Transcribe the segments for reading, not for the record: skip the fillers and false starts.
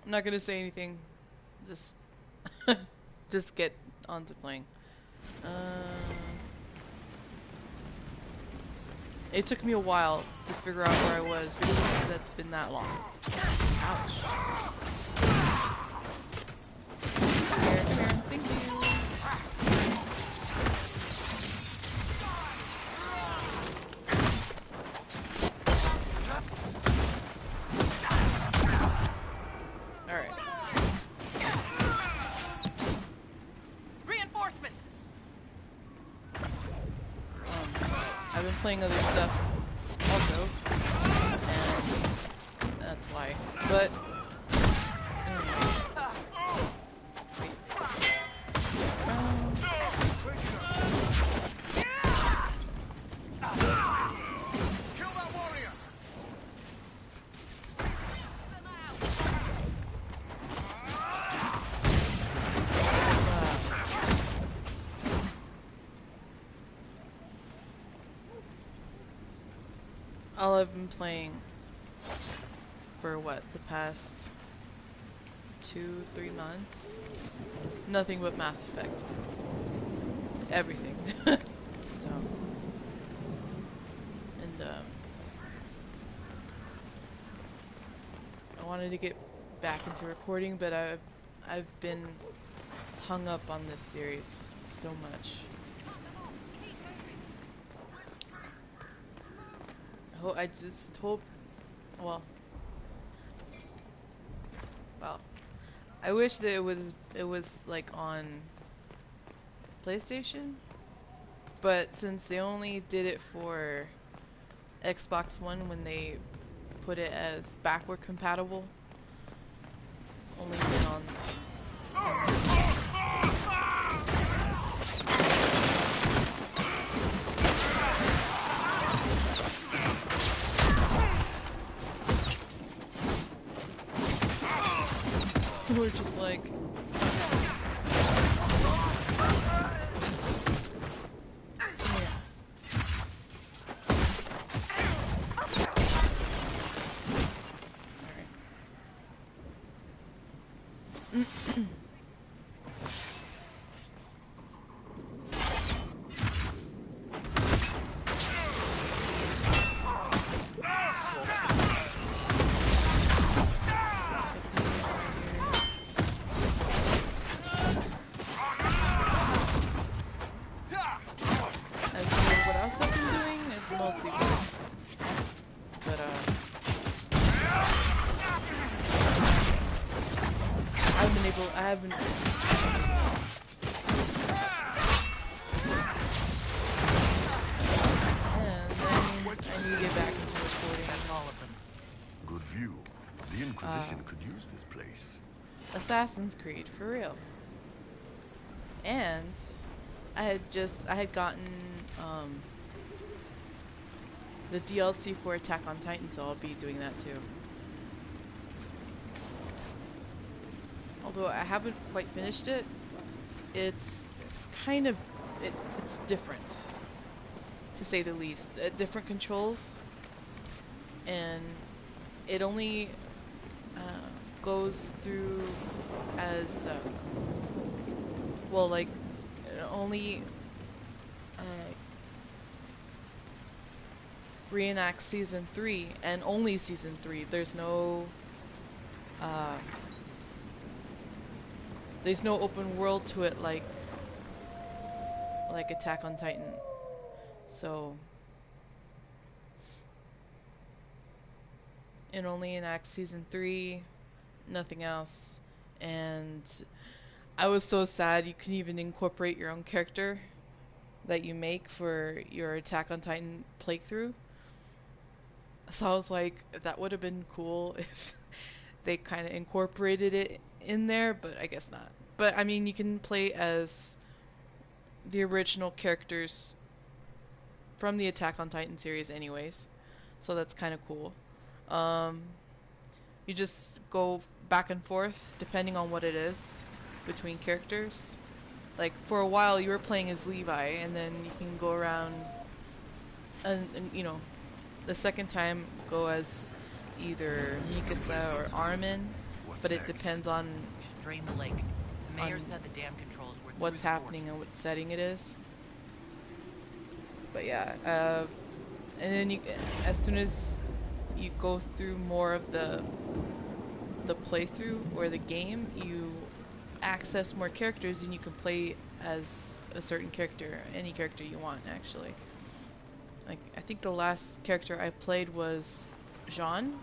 I'm not gonna say anything. Just, just get on to playing. It took me a while to figure out where I was because that's been that long. Ouch. Here, come here. Thank you. Alright. Reinforcements. I've been playing other stuff also, and that's why. But all I've been playing for what, the past 2-3 months? Nothing but Mass Effect. Everything. So, and I wanted to get back into recording, but I've been hung up on this series so much. I just hope, well, I wish that it was like on PlayStation, but since they only did it for Xbox One when they put it as backward compatible, only been on. We're just like, I haven't. And that means I need to get back into recording. Good view. The Inquisition could use this place. Assassin's Creed, for real. And I had gotten the DLC for Attack on Titan, so I'll be doing that too. Although I haven't quite finished it, it's kind of, it's different, to say the least. Different controls, and it only goes through as, well, like, it only reenacts Season 3, and only Season 3. There's no open world to it like Attack on Titan. So it only enacts Season 3, nothing else. And I was so sad you couldn't even incorporate your own character that you make for your Attack on Titan playthrough. So I was like, that would have been cool if they kind of incorporated it in there, but I guess not. But I mean, you can play as the original characters from the Attack on Titan series anyways, so that's kind of cool. You just go back and forth depending on what it is between characters. Like, for a while you were playing as Levi, and then you can go around and you know, the second time go as either Mikasa or Armin, but it depends on We should drain the lake. The mayor on said the dam controls were through what's the fort. happening and what setting it is. But yeah, and then as soon as you go through more of the playthrough or the game, you access more characters and you can play as a certain character, any character you want actually. Like I think the last character I played was Jean,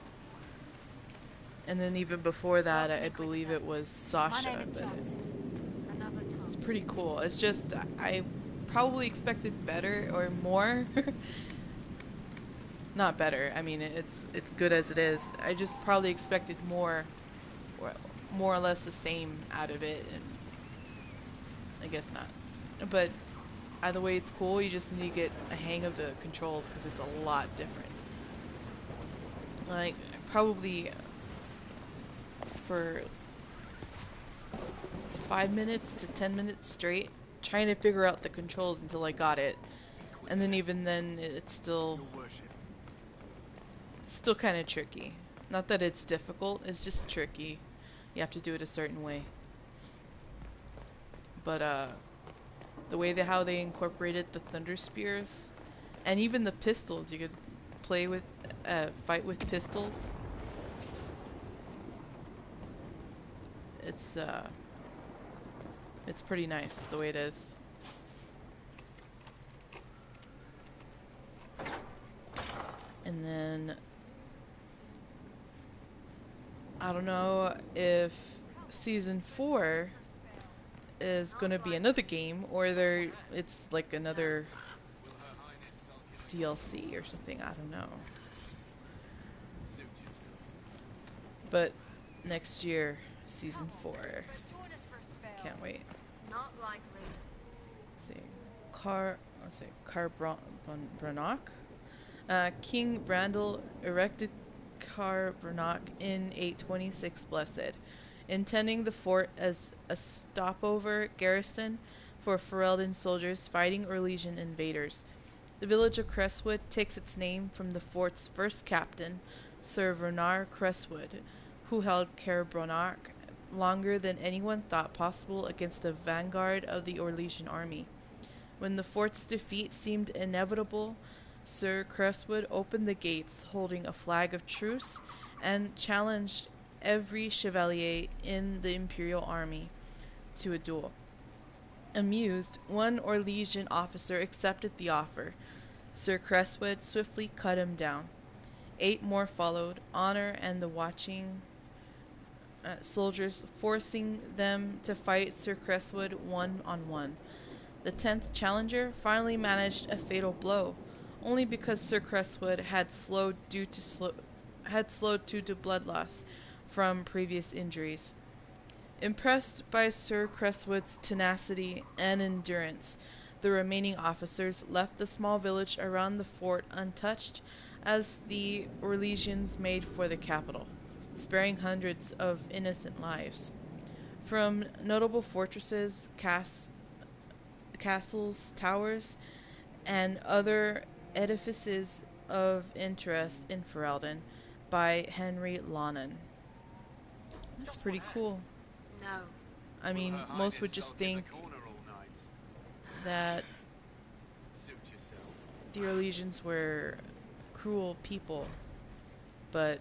and then even before that I believe it was Sasha, but it's pretty cool. It's just I probably expected better or more. Not better. I mean, it's good as it is. I just probably expected more, or more or less the same out of it, and I guess not. But either way, it's cool. You just need to get a hang of the controls because it's a lot different. Like probably for 5 minutes to 10 minutes straight, trying to figure out the controls until I got it, and then even then, it's still kind of tricky. Not that it's difficult, it's just tricky. You have to do it a certain way. But the way how they incorporated the thunder spears and even the pistols, you could play with fight with pistols. It's pretty nice the way it is. And then I don't know if season 4 is going to be another game or it's like another DLC or something. I don't know. But next year, season 4. Can't wait. Not likely. Let's see, Brannock. King Brandel erected Car Brannock in 826 Blessed, intending the fort as a stopover garrison for Ferelden soldiers fighting Orlesian invaders. The village of Crestwood takes its name from the fort's first captain, Sir Vernar Crestwood, who held Caer Brannock longer than anyone thought possible against the vanguard of the Orlesian army. When the fort's defeat seemed inevitable, Sir Crestwood opened the gates holding a flag of truce and challenged every chevalier in the imperial army to a duel. Amused, one Orlesian officer accepted the offer. Sir Crestwood swiftly cut him down. 8 more followed, Honor and the watching soldiers forcing them to fight Sir Crestwood one-on-one. The 10th challenger finally managed a fatal blow, only because Sir Crestwood had slowed due to blood loss from previous injuries. Impressed by Sir Crestwood's tenacity and endurance, the remaining officers left the small village around the fort untouched as the Orlesians made for the capital, sparing hundreds of innocent lives. From notable fortresses, castles, towers, and other edifices of interest in Ferelden by Henry Lonan. That's pretty cool. No. I mean, most would just think that the Orlesians were cruel people, but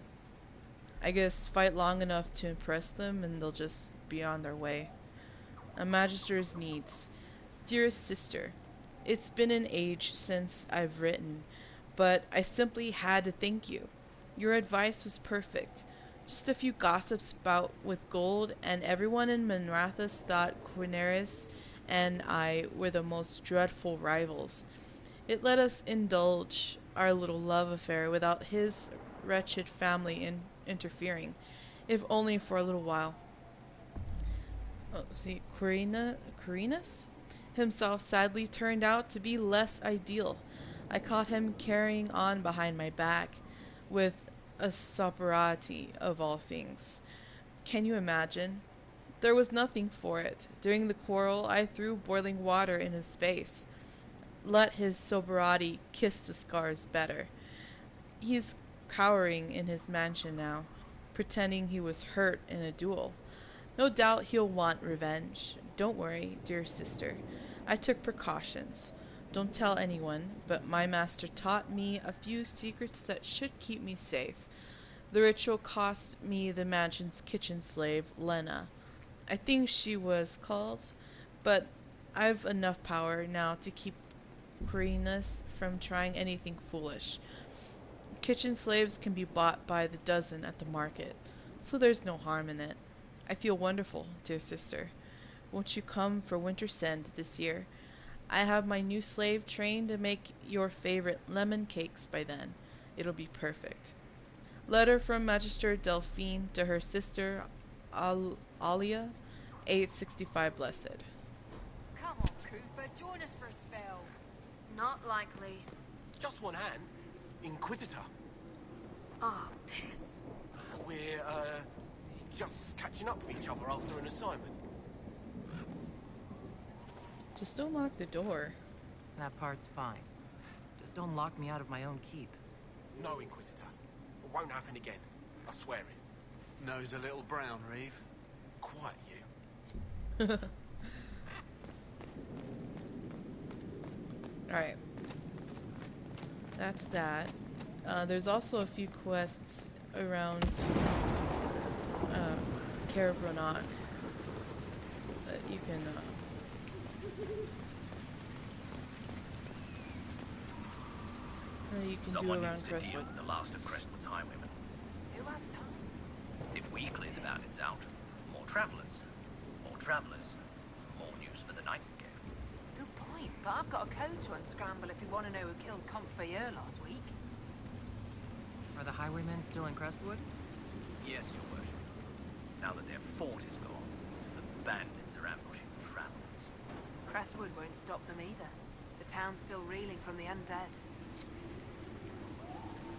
I guess fight long enough to impress them and they'll just be on their way. A Magister's needs. Dearest sister, it's been an age since I've written, but I simply had to thank you. Your advice was perfect. Just a few gossips about with gold, and everyone in Manrathus thought Quineris and I were the most dreadful rivals. It let us indulge our little love affair without his wretched family interfering, if only for a little while. Oh, see, Quirinus himself sadly turned out to be less ideal. I caught him carrying on behind my back, with a sobriety of all things. Can you imagine? There was nothing for it. During the quarrel, I threw boiling water in his face. Let his sobriety kiss the scars better. He's cowering in his mansion now, pretending he was hurt in a duel. No doubt he'll want revenge. Don't worry, dear sister. I took precautions. Don't tell anyone, but my master taught me a few secrets that should keep me safe. The ritual cost me the mansion's kitchen slave, Lena. I think she was called, but I've enough power now to keep Quirinus from trying anything foolish. Kitchen slaves can be bought by the dozen at the market, so there's no harm in it. I feel wonderful, dear sister. Won't you come for Winter's End this year? I have my new slave trained to make your favorite lemon cakes by then. It'll be perfect. Letter from Magister Delphine to her sister Alia, 865 Blessed. Come on, Cooper, join us for a spell. Not likely. Just one hand. Inquisitor. Ah, piss. We're, just catching up with each other after an assignment. Just don't lock the door. That part's fine. Just don't lock me out of my own keep. No, Inquisitor. It won't happen again. I swear it. Nose a little brown, Reeve. Quiet, you. Alright. That's that. There's also a few quests around Care of Ronak that you can Someone do around needs to deal Crestwood. with the last of Crestwood's highwaymen. Who has time? If we clear the bandits out, more travelers. More travelers. More news for the Nightingale. Good point, but I've got a code to unscramble if you want to know who killed Comte Bayeux last week. Are the highwaymen still in Crestwood? Yes, your worship. Now that their fort is gone, the bandits are ambushing travelers. Crestwood won't stop them either. The town's still reeling from the undead.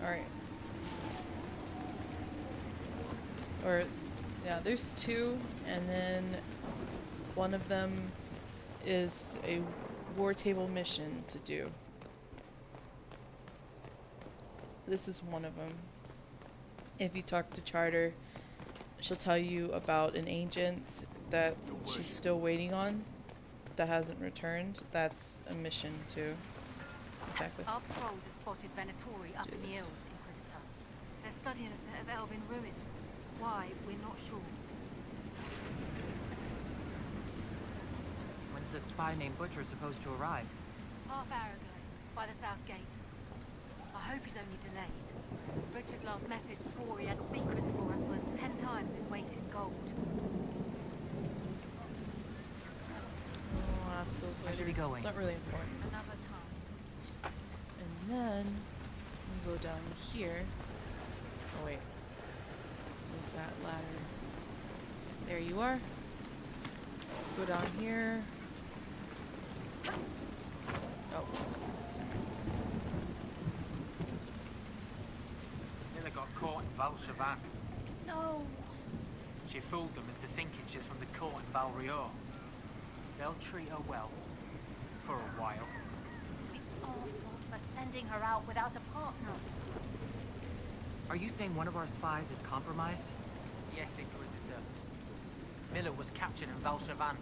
Alright. Or, yeah, there's two, and then one of them is a war table mission to do. This is one of them. If you talk to Charter, she'll tell you about an agent that she's still waiting on that hasn't returned. That's a mission to attack us. Our patrols have spotted Venatori up Do in the this. hills, Inquisitor. They're studying a set of elven ruins. Why, we're not sure. When's the spy named Butcher supposed to arrive? Half hour ago, by the south gate. I hope he's only delayed. Butcher's last message swore he had secrets for us worth 10 times his weight in gold. I'll ask those I should later. be going. It's not really important. Another time. And then we go down here. Oh wait. Where's that ladder? There you are. Go down here. Oh. Nilla got caught in Valshavan. No! She fooled them into thinking she's from the court in Valrior. They'll treat her well. For a while. It's our fault for sending her out without a partner. Are you saying one of our spies is compromised? Yes, Inquisitor. Miller was captured in Valshavan.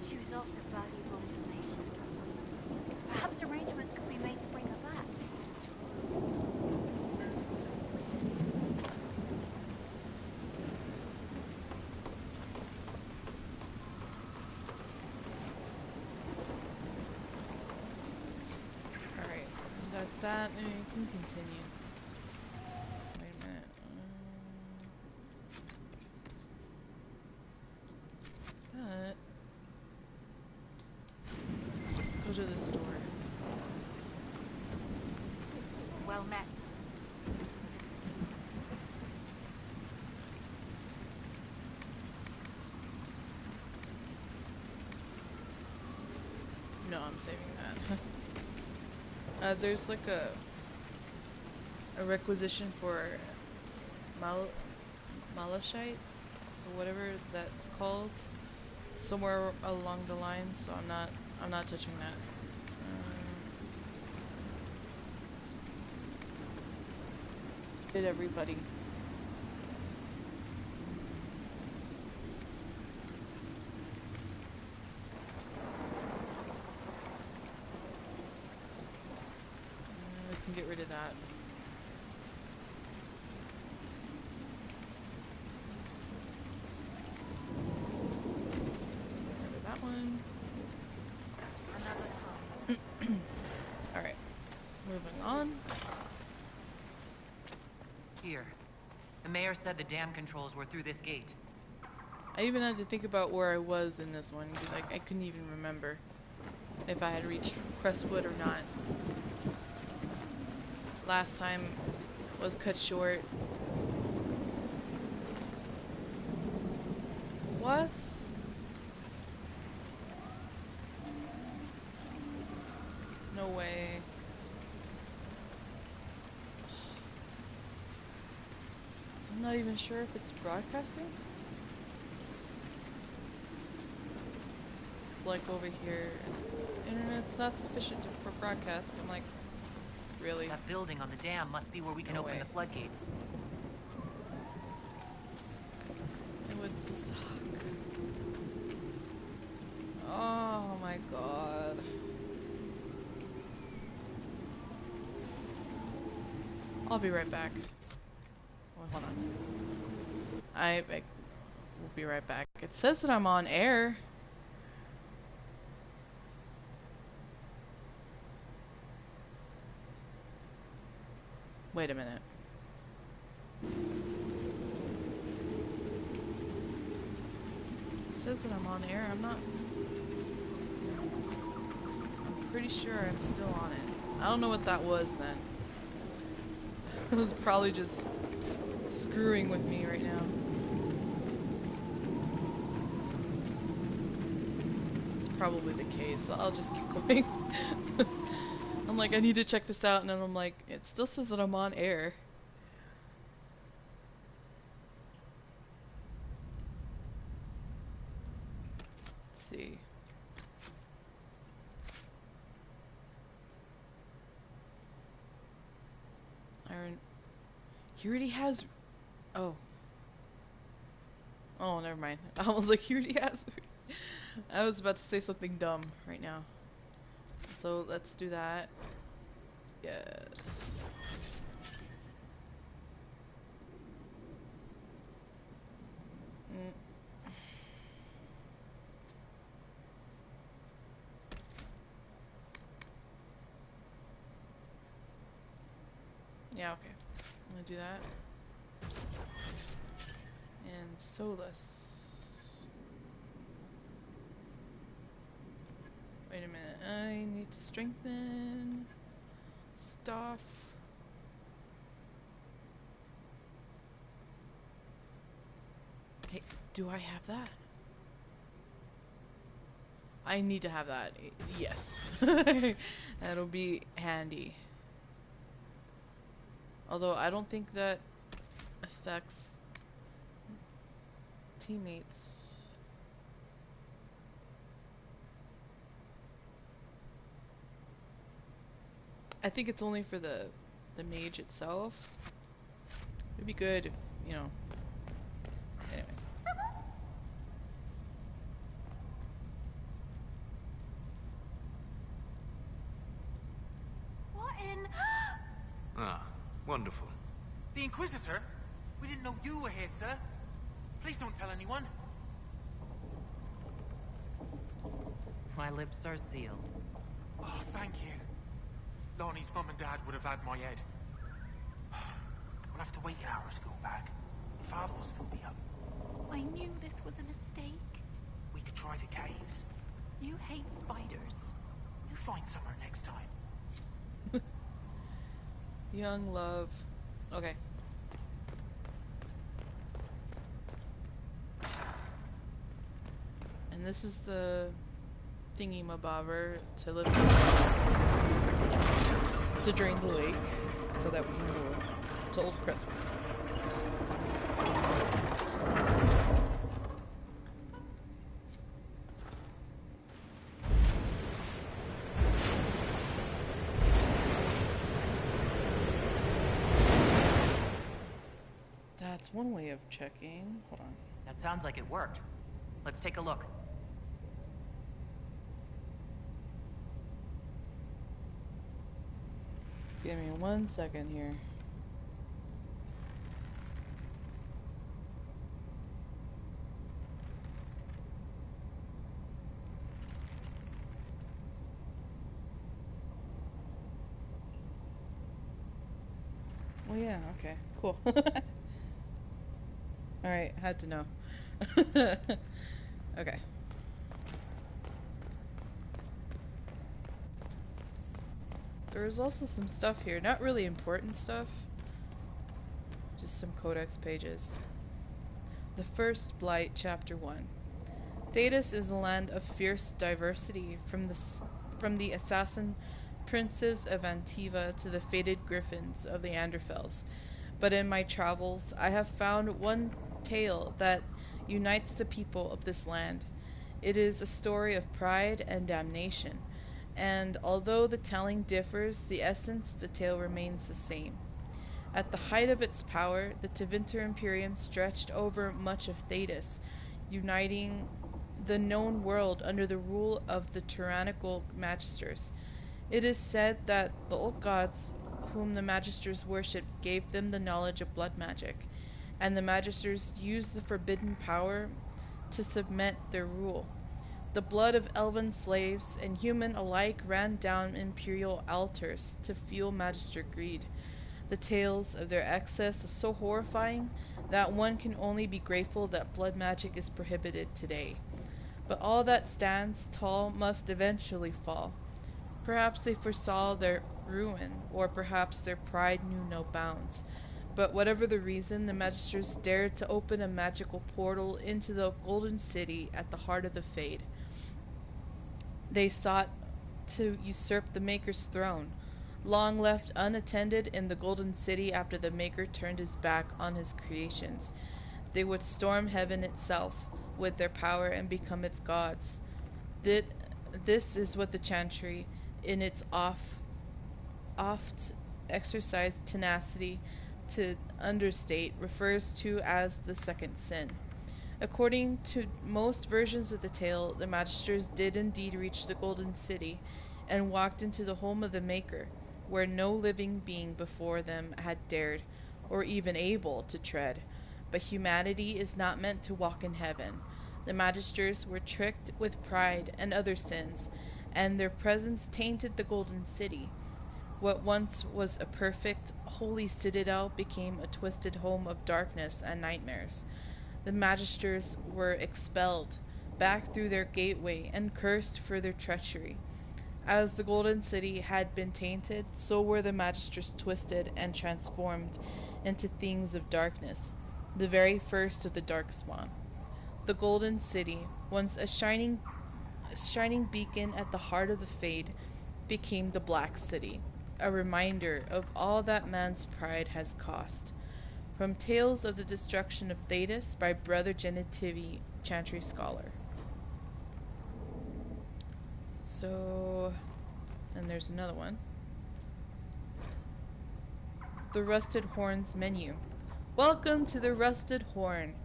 She was after valuable information. Perhaps arrangements could be made to bring her back. Alright. That's that, and we can continue. Wait a minute. Go to the store. Well met. No, I'm saving that. There's like a requisition for malachite or whatever that's called somewhere along the line, so I'm not touching that. Did everybody? that. Remember that one. Another time. Alright. Moving on. Here. The mayor said the dam controls were through this gate. I even had to think about where I was in this one, because I couldn't even remember if I had reached Crestwood or not. Last time was cut short. What? No way. So I'm not even sure if it's broadcasting. It's like over here, internet's not sufficient for broadcast. I'm like, really? That building on the dam must be where we can No open way. the floodgates. It would suck. Oh my god. I'll be right back. Wait, hold on. I will be right back. It says that I'm on air. Wait a minute. It says that I'm on air. I'm not. I'm pretty sure I'm still on it. I don't know what that was then. It was probably just screwing with me right now. It's probably the case. I'll just keep going. I'm like, I need to check this out, and then I'm like, it still says that I'm on air. Let's see. Iron. He already has. Oh. Oh, never mind. I was like, he already has. I was about to say something dumb right now. So let's do that. Yes. Mm. Yeah, okay. I'm gonna do that. And Solus. Wait a minute. I need to strengthen stuff. Hey, do I have that? I need to have that. Yes. That'll be handy. Although I don't think that affects teammates. I think it's only for the mage itself. It'd be good if, you know. Anyways. What in? Ah, wonderful. The Inquisitor? We didn't know you were here, sir. Please don't tell anyone. My lips are sealed. Oh, thank you. Lonnie's mum and dad would have had my head. We'll have to wait an hour to go back. Your father will still be up. I knew this was a mistake. We could try the caves. You hate spiders. You find somewhere next time. Young love. Okay. And this is the thingy-mabobber to lift to drain the lake so that we can go to Old Crestwood. That's one way of checking. Hold on. That sounds like it worked. Let's take a look. Give me 1 second here. Well, yeah, okay, cool. Alright, had to know. Okay. There's also some stuff here. Not really important stuff. Just some codex pages. The First Blight, Chapter 1. Thedas is a land of fierce diversity, from the assassin princes of Antiva to the fated griffins of the Anderfels. But in my travels, I have found one tale that unites the people of this land. It is a story of pride and damnation, and although the telling differs, the essence of the tale remains the same. At the height of its power, the Tevinter Imperium stretched over much of Thedas, uniting the known world under the rule of the tyrannical Magisters. It is said that the old gods whom the Magisters worshipped gave them the knowledge of blood magic, and the Magisters used the forbidden power to cement their rule. The blood of elven slaves and human alike ran down imperial altars to fuel Magister greed. The tales of their excess are so horrifying that one can only be grateful that blood magic is prohibited today. But all that stands tall must eventually fall. Perhaps they foresaw their ruin, or perhaps their pride knew no bounds. But whatever the reason, the Magisters dared to open a magical portal into the Golden City at the heart of the Fade. They sought to usurp the Maker's throne, long left unattended in the Golden City after the Maker turned his back on his creations. They would storm heaven itself with their power and become its gods. This is what the Chantry, in its oft exercised tenacity to understate, refers to as the second sin. According to most versions of the tale, the Magisters did indeed reach the Golden City and walked into the home of the Maker, where no living being before them had dared, or even able, to tread. But humanity is not meant to walk in heaven. The Magisters were tricked with pride and other sins, and their presence tainted the Golden City. What once was a perfect, holy citadel became a twisted home of darkness and nightmares. The Magisters were expelled back through their gateway and cursed for their treachery. As the Golden City had been tainted, so were the Magisters twisted and transformed into things of darkness, the very first of the Darkspawn. The Golden City, once a shining beacon at the heart of the Fade, became the Black City, a reminder of all that man's pride has cost. From Tales of the Destruction of Thedas by Brother Genitivi, Chantry Scholar. So, and there's another one. The Rusted Horn's menu. Welcome to the Rusted Horn.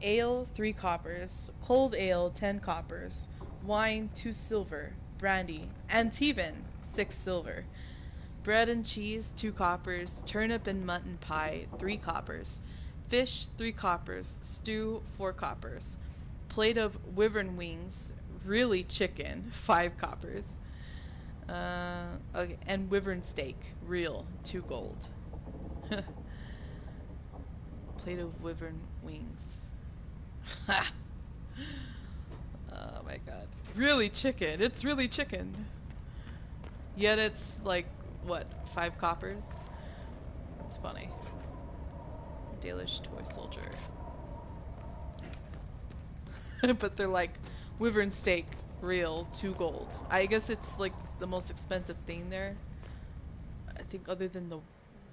Ale, 3 coppers. Cold ale, 10 coppers. Wine, 2 silver. Brandy, Antivan, 6 silver. Bread and cheese, 2 coppers. Turnip and mutton pie, 3 coppers. Fish, 3 coppers. Stew, 4 coppers. Plate of wyvern wings, really chicken, 5 coppers. Okay, and wyvern steak, real, 2 gold. Plate of wyvern wings. Ha! Oh my god. Really chicken. It's really chicken. Yet it's like, what, 5 coppers? It's funny. Dalish toy soldier. But they're like, wyvern steak, real, 2 gold. I guess it's like the most expensive thing there. I think other than the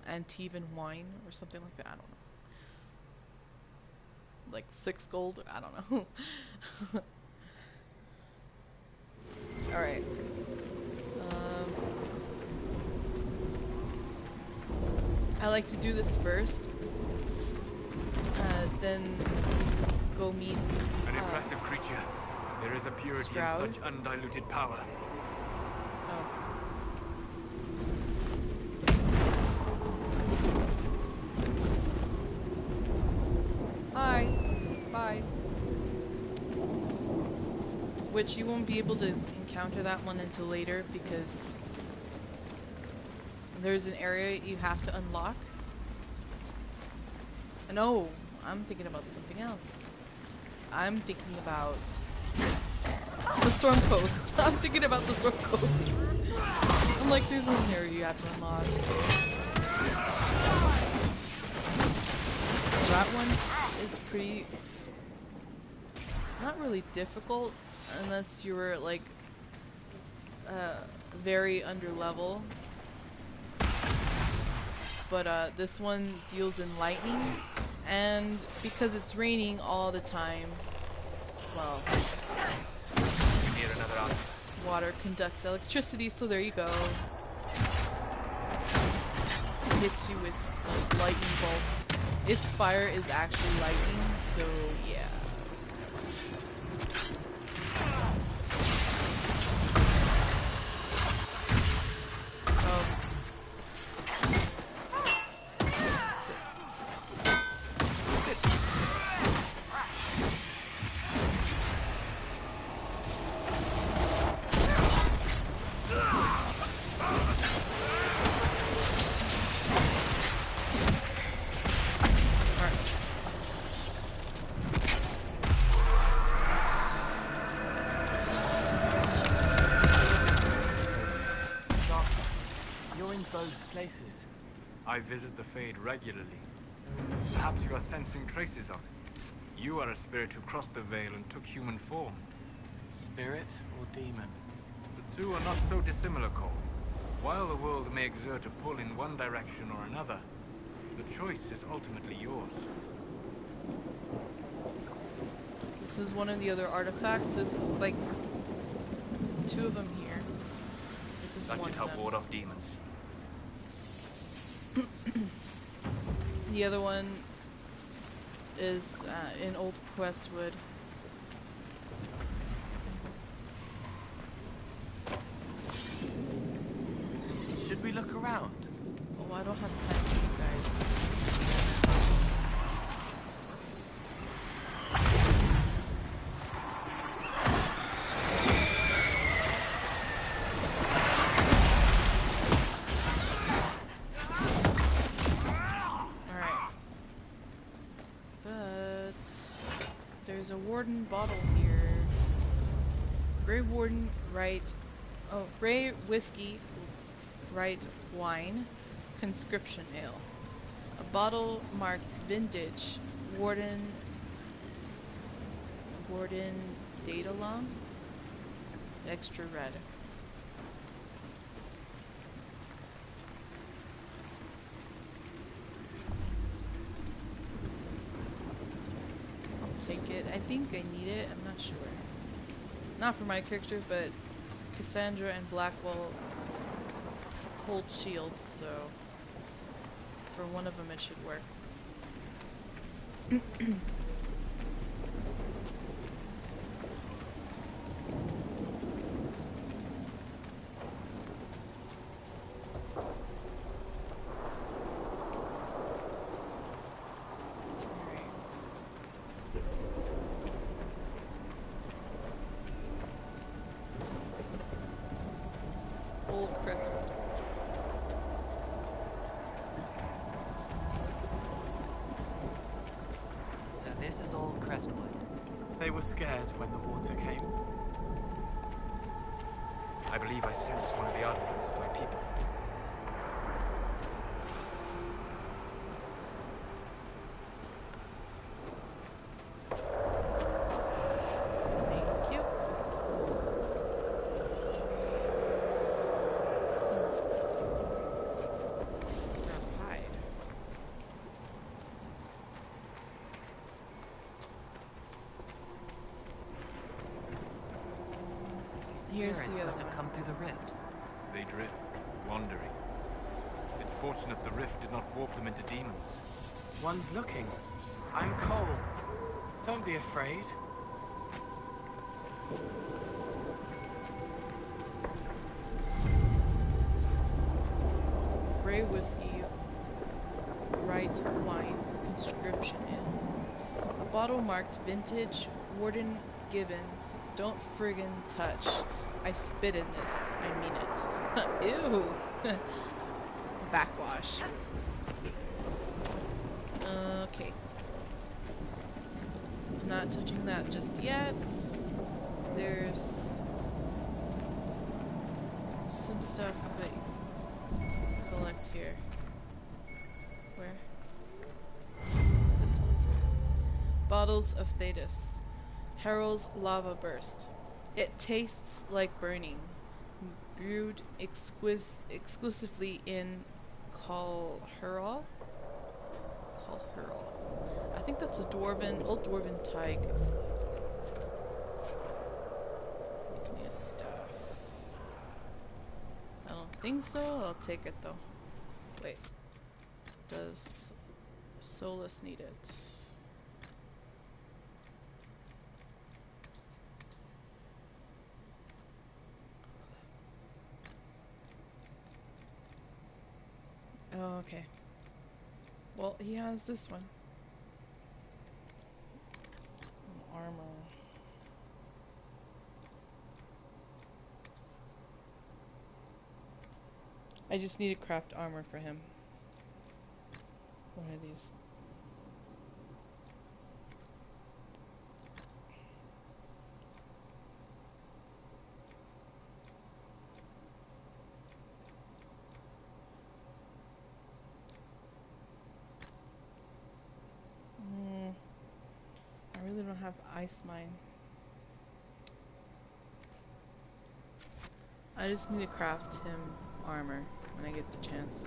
Antivan wine or something like that. I don't know. Like 6 gold? I don't know. Alright. I like to do this first. Then go meet An impressive creature. There is a purity Stroud. in such undiluted power. Oh. which you won't be able to encounter that one until later because there's an area you have to unlock. No, I'm thinking about something else. I'm thinking about the Storm Coast. I'm thinking about the Storm Coast. I'm like, there's an area you have to unlock. That one is pretty, not really difficult unless you were like very under level. But this one deals in lightning, and because it's raining all the time, well, water conducts electricity, so there you go. Hits you with like, lightning bolts. Its fire is actually lightning, so yeah. I visit the Fade regularly. Perhaps you are sensing traces of it. You are a spirit who crossed the Veil and took human form. Spirit or demon? The two are not so dissimilar, Cole. While the world may exert a pull in one direction or another, the choice is ultimately yours. This is one of the other artifacts. There's like 2 of them here. This is That one should of help them. ward off demons. The other one is in Old Questwood. Should we look around? Oh, I don't have time for you guys. There's a Warden bottle here. Grey Warden, right. Oh, Grey Whiskey, right wine, conscription ale. A bottle marked vintage, Warden date along, extra red. Take it. I think I need it. I'm not sure. Not for my character, but Cassandra and Blackwell hold shields, so for one of them it should work. They were scared when the water came. I believe I sense one of the artifacts of my people. Thank you. What's in this one? Or hide. Here's the other must have one. come through the rift. They drift, wandering. It's fortunate the rift did not warp them into demons. One's looking. I'm Cole. Don't be afraid. Grey Whiskey, right wine, conscription ale. A bottle marked vintage, Warden Gibbons. Don't friggin' touch. I spit in this. I mean it. Ew. Backwash. Okay. I'm not touching that just yet. There's some stuff I collect here. Where? This one. Bottles of Thetis. Harrow's Lava Burst. It tastes like burning. Brewed exclusively in Kalhurl? Kalhurl. I think that's a old dwarven type. New stuff. I don't think so. I'll take it though. Wait. Does Solus need it? Oh, okay. Well, he has this one. Armor. I just need to craft armor for him. What are these? I really don't have ice mine. I just need to craft him armor when I get the chance.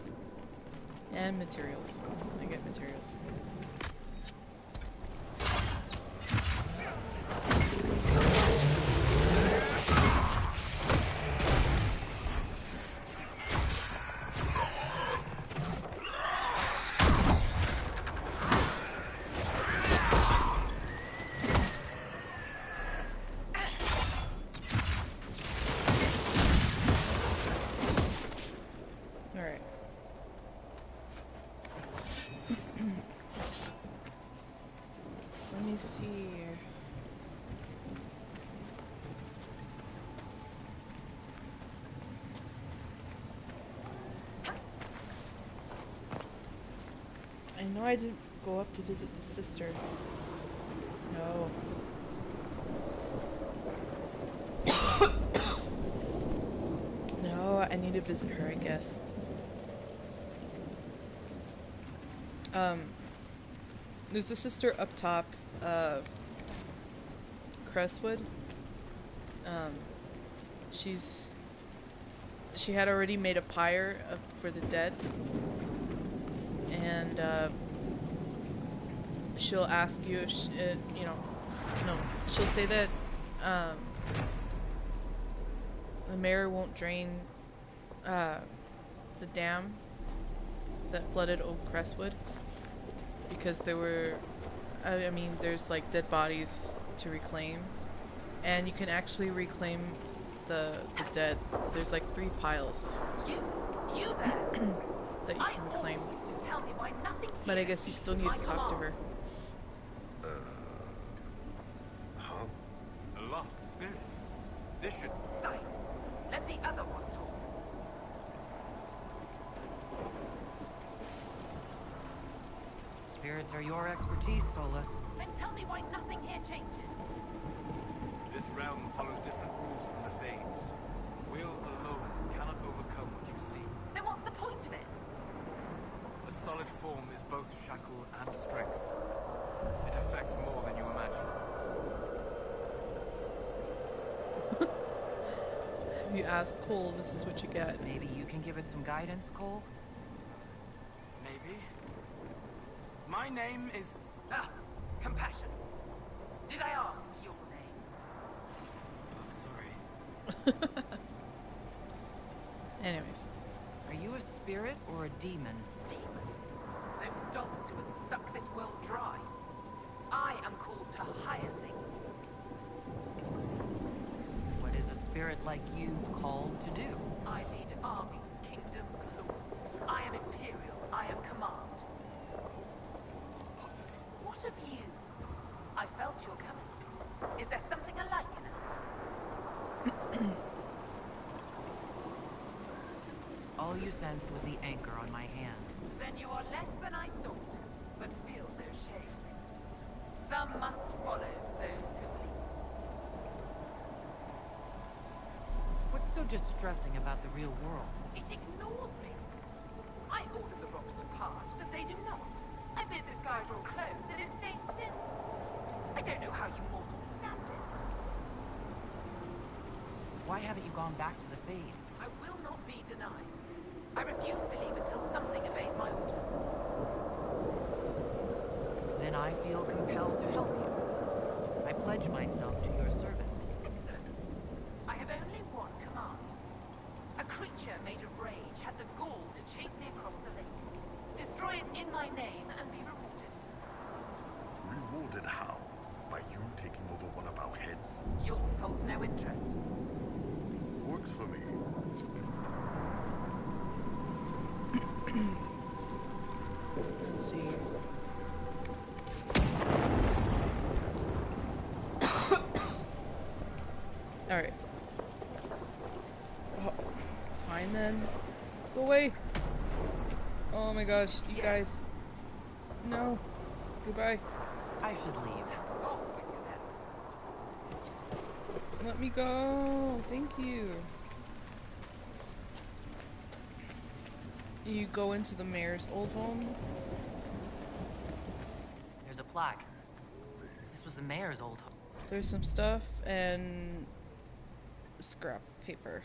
And materials. When I get materials. I know I didn't go up to visit the sister. No. No, I need to visit her, I guess. There's a sister up top, Crestwood. She had already made a pyre for the dead. And she'll ask you if she'll say that the mayor won't drain the dam that flooded Old Crestwood because there were, I mean, there's like dead bodies to reclaim, and you can actually reclaim the dead. There's like 3 piles. You there? That you can reclaim. Tell me why nothing but I guess you still need to talk to her. Huh? A lost spirit. This should... Silence. Let the other one talk. Spirits are your expertise, Solus. Then tell me why nothing here changes. This realm follows different rules from the Fades. Will alone cannot overcome what you see. Then what's the point of it? A solid form is both shackle and strength. It affects more than you imagine. If you ask Cole, this is what you get. Maybe you can give it some guidance, Cole? Maybe. My name is... Compassion. Did I ask your name? Oh, sorry. Anyways. Are you a spirit or a demon? Demon. Those dogs who would suck this world dry. I am called to higher things. What is a spirit like you called to do? I lead armies, kingdoms, lords. I am imperial. I am command. What of you? I felt your coming. Is there something sensed was the anchor on my hand. Then you are less than I thought, but feel no shame. Some must follow those who lead. What's so distressing about the real world? It ignores me. I order the rocks to part, but they do not. I bid the sky draw close, and it stays still. I don't know how you mortals stand it. Why haven't you gone back to the Fade? I will not be denied. I refuse to leave until something obeys my orders. Then I feel compelled to help you. I pledge myself to your service. Excellent. I have only one command. A creature made of rage had the gall to chase me across the lake. Destroy it in my name and be rewarded. Rewarded how? By you taking over one of our heads? Yours holds no interest. Works for me. Let's see. Alright. Oh, fine then. Go away! Oh my gosh, you guys. No. Goodbye. I should leave. Off with you then. Let me go. Thank you. You go into the mayor's old home. There's a plaque. This was the mayor's old home. There's some stuff and scrap paper.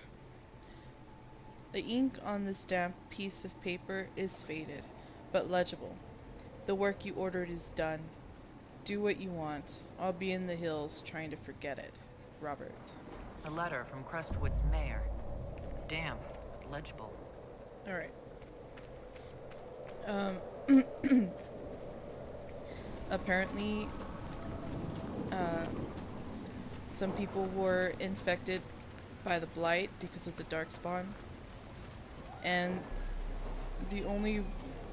The ink on this damp piece of paper is faded, but legible. The work you ordered is done. Do what you want. I'll be in the hills trying to forget it. Robert. A letter from Crestwood's mayor. Damp, but legible. Alright. Apparently, some people were infected by the blight because of the darkspawn, and the only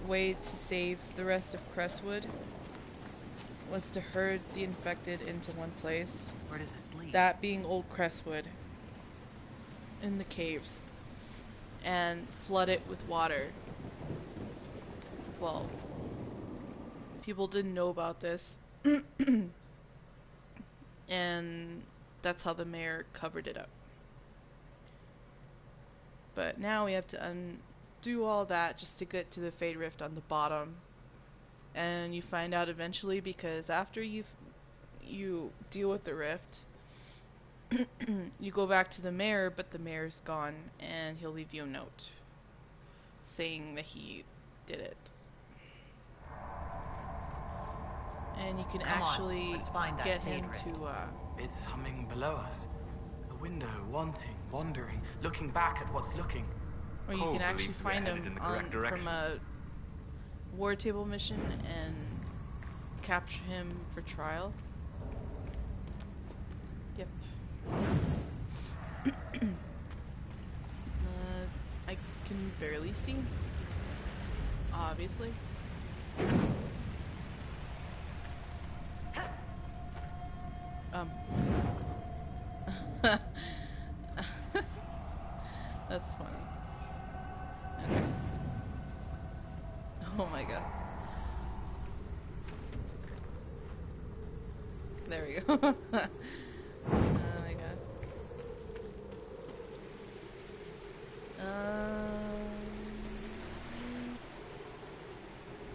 way to save the rest of Crestwood was to herd the infected into one place. Where does this lead? That being Old Crestwood, in the caves, and flood it with water. Well, people didn't know about this, and that's how the mayor covered it up. But now we have to undo all that just to get to the Fade Rift on the bottom. And you find out eventually, because after you deal with the rift, you go back to the mayor, but the mayor's gone, and he'll leave you a note saying that he did it. And you can Come on, actually let's find that get Fade him Rift. to It's humming below us. A window, wanting, wandering, looking back at what's looking. or you Cole can actually believes we're find headed him in the correct direction. from a war table mission and capture him for trial. Yep. I can barely see, obviously. That's funny. Okay. Oh my god. There we go. Oh my god.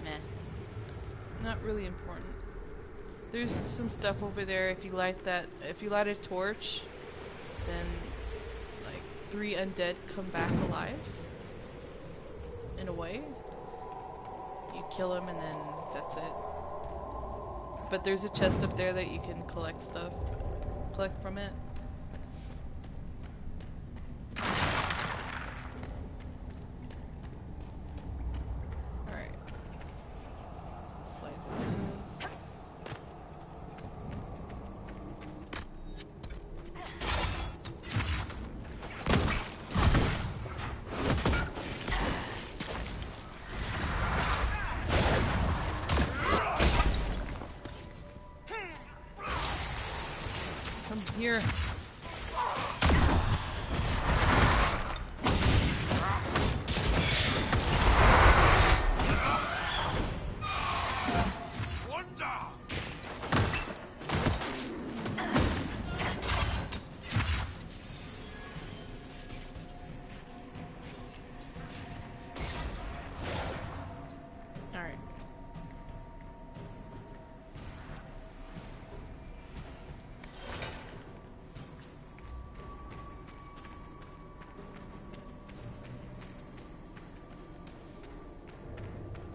Meh. Not really important. There's some stuff over there. If you light a torch, then like 3 undead come back alive. In a way. You kill them and then that's it. But there's a chest up there that you can collect from it. Alright. Slide this. Come here.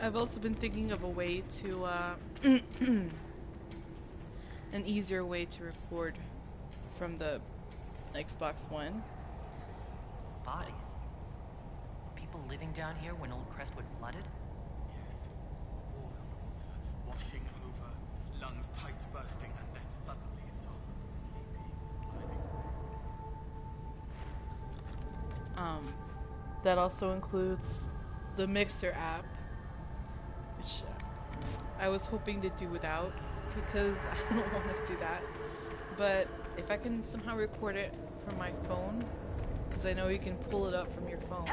I've also been thinking of a way to, an easier way to record from the Xbox One. Bodies. Were people living down here when Old Crestwood flooded? Yes. A wall of water washing over, lungs tight bursting, and then suddenly soft, sleepy, sliding away. That also includes the Mixer app, which I was hoping to do without because I don't want to do that. But if I can somehow record it from my phone, because I know you can pull it up from your phone,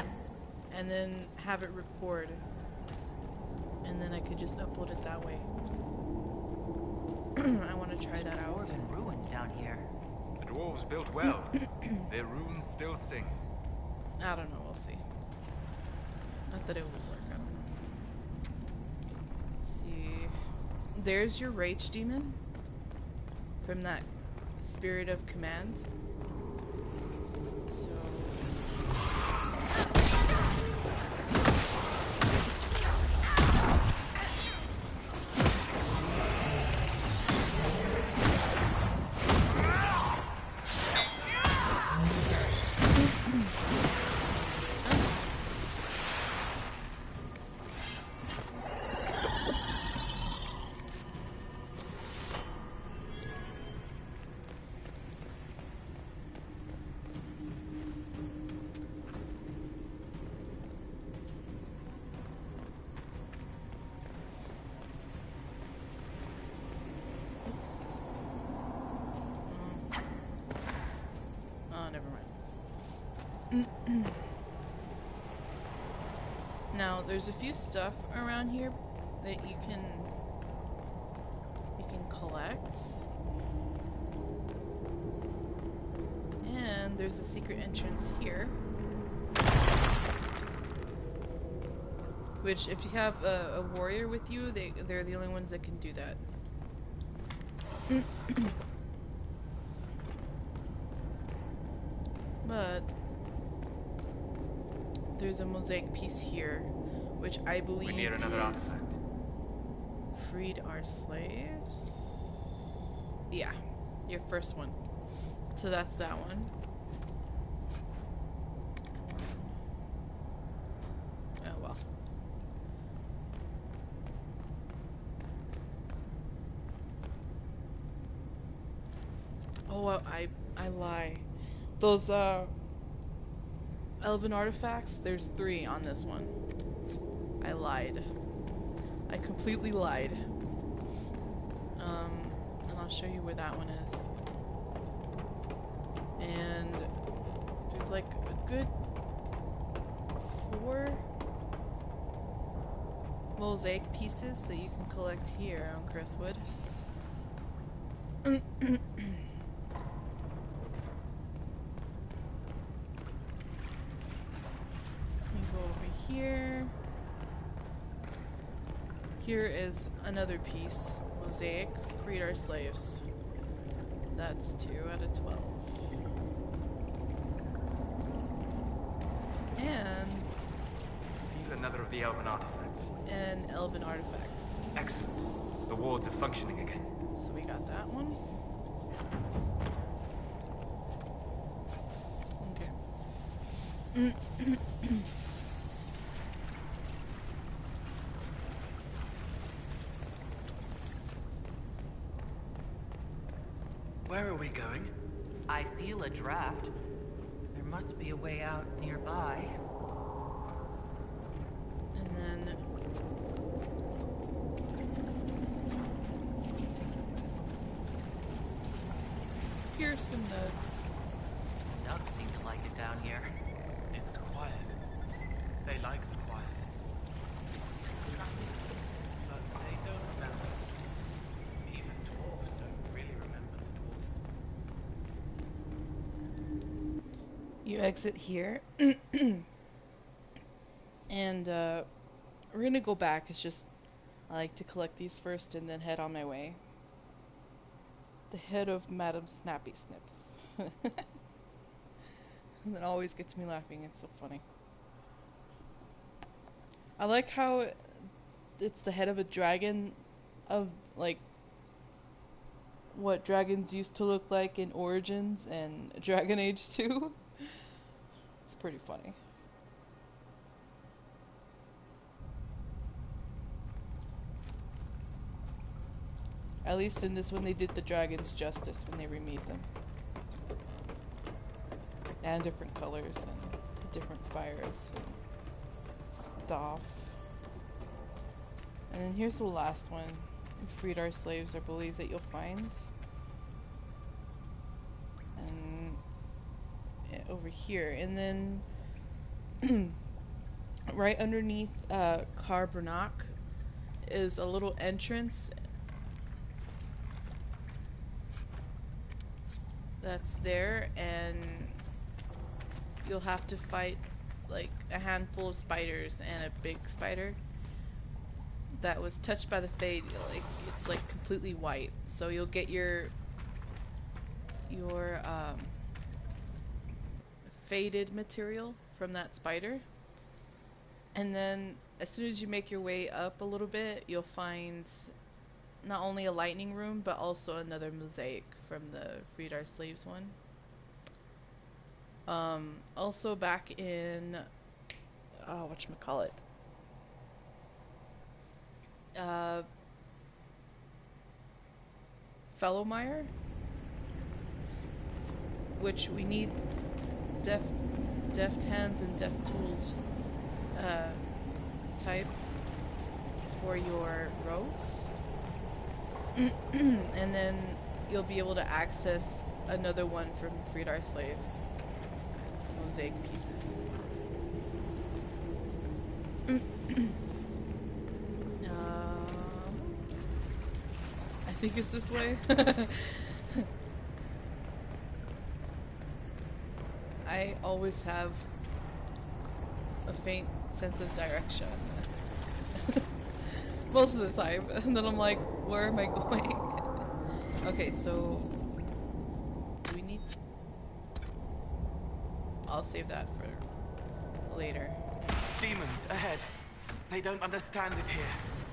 and then have it record, and then I could just upload it that way. I want to try that out. Dwarven ruins down here. The dwarves built well. Their runes still sing. I don't know, we'll see. Not that it would work, I don't know. Let's see. There's your Rage Demon from that Spirit of Command. So... Now, there's a few stuff around here that you can collect. And there's a secret entrance here. Which, if you have a warrior with you, they're the only ones that can do that. But there's a mosaic piece here, which I believe We need another artifact. Freed our slaves? Yeah, your first one. So that's that one. Oh well. Oh, I lie. Those Elven artifacts, there's 3 on this one. I lied. I completely lied. And I'll show you where that one is. And there's like a good 4 mosaic pieces that you can collect here on Crestwood. Here. Here is another piece. Mosaic. Freed our slaves. That's 2 out of 12. And... Feel another of the elven artifacts. An elven artifact. Excellent. The wards are functioning again. So we got that one. Okay. Where are we going? I feel a draft. There must be a way out nearby. And then... here's some nuts. Ducks seem to like it down here. It's quiet. They like the quiet. But they don't remember. Even dwarves don't really remember the dwarves. You exit here. And we're gonna go back. It's just I like to collect these first and then head on my way. The head of Madam Snappy Snips. And that always gets me laughing. It's so funny. I like how it's the head of a dragon, of like what dragons used to look like in Origins and Dragon Age 2. It's pretty funny. At least in this one they did the dragons justice when they remade them. And different colors and different fires and stuff. And then here's the last one. Freed our slaves, I believe, that you'll find. And over here. And then right underneath Carbernac is a little entrance that's there, and you'll have to fight like a handful of spiders and a big spider that was touched by the fade. Like, it's like completely white, so you'll get your faded material from that spider. And then as soon as you make your way up a little bit, you'll find not only a lightning room but also another mosaic from the Freed Our Slaves one. Also back in whatchamacallit, Fellowmire, which we need deft hands and deft tools type for your rogues. And then you'll be able to access another one from Freed Our Slaves. Mosaic pieces. I think it's this way. I always have a faint sense of direction. Most of the time. And then I'm like, where am I going? Okay, so do we need... I'll save that for later. Demons ahead. They don't understand it here.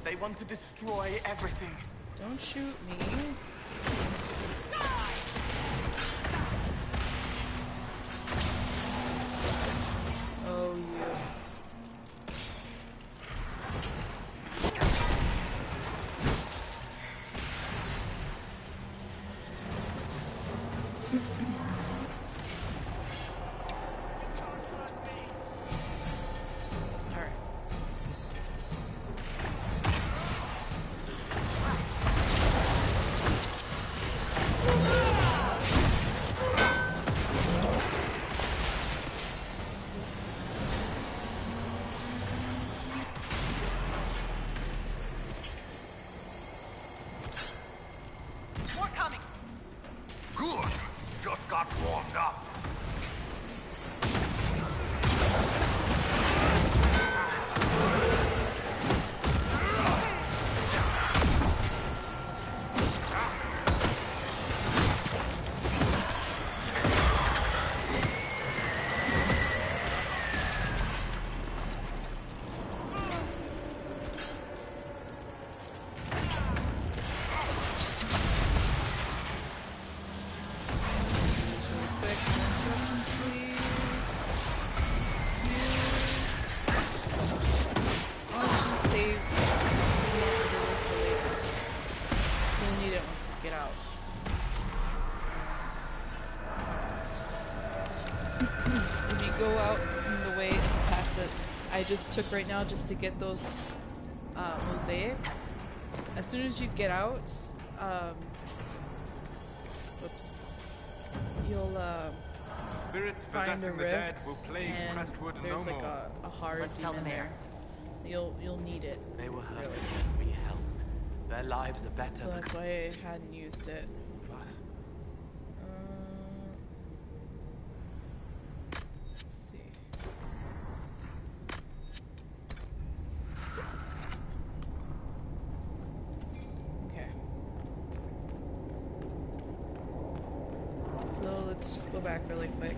They want to destroy everything. Don't shoot me. Oh, yeah. Just took right now just to get those mosaics. As soon as you get out, whoops, you'll Spirits find a possessing the dead rift, will plague and Crestwood there's no like more. a hard Let's tell demon them there. You'll need it. They were hurt and we helped. Their lives are better. So that's why I hadn't used it. Plus, Let's see. Okay. So let's just go back really quick.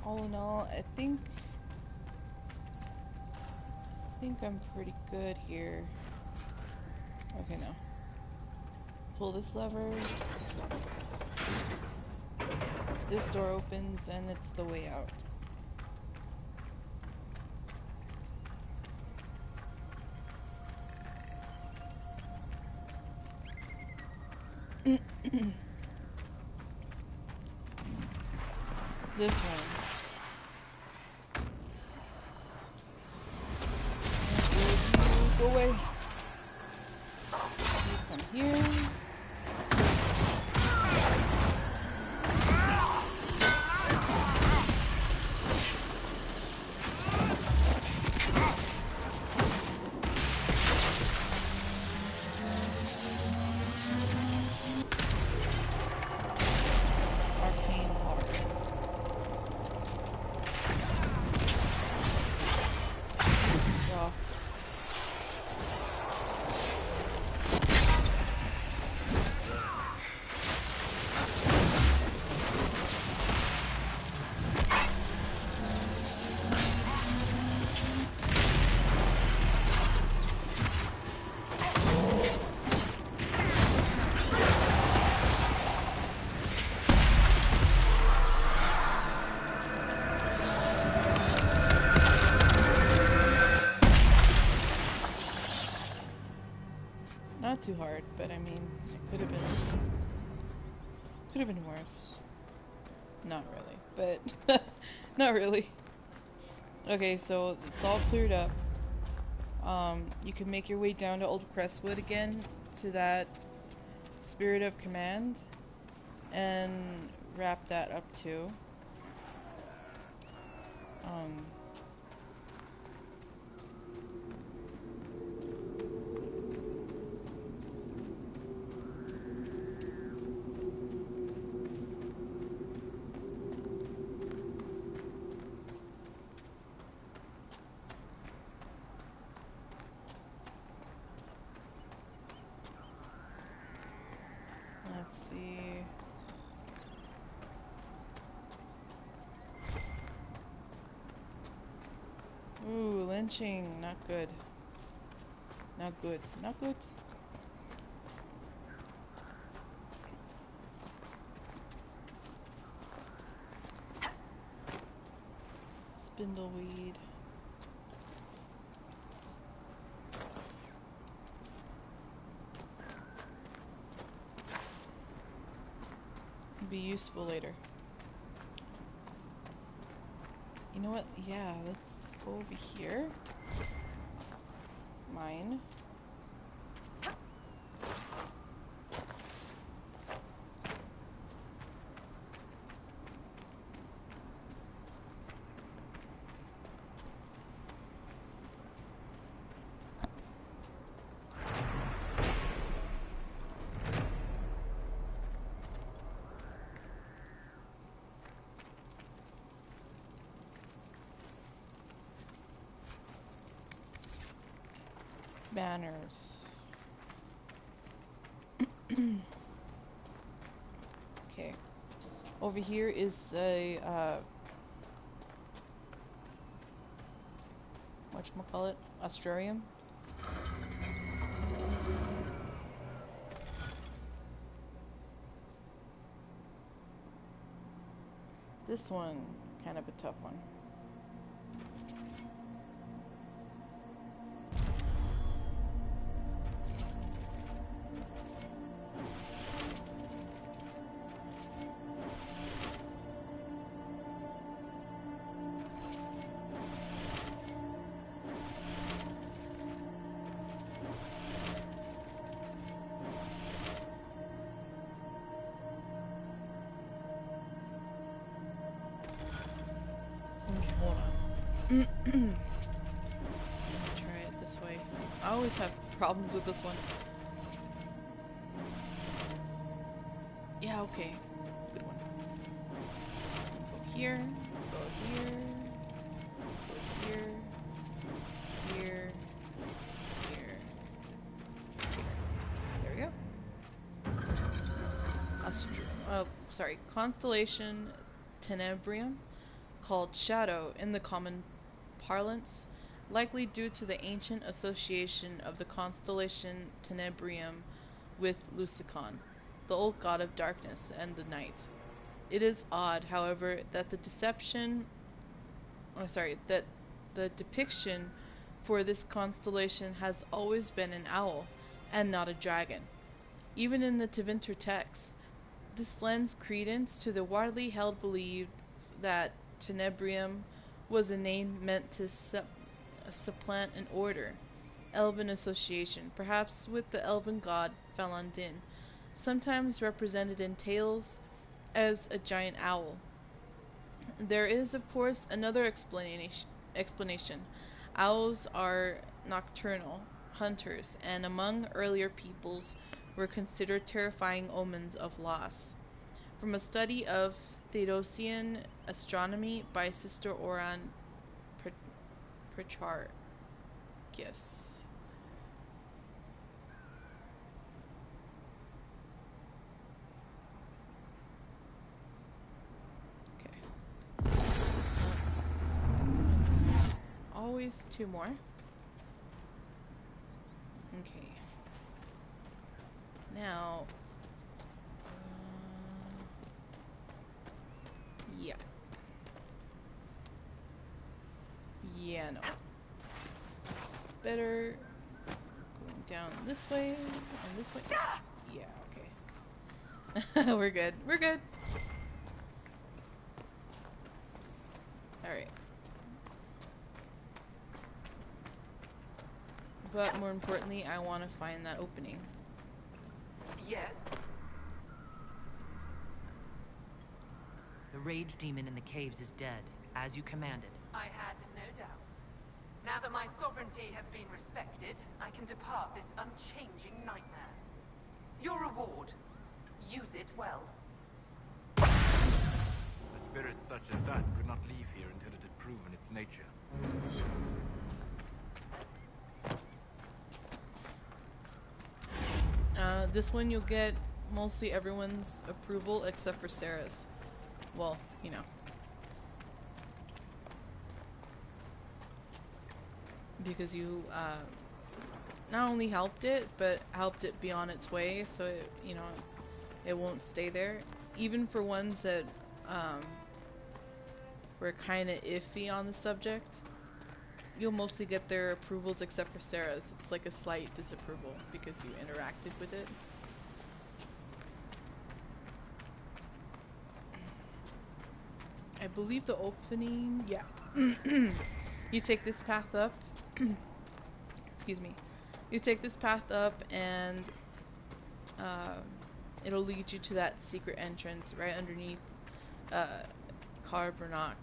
All in all, I think I'm pretty good here. Okay, now pull this lever. This door opens and it's the way out. This one. Go away. You come here. Arcane heart. Yeah. Not too hard, but I mean, it could have been worse. Not really, but not really. Okay, so it's all cleared up. You can make your way down to Old Crestwood again to that Spirit of Command and wrap that up too. Let's see. Ooh, lynching. Not good. Not good. Not good. Spindleweed. Be useful later. You know what? Yeah, let's go over here. Mine. Banners. Okay. Over here is the whatchamacallit? Australium. This one, kind of a tough one. Hold on. Try it this way. I always have problems with this one. Yeah, okay. Good one. Go here. Go here. Go here. Here. constellation Tenebrium, called Shadow in the common parlance, likely due to the ancient association of the constellation Tenebrium with Lucicon, the old god of darkness and the night. It is odd, however, that the depiction for this constellation has always been an owl and not a dragon. Even in the Tevinter texts, this lends credence to the widely held belief that Tenebrium was a name meant to supplant an order, elven association, perhaps with the elven god Falandin, sometimes represented in tales as a giant owl. There is, of course, another explanation. Owls are nocturnal hunters, and among earlier peoples were considered terrifying omens of loss. From a study of Theodosian astronomy by Sister Oran Precharchus. Always two more. Okay. Now, yeah. Yeah, no. It's better going down this way and this way. Yeah, okay. We're good. We're good. Alright. But more importantly, I want to find that opening. Yes? The rage demon in the caves is dead, as you commanded. I had no doubts. Now that my sovereignty has been respected, I can depart this unchanging nightmare. Your reward. Use it well. A spirit such as that could not leave here until it had proven its nature. This one you'll get mostly everyone's approval except for Sarah's. Well, you know. Because you not only helped it, but helped it be on its way, so it, you know, it won't stay there. Even for ones that were kind of iffy on the subject, you'll mostly get their approvals except for Sarah's. It's like a slight disapproval because you interacted with it. I believe the opening, yeah. You take this path up. Excuse me. You take this path up and it'll lead you to that secret entrance right underneath Carbonach.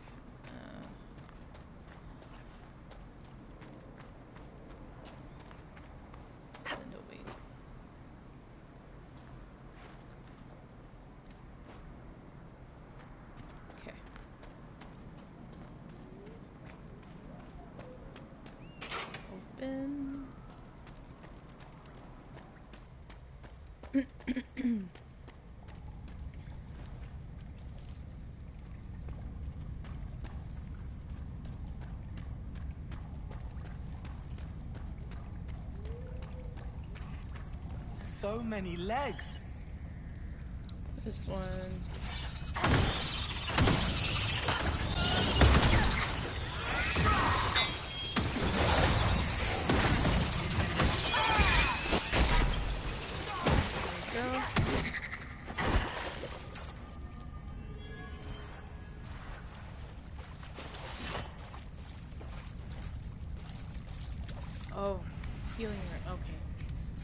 So many legs. This one. Oh, healing her. Okay.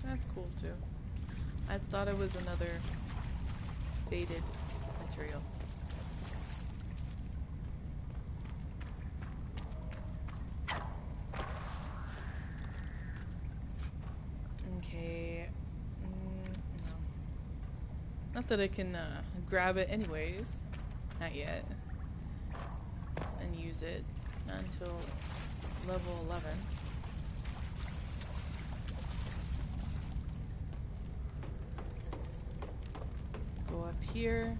That's cool too. I thought it was another faded material. Okay. No. Not that I can grab it anyways. Not yet. And use it. Not until level 11. Go up here.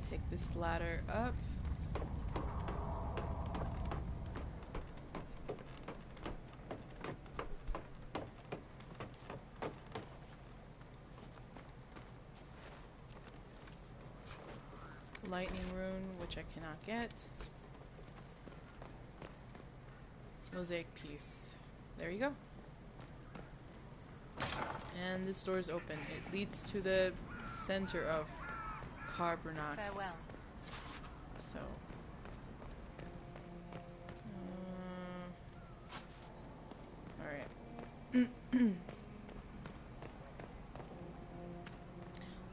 Take this ladder up. Lightning rune, which I cannot get. Mosaic piece. There you go. And this door is open. It leads to the center of Carbernac. Farewell. So. Alright.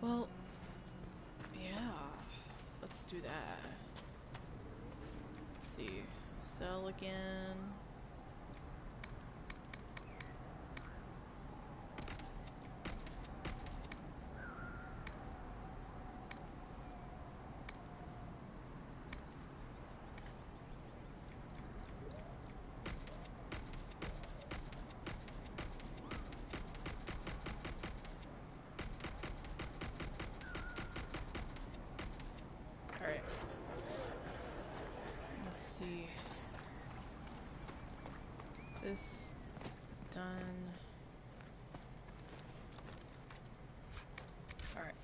Well, yeah. Let's do that. Let's see. Sell again. Alright. Let's see. This done. Alright.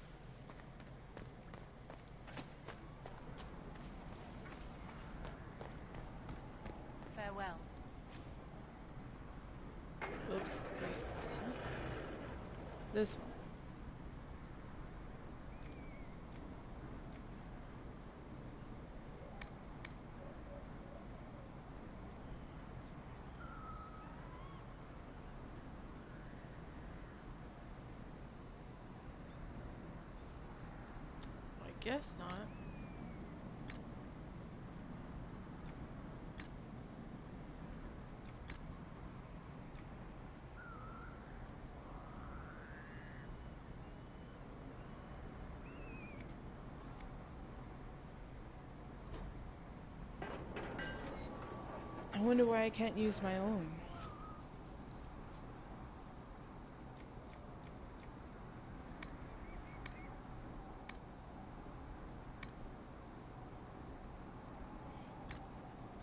Farewell. Oops. Wait. This one. I guess not. I wonder why I can't use my own.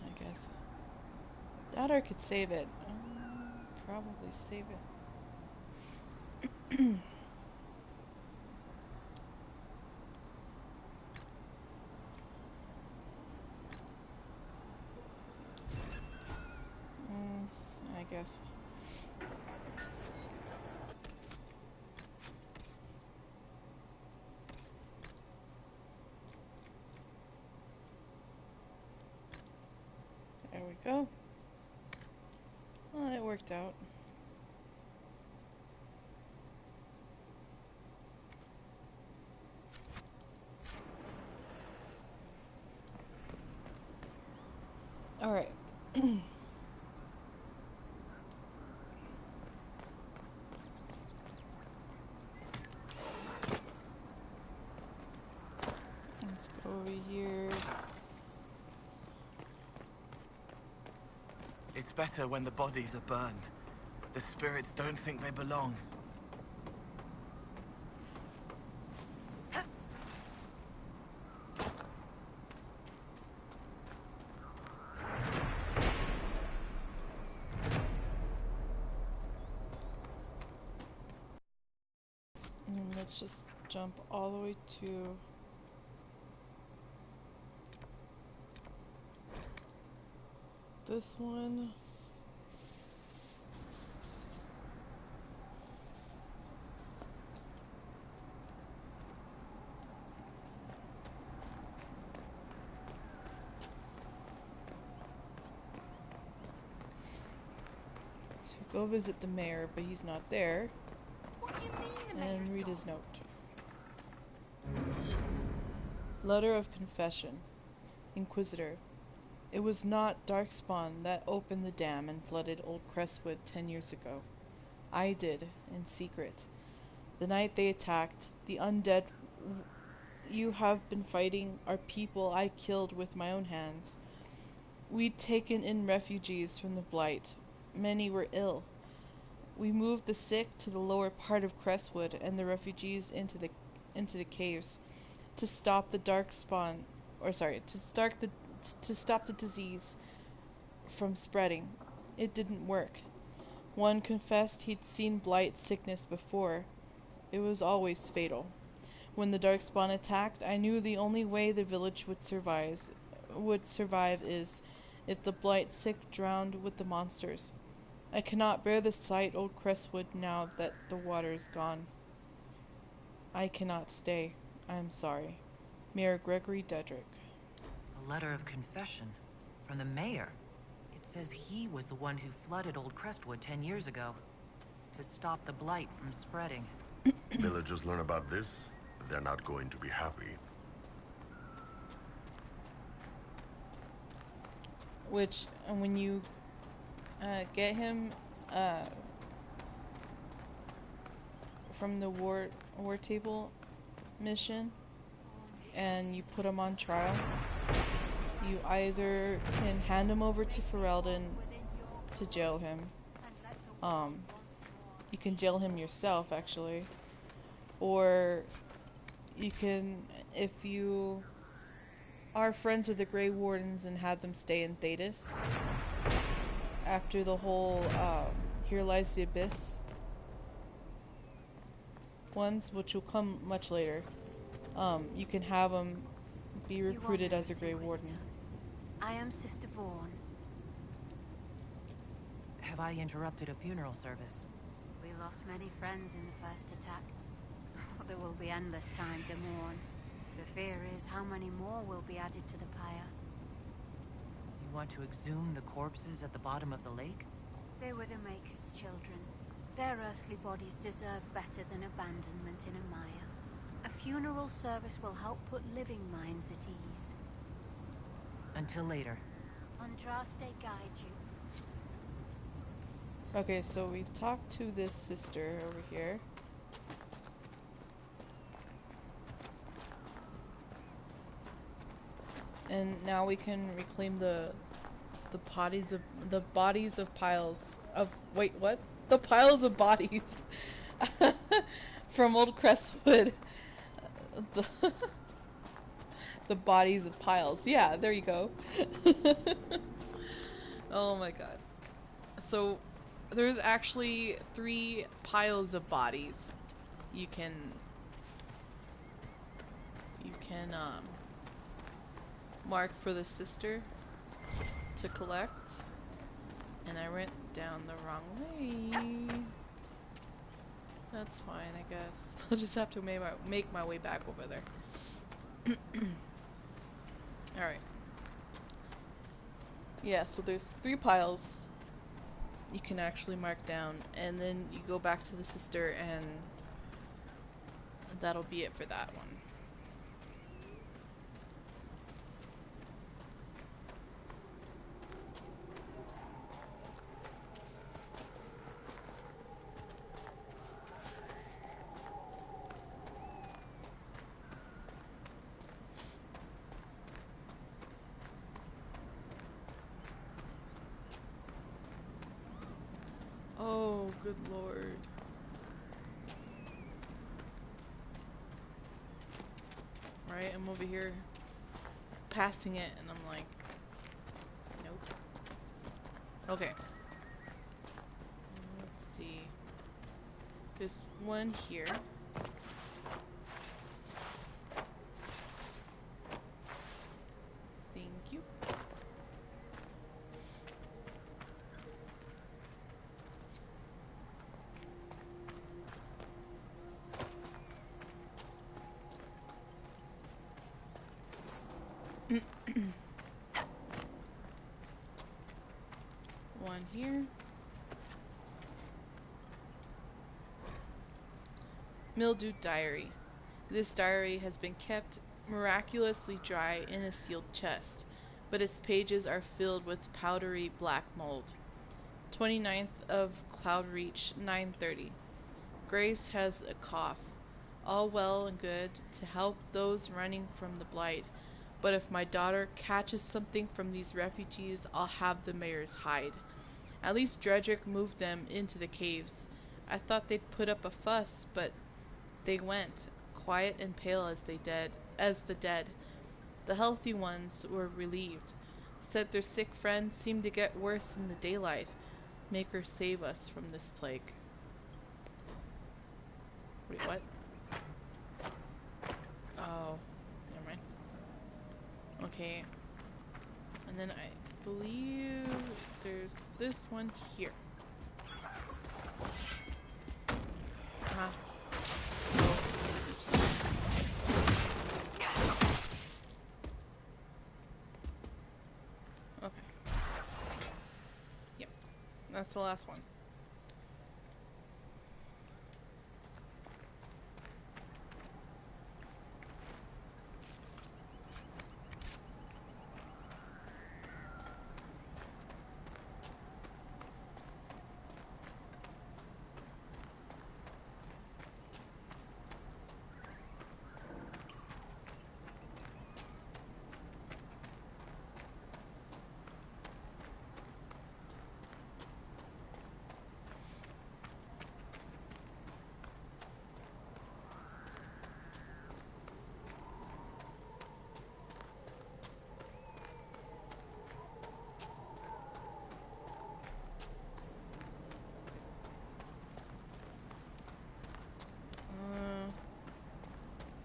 I guess. That or I could save it. Probably save it. I guess. There we go. Well, it worked out. All right. Let's go over here. It's better when the bodies are burned. The spirits don't think they belong. And let's just jump all the way to this one. So go visit the mayor, but he's not there. What do you mean the mayor's And read gone? his note. Letter of confession. Inquisitor. It was not Darkspawn that opened the dam and flooded Old Crestwood 10 years ago. I did, in secret. The night they attacked, the undead you have been fighting are people I killed with my own hands. We'd taken in refugees from the Blight. Many were ill. We moved the sick to the lower part of Crestwood and the refugees into the caves to stop the dark spawn, or sorry, to stop the disease from spreading. It didn't work. One confessed he'd seen blight sickness before. It was always fatal. When the darkspawn attacked, I knew the only way the village would survive is if the blight sick drowned with the monsters. I cannot bear the sight old Crestwood now that the water is gone. I cannot stay. I am sorry. Mayor Gregory Dedrick. A letter of confession from the mayor. It says he was the one who flooded Old Crestwood 10 years ago to stop the blight from spreading. Villagers learn about this, they're not going to be happy. Which, when you get him from the war table mission and you put him on trial, you either can hand him over to Ferelden to jail him. You can jail him yourself, actually. Or you can, if you are friends with the Grey Wardens and had them stay in Thedas, after the whole Here Lies the Abyss ones, which will come much later, you can have them be recruited as a Grey Warden. I am Sister Vaughn. Have I interrupted a funeral service? We lost many friends in the first attack. There will be endless time to mourn. The fear is how many more will be added to the pyre. You want to exhume the corpses at the bottom of the lake? They were the Maker's children. Their earthly bodies deserve better than abandonment in a mire. A funeral service will help put living minds at ease. Until later. Andraste guide you. Okay, so we talked to this sister over here. And now we can reclaim the bodies of piles of, wait, what? The piles of bodies from Old Crestwood. The bodies of piles. Yeah, there you go. Oh my god. So there's actually 3 piles of bodies you can mark for the sister to collect. And I went down the wrong way. That's fine, I guess. I'll just have to make my way back over there. Alright. Yeah, so there's 3 piles you can actually mark down, and then you go back to the sister, and that'll be it for that one. Oh, good lord. Right, I'm over here passing it and I'm like, nope. Okay. Let's see. There's one here. Thank you. One here. Mildew Diary. This diary has been kept miraculously dry in a sealed chest, but its pages are filled with powdery black mold. 29th of Cloudreach, 9:30. Grace has a cough. All well and good to help those running from the blight, but if my daughter catches something from these refugees, I'll have the mayor's hide. At least Dredrick moved them into the caves. I thought they'd put up a fuss, but they went, quiet and pale as the dead. The healthy ones were relieved, said their sick friend seemed to get worse in the daylight. Maker save us from this plague. Wait, what? Oh, never mind. Okay. And then I believe there's this one here. Huh. Oops. Okay. Yep. That's the last one.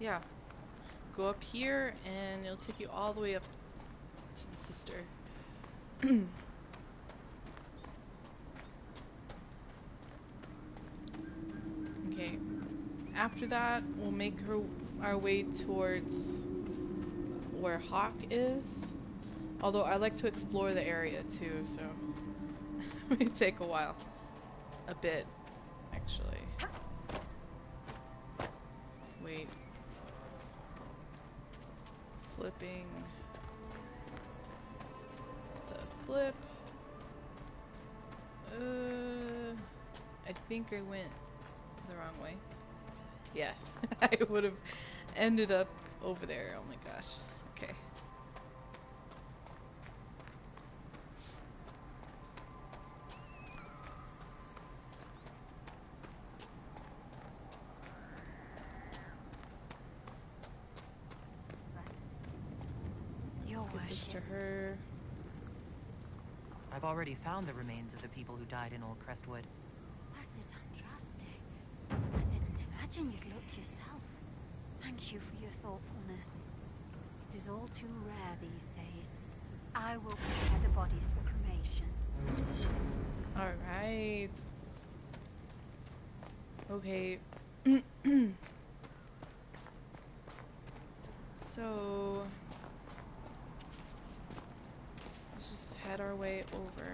Yeah. Go up here and it'll take you all the way up to the sister. Okay. After that, we'll make our way towards where Hawk is. Although I like to explore the area too, so it may take a while. A bit, actually. Wait. Flipping the flip. I think I went the wrong way. Yeah, I would have ended up over there. Oh my gosh. Okay. Let's give this to her. I've already found the remains of the people who died in Old Crestwood. Was it untrusting? I didn't imagine you'd look yourself. Thank you for your thoughtfulness. It is all too rare these days. I will prepare the bodies for cremation. Alright. Okay. So let's just head our way over.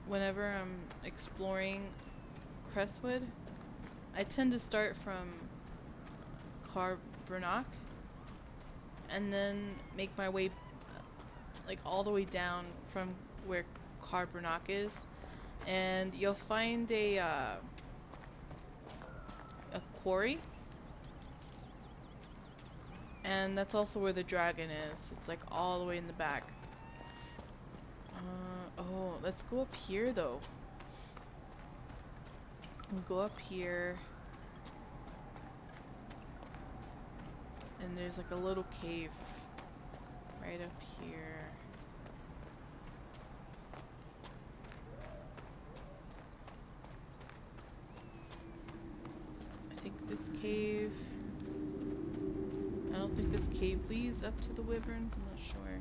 Whenever I'm exploring Crestwood, I tend to start from Carbronock and then make my way like all the way down from where Carbronock is, and you'll find a quarry, and that's also where the dragon is. It's like all the way in the back. Oh, let's go up here though. We'll go up here. And there's like a little cave right up here. I think this cave... I don't think this cave leads up to the wyverns. I'm not sure.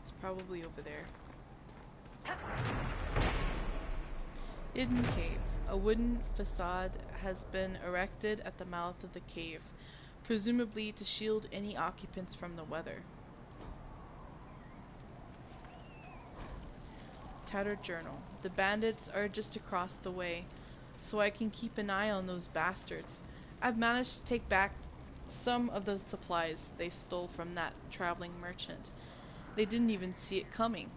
It's probably over there. Hidden cave. A wooden facade has been erected at the mouth of the cave, presumably to shield any occupants from the weather. Tattered journal. The bandits are just across the way, so I can keep an eye on those bastards. I've managed to take back some of the supplies they stole from that traveling merchant. They didn't even see it coming.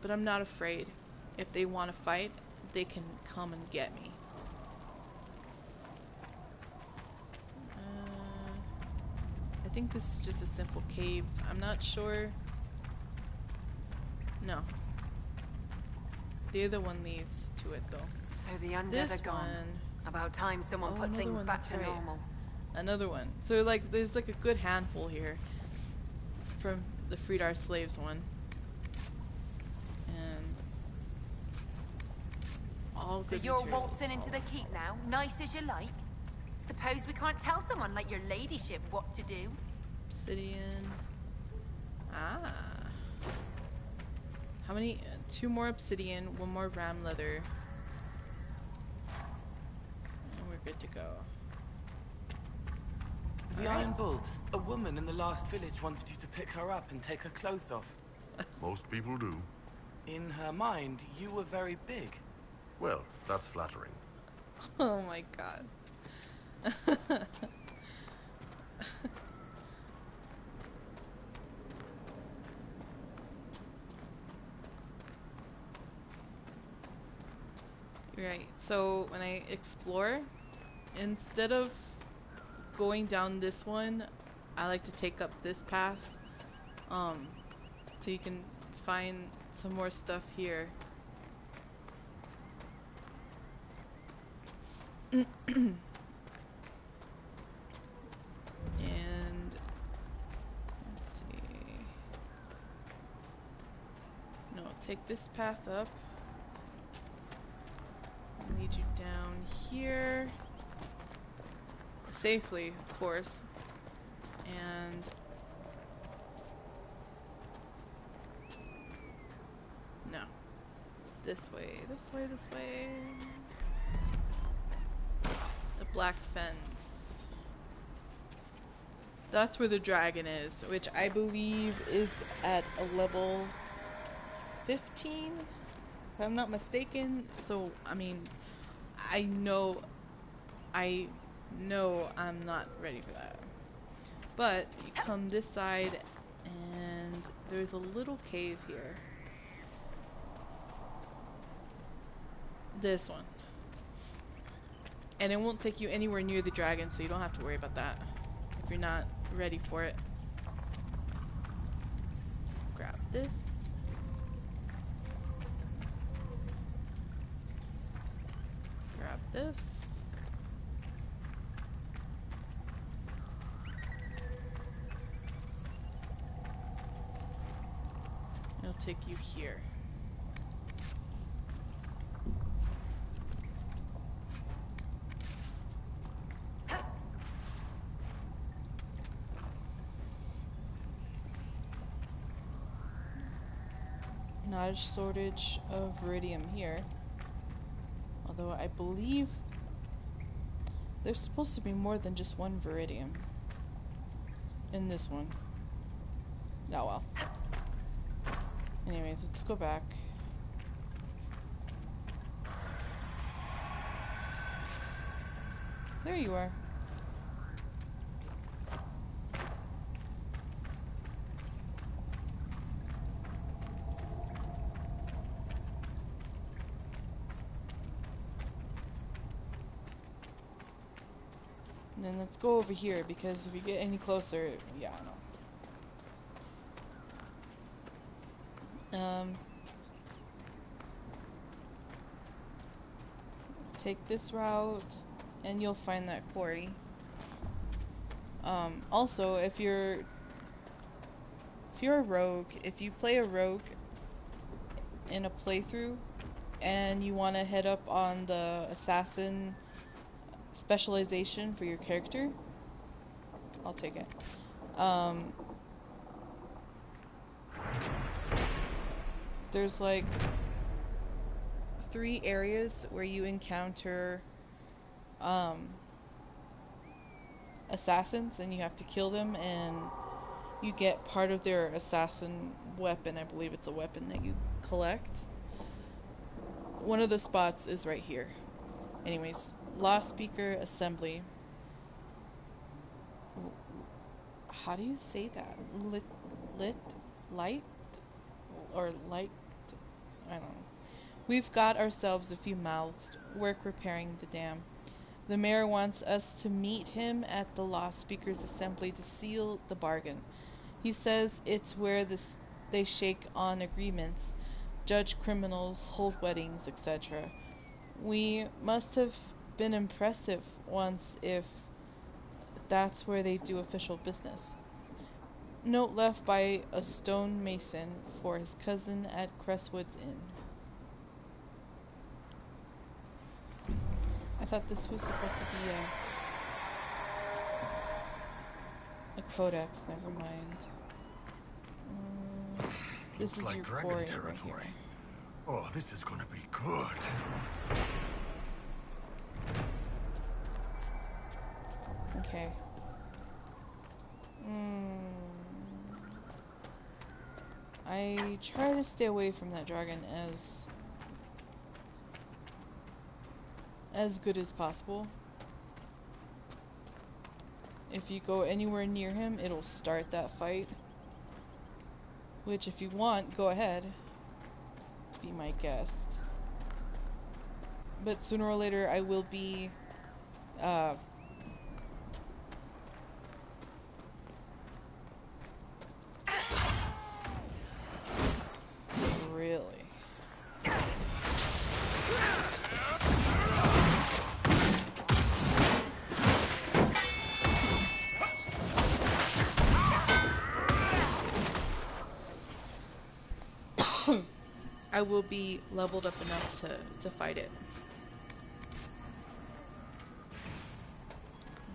But I'm not afraid. If they want to fight, they can come and get me. I think this is just a simple cave. I'm not sure. No. The other one leads to it, though. So the undead This are gone. one... About time someone put another things one, back that's to right. normal. Another one. So, like, there's like a good handful here. From the Freed Our Slaves one. And... all So good you're materials. waltzing into the keep now, nice as you like? Suppose we can't tell someone like your ladyship what to do? Obsidian. Ah. How many? 2 more obsidian, 1 more ram leather. And we're good to go. The Iron Bull, a woman in the last village wanted you to pick her up and take her clothes off. Most people do. In her mind, you were very big. Well, that's flattering. Oh my god. Right, so when I explore, instead of going down this one, I like to take up this path, so you can find some more stuff here. And let's see. No, take this path up. Lead you down here. Safely, of course. And no. This way, this way, this way. The black fence. That's where the dragon is, which I believe is at a level 15, if I'm not mistaken. So, I mean, I know I'm not ready for that. But you come this side and there's a little cave here. This one. And it won't take you anywhere near the dragon, so you don't have to worry about that if you're not ready for it. Grab this. Grab this. It'll take you here. Not a shortage of viridium here. Although I believe there's supposed to be more than just 1 viridium in this one. Oh well. Anyways, let's go back. There you are. And then let's go over here, because if you get any closer, yeah, I know. Take this route, and you'll find that quarry. Also, if you're a rogue, if you play a rogue in a playthrough, and you want to head up on the assassin specialization for your character, I'll take it. There's like 3 areas where you encounter assassins, and you have to kill them, and you get part of their assassin weapon. I believe it's a weapon that you collect. One of the spots is right here. Anyways, Lost Speaker Assembly. How do you say that? Light? Or light? I don't know. We've got ourselves a few mouths work repairing the dam. The mayor wants us to meet him at the Lost Speakers Assembly to seal the bargain. He says it's where they shake on agreements, judge criminals, hold weddings, etc. We must have been impressive once if that's where they do official business. Note left by a stonemason for his cousin at Crestwood's Inn. I thought this was supposed to be a codex, never mind. This is like your dragon foray territory. right Oh, this is gonna be good. here. Okay. I try to stay away from that dragon as good as possible. If you go anywhere near him, it'll start that fight. Which, if you want, go ahead. Be my guest. But sooner or later, I will be, really. I will be leveled up enough to fight it.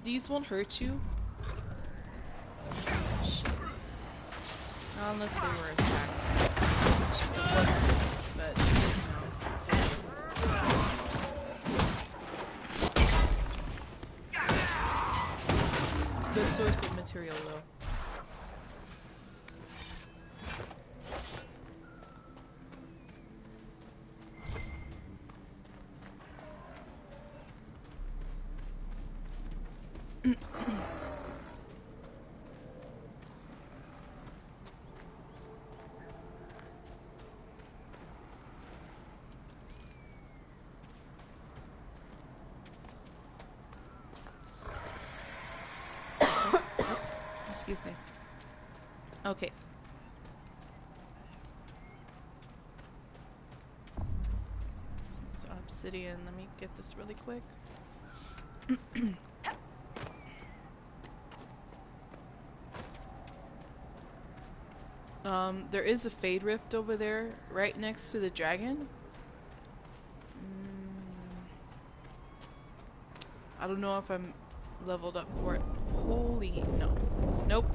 These won't hurt you. Shit. Not unless they were attacked. But, no. Good source of material, though. Excuse me. Okay. So obsidian, let me get this really quick. There is a Fade Rift over there, right next to the dragon. I don't know if I'm leveled up for it. Holy no. Nope.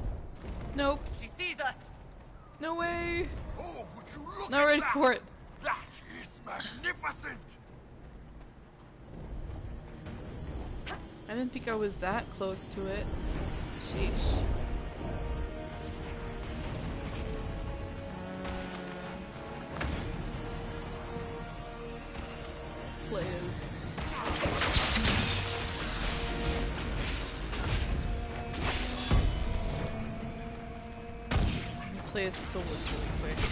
Nope. She sees us! No way! Oh, would you look Not at ready that? for it. That is magnificent! I didn't think I was that close to it. Sheesh. Players. Play as souls really quick.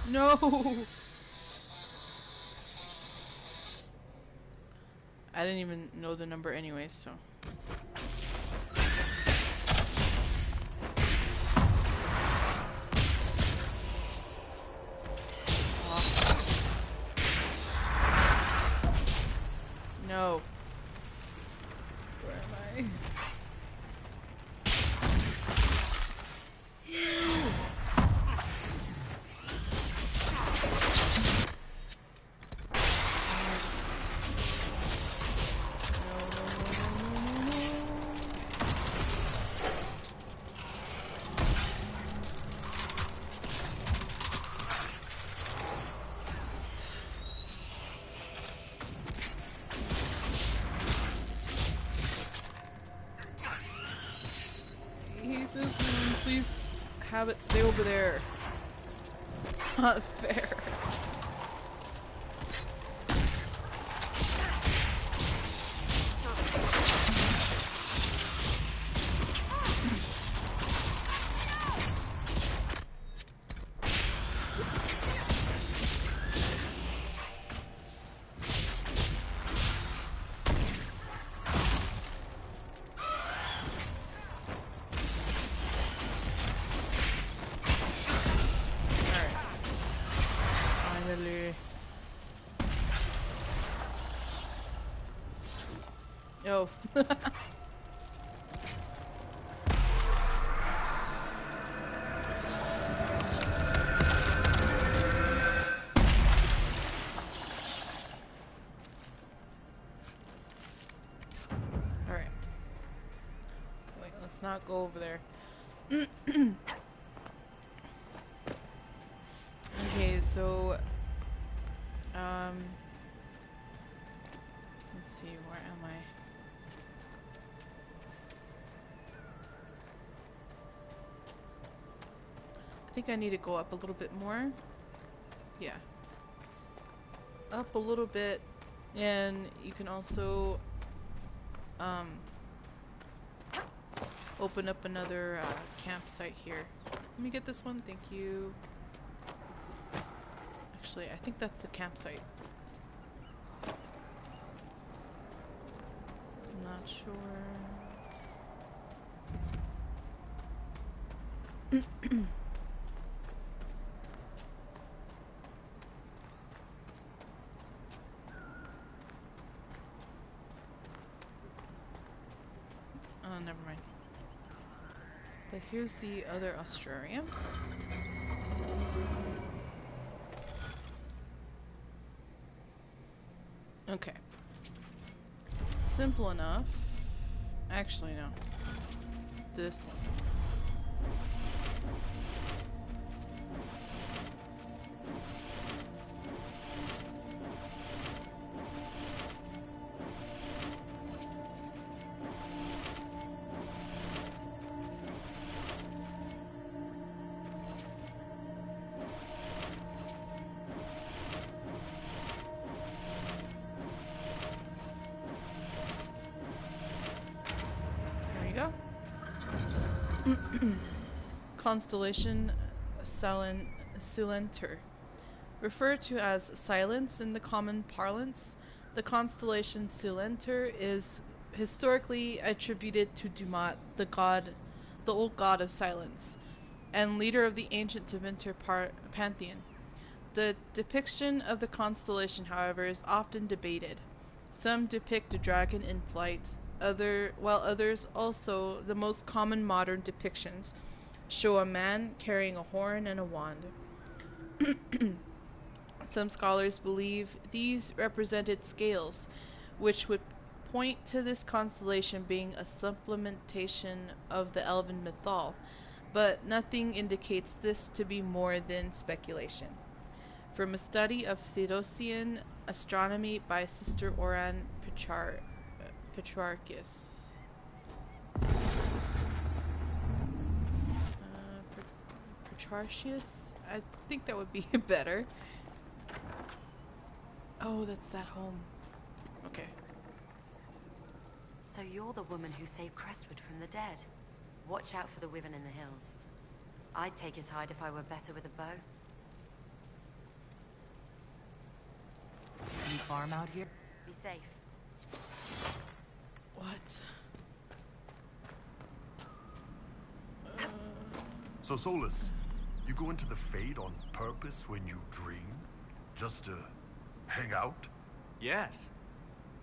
No! I didn't even know the number anyway, so. No. Where am I? Please have it stay over there. It's not fair. Oh. Alright. Wait, let's not go over there. Okay, so let's see, where am I? I think I need to go up a little bit more. Yeah. Up a little bit, and you can also open up another campsite here. Let me get this one, thank you. Actually, I think that's the campsite. I'm not sure. Oh, never mind. But here's the other Austrarium. Okay. Simple enough. Actually, no. This one. Constellation Silenter. Referred to as Silence in the common parlance, the constellation Silenter is historically attributed to Dumat, the old god of silence, and leader of the ancient Tevinter pantheon. The depiction of the constellation, however, is often debated. Some depict a dragon in flight, while others, also the most common modern depictions, show a man carrying a horn and a wand. Some scholars believe these represented scales, which would point to this constellation being a supplementation of the elven mythol, but nothing indicates this to be more than speculation. From a study of Theodosian astronomy by Sister Oran Petrarchus. Petrarchus? I think that would be better. Oh, that's that home. Okay. So you're the woman who saved Crestwood from the dead. Watch out for the wyvern in the hills. I'd take his hide if I were better with a bow. Any farm out here? Be safe. What? So, Solus, you go into the Fade on purpose when you dream? Just to hang out? Yes.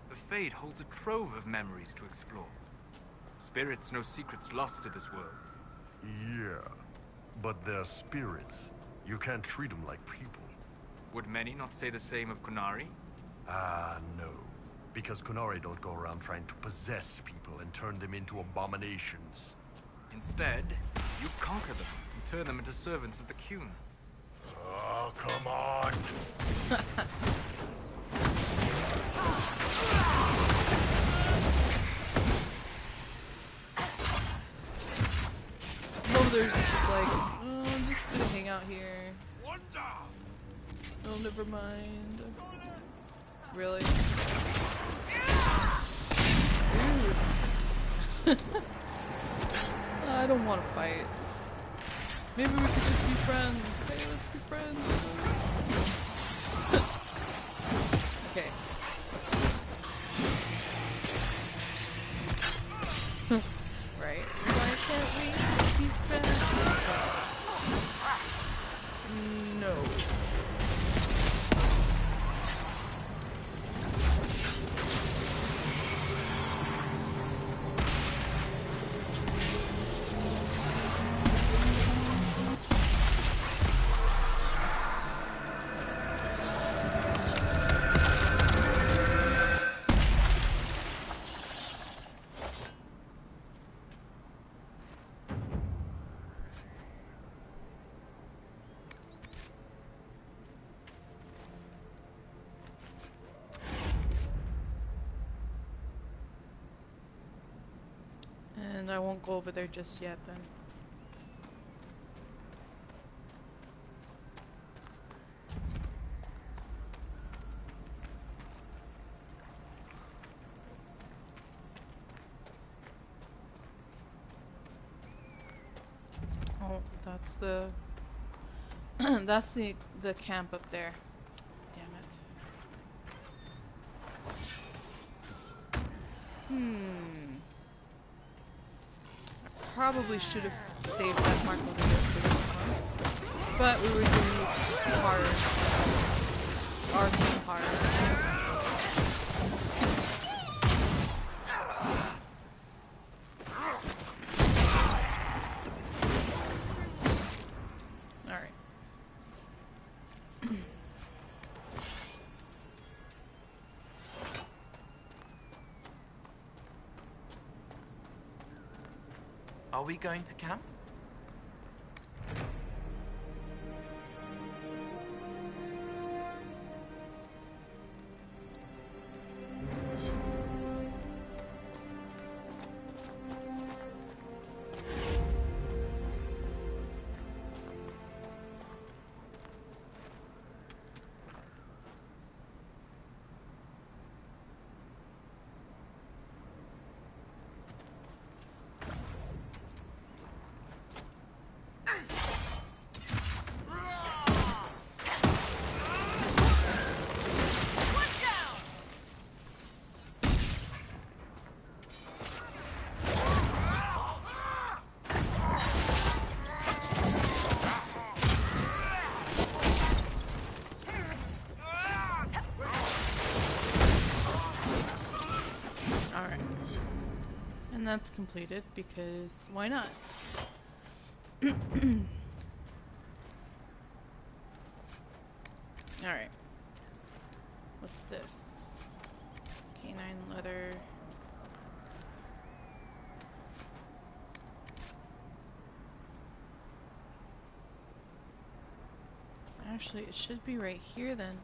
The Fade holds a trove of memories to explore. Spirits know secrets lost to this world. Yeah, but they're spirits. You can't treat them like people. Would many not say the same of Kunari? No. Because Kunari don't go around trying to possess people and turn them into abominations. Instead, you conquer them and turn them into servants of the Qun. Oh, come on! Mulder's just like, oh, I'm just gonna hang out here. Oh, never mind. Really? Dude. I don't want to fight. Maybe we could just be friends. Hey, let's be friends. Okay. Right. Why can't we be friends? No. And I won't go over there just yet then. Oh, that's the that's the camp up there. Damn it. I probably should have saved that mark over there for this one. But we were doing hard. Arson hard. Alright. Are we going to camp? And that's completed because why not? Alright. What's this? Canine leather. Actually, it should be right here then.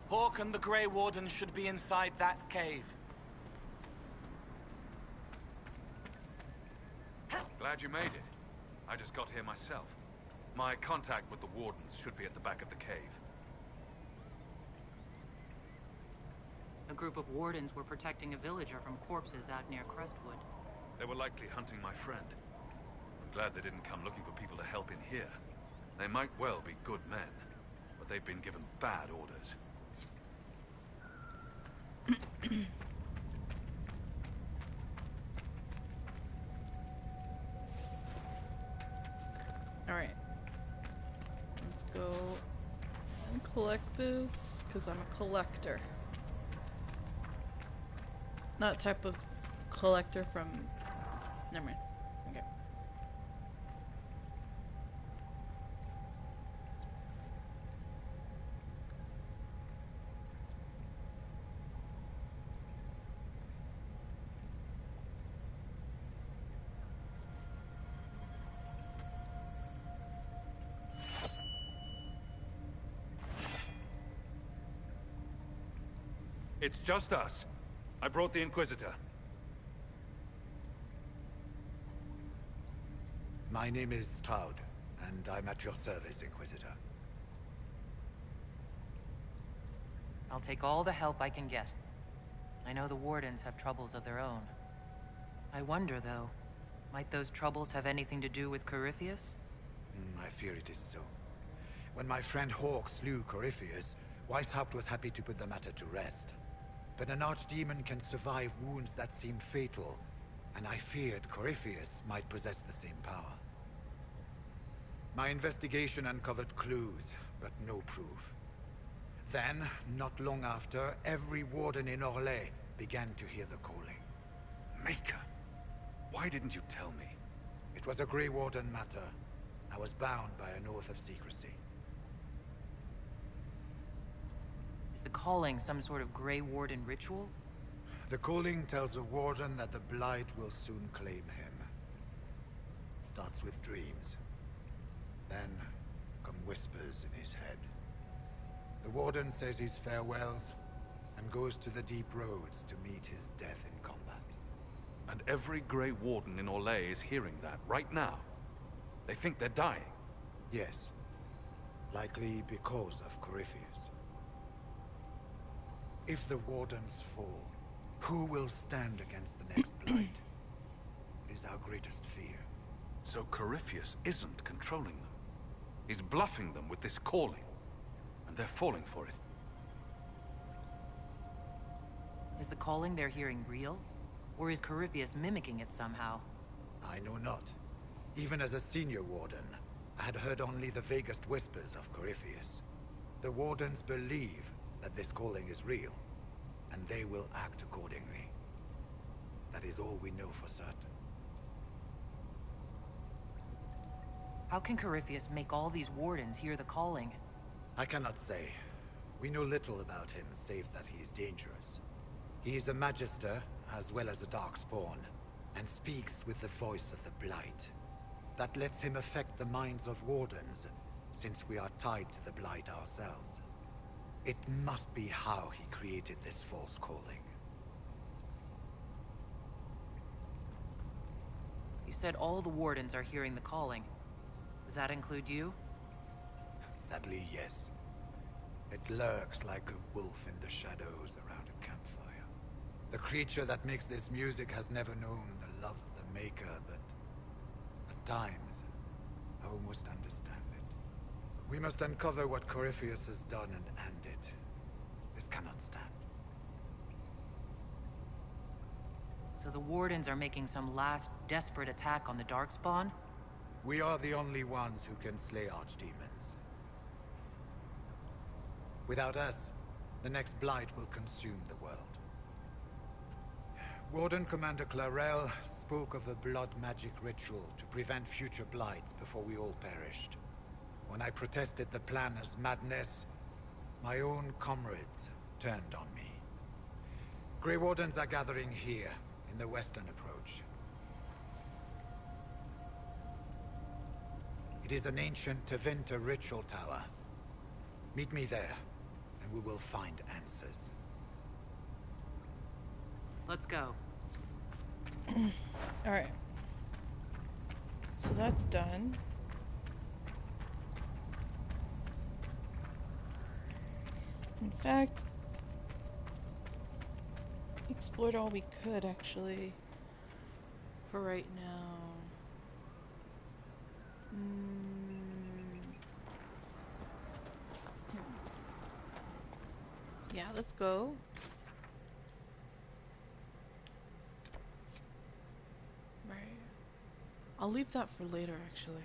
Hawk and the Grey Warden should be inside that cave. Glad you made it. I just got here myself. My contact with the Wardens should be at the back of the cave. A group of Wardens were protecting a villager from corpses out near Crestwood. They were likely hunting my friend. I'm glad they didn't come looking for people to help in here. They might well be good men, but they've been given bad orders. Alright. Let's go and collect this, because I'm a collector. Not type of collector from... Never mind. Okay. It's just us. I brought the Inquisitor. My name is Stroud, and I'm at your service, Inquisitor. I'll take all the help I can get. I know the Wardens have troubles of their own. I wonder, though, might those troubles have anything to do with Corypheus? I fear it is so. When my friend Hawke slew Corypheus, Weishaupt was happy to put the matter to rest. But an archdemon can survive wounds that seem fatal, and I feared Corypheus might possess the same power. My investigation uncovered clues, but no proof. Then, not long after, every warden in Orlais began to hear the calling. Maker? Why didn't you tell me? It was a Grey Warden matter. I was bound by an oath of secrecy. Is the calling some sort of Grey Warden ritual? The calling tells a warden that the Blight will soon claim him. It starts with dreams. Then come whispers in his head. The warden says his farewells and goes to the deep roads to meet his death in combat. And every Grey Warden in Orlais is hearing that right now. They think they're dying. Yes. Likely because of Corypheus. If the Wardens fall, who will stand against the next Blight? It is our greatest fear. So Corypheus isn't controlling them. He's bluffing them with this calling. And they're falling for it. Is the calling they're hearing real? Or is Corypheus mimicking it somehow? I know not. Even as a senior warden, I had heard only the vaguest whispers of Corypheus. The Wardens believe that this calling is real, and they will act accordingly. That is all we know for certain. How can Corypheus make all these Wardens hear the calling? I cannot say. We know little about him, save that he is dangerous. He is a Magister, as well as a Darkspawn, and speaks with the voice of the Blight. That lets him affect the minds of Wardens, since we are tied to the Blight ourselves. It must be how he created this false calling. You said all the Wardens are hearing the calling. Does that include you? Sadly, yes. It lurks like a wolf in the shadows around a campfire. The creature that makes this music has never known the love of the Maker, but at times, I almost understand it. We must uncover what Corypheus has done and end it. This cannot stand. So the Wardens are making some last desperate attack on the Darkspawn? We are the only ones who can slay archdemons. Without us, the next Blight will consume the world. Warden Commander Clarel spoke of a blood magic ritual to prevent future Blights before we all perished. When I protested the plan as madness, my own comrades turned on me. Grey Wardens are gathering here, in the western approach. It is an ancient Tevinter ritual tower. Meet me there, and we will find answers. Let's go. Alright. So that's done. In fact, explored all we could, actually. for right now. Yeah, let's go. Right. I'll leave that for later, actually.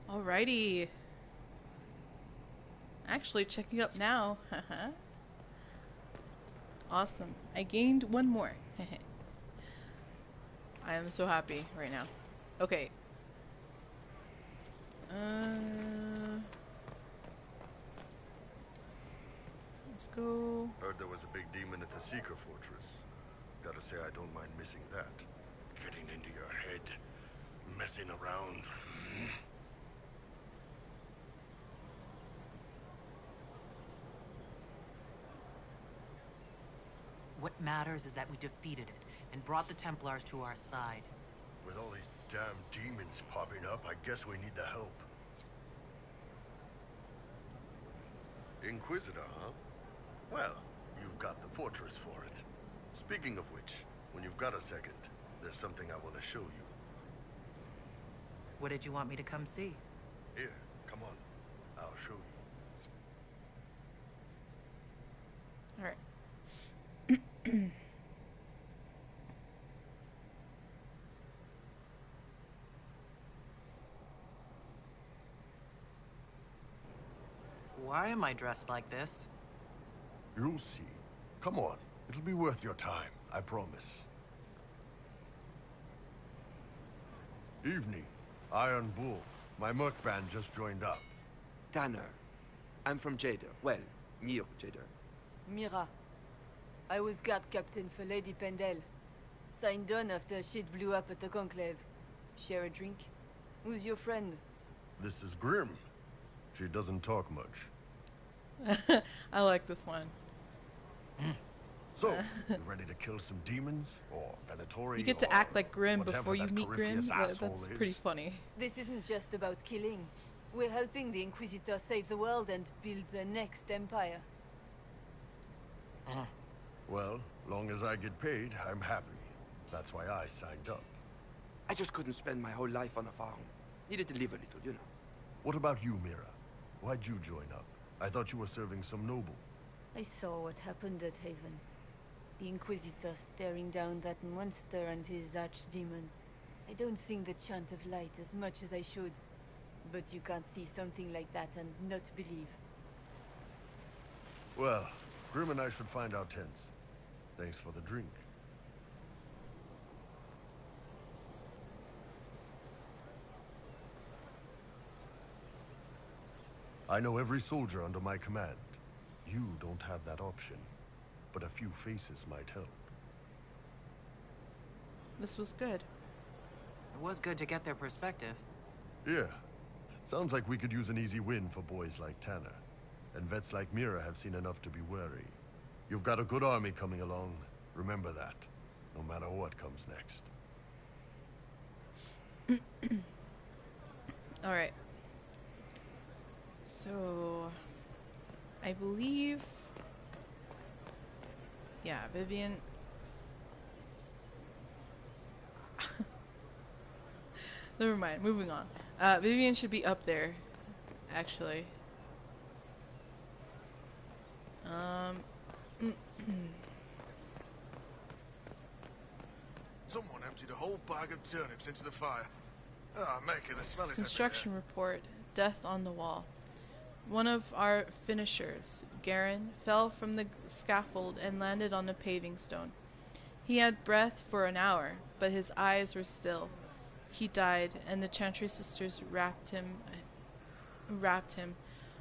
Alrighty. Actually, checking up now. Awesome. I gained one more. I am so happy right now. Okay. Let's go. Heard there was a big demon at the Seeker Fortress. Gotta say, I don't mind missing that. Getting into your head, messing around. What matters is that we defeated it and brought the Templars to our side. With all these damn demons popping up, I guess we need the help. Inquisitor, huh? Well, you've got the fortress for it. Speaking of which, when you've got a second, there's something I want to show you. What did you want me to come see? Here, come on. I'll show you. Alright. Why am I dressed like this? You'll see. Come on. It'll be worth your time, I promise. Evening. Iron Bull. My merc band just joined up. Tanner. I'm from Jader. Well, near Jader. Mira. I was guard captain for Lady Pendel. Signed on after shit blew up at the Conclave. Share a drink? Who's your friend? This is Grim. She doesn't talk much. I like this one. So, you ready to kill some demons? Or Venatori? You get to act like Grim before you meet Grim? That's Is. pretty funny. This isn't just about killing. We're helping the Inquisitor save the world and build the next empire. Well, long as I get paid, I'm happy. That's why I signed up. I just couldn't spend my whole life on a farm. Needed to live a little, you know. What about you, Mira? Why'd you join up? I thought you were serving some noble. I saw what happened at Haven. The Inquisitor staring down that monster and his archdemon. I don't think the chant of light as much as I should. But you can't see something like that and not believe. Well, Grim and I should find our tents. Thanks for the drink. I know every soldier under my command. You don't have that option, but a few faces might help. This was good. It was good to get their perspective. Yeah. Sounds like we could use an easy win for boys like Tanner. And vets like Mira have seen enough to be wary. You've got a good army coming along. Remember that, no matter what comes next. Alright. So, I believe... Yeah, Vivian... Never mind, moving on. Vivian should be up there, actually. Someone emptied a whole bag of turnips into the fire. Ah, Maker, the smell is Construction report. Death on the wall. One of our finishers, Garen, fell from the scaffold and landed on a paving stone. He had breath for an hour, but his eyes were still. He died, and the Chantry sisters wrapped him.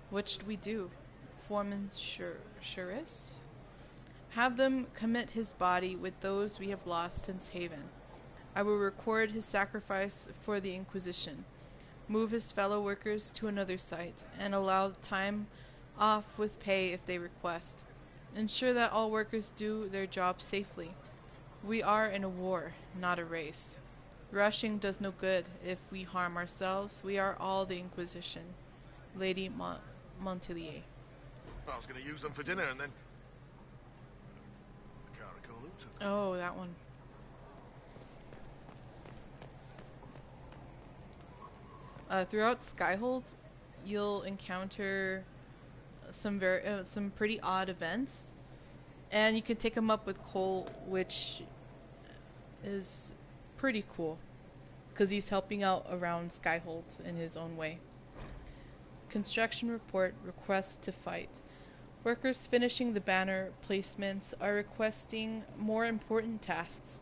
What should we do? Foreman Shuris? Have them commit his body with those we have lost since Haven. I will record his sacrifice for the Inquisition, move his fellow workers to another site, and allow time off with pay if they request. Ensure that all workers do their job safely. We are in a war, not a race. Rushing does no good. If we harm ourselves, we are all the Inquisition. Lady Montelier. I was going to use them for dinner and then... I can't recall who took them. Oh, that one. Throughout Skyhold, you'll encounter some pretty odd events, and you can take them up with Cole, which is pretty cool, because he's helping out around Skyhold in his own way. Construction report, request to fight. Workers finishing the banner placements are requesting more important tasks.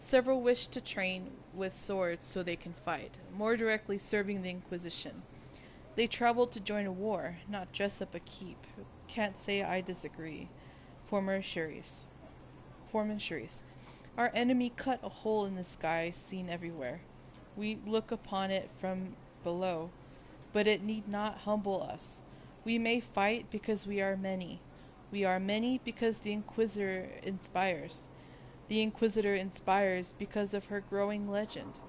Several wish to train with swords so they can fight, more directly serving the Inquisition. They traveled to join a war, not dress up a keep. Can't say I disagree. Foreman Shuris. Our enemy cut a hole in the sky seen everywhere. We look upon it from below, but it need not humble us. We may fight because we are many. We are many because the Inquisitor inspires. The Inquisitor inspires because of her growing legend.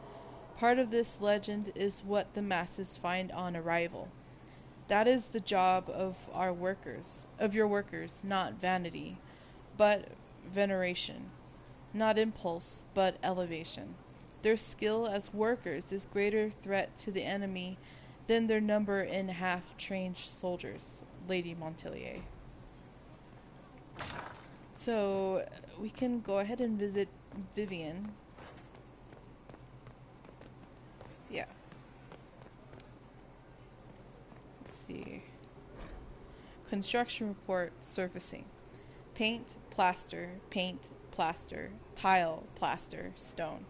Part of this legend is what the masses find on arrival. That is the job of our workers, not vanity, but veneration. Not impulse, but elevation. Their skill as workers is greater threat to the enemy than their number in half-trained soldiers. Lady Montelier. So, we can go ahead and visit Vivian. Yeah. Let's see. Construction report surfacing. Paint, plaster, tile, plaster, stone.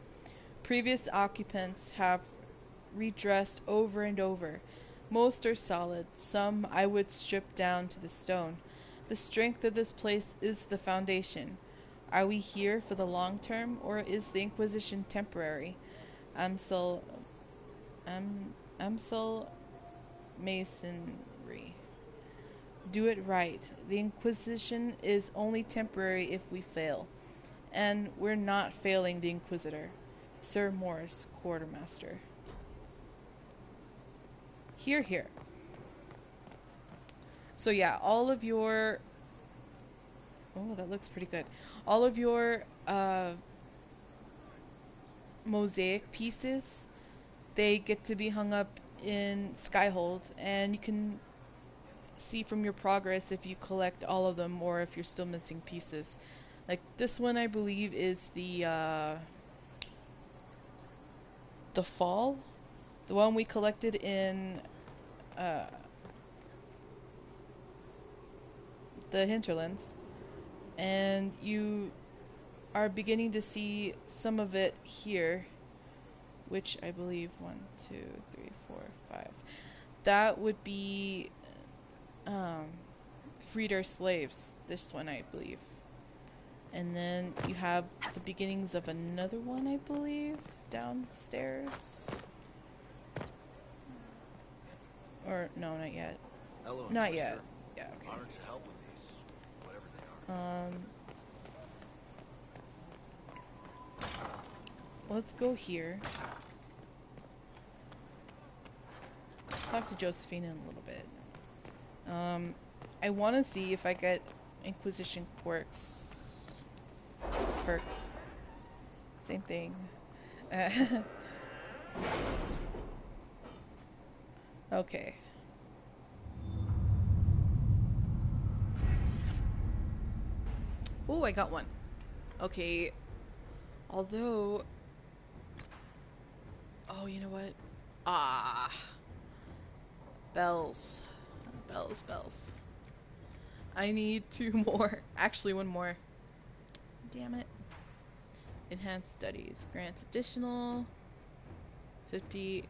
Previous occupants have redressed over and over. Most are solid. Some I would strip down to the stone. The strength of this place is the foundation. Are we here for the long term, or is the Inquisition temporary? Amsel Masonry. Do it right. The Inquisition is only temporary if we fail. And we're not failing the Inquisitor. Sir Morris, Quartermaster. Here. So yeah, all of your... Oh, that looks pretty good. All of your mosaic pieces, they get to be hung up in Skyhold, and you can see from your progress if you collect all of them or if you're still missing pieces. Like this one, I believe, is the Fall, the one we collected in the hinterlands, and you are beginning to see some of it here, which I believe 1, 2, 3, 4, 5. That would be freed our slaves. This one, I believe. And then you have the beginnings of another one, I believe, downstairs. Or no, not yet. Hello, not yet. Yeah, okay. Honored to help with these, whatever they are. Let's go here. Talk to Josephine in a little bit. I want to see if I get Inquisition perks. Same thing. Okay. Oh, I got one. Okay. Although... Oh, you know what? Bells. Bells, bells. I need 2 more. Actually, 1 more. Damn it. Enhanced studies. Grants additional 50%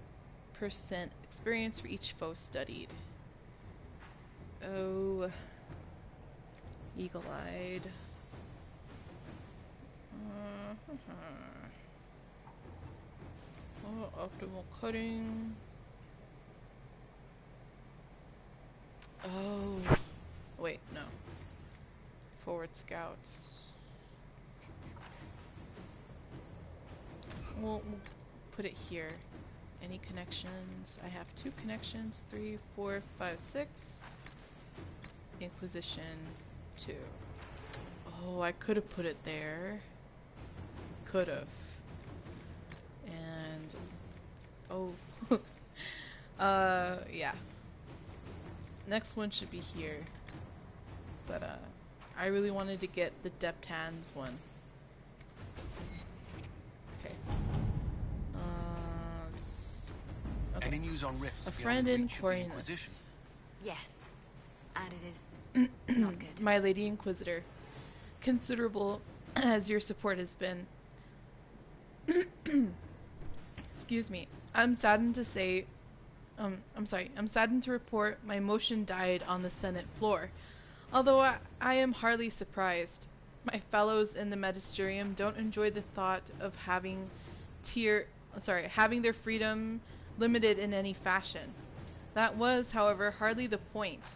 experience for each foe studied. Oh. Eagle-eyed. Oh, optimal cutting. Oh. Wait, no. Forward scouts. We'll put it here. Any connections? I have 2 connections. 3, 4, 5, 6. Inquisition 2. Oh, I could have put it there. Could have. And oh, yeah. Next one should be here. But I really wanted to get the depth hands one. Okay. Okay. Any news on rifts? A friend in Quarianus. Yes, and it is not good. My Lady Inquisitor. Considerable as your support has been. Excuse me. I'm saddened to say, I'm saddened to report my motion died on the Senate floor. Although I am hardly surprised. My fellows in the magisterium don't enjoy the thought of having their freedom limited in any fashion. That was, however, hardly the point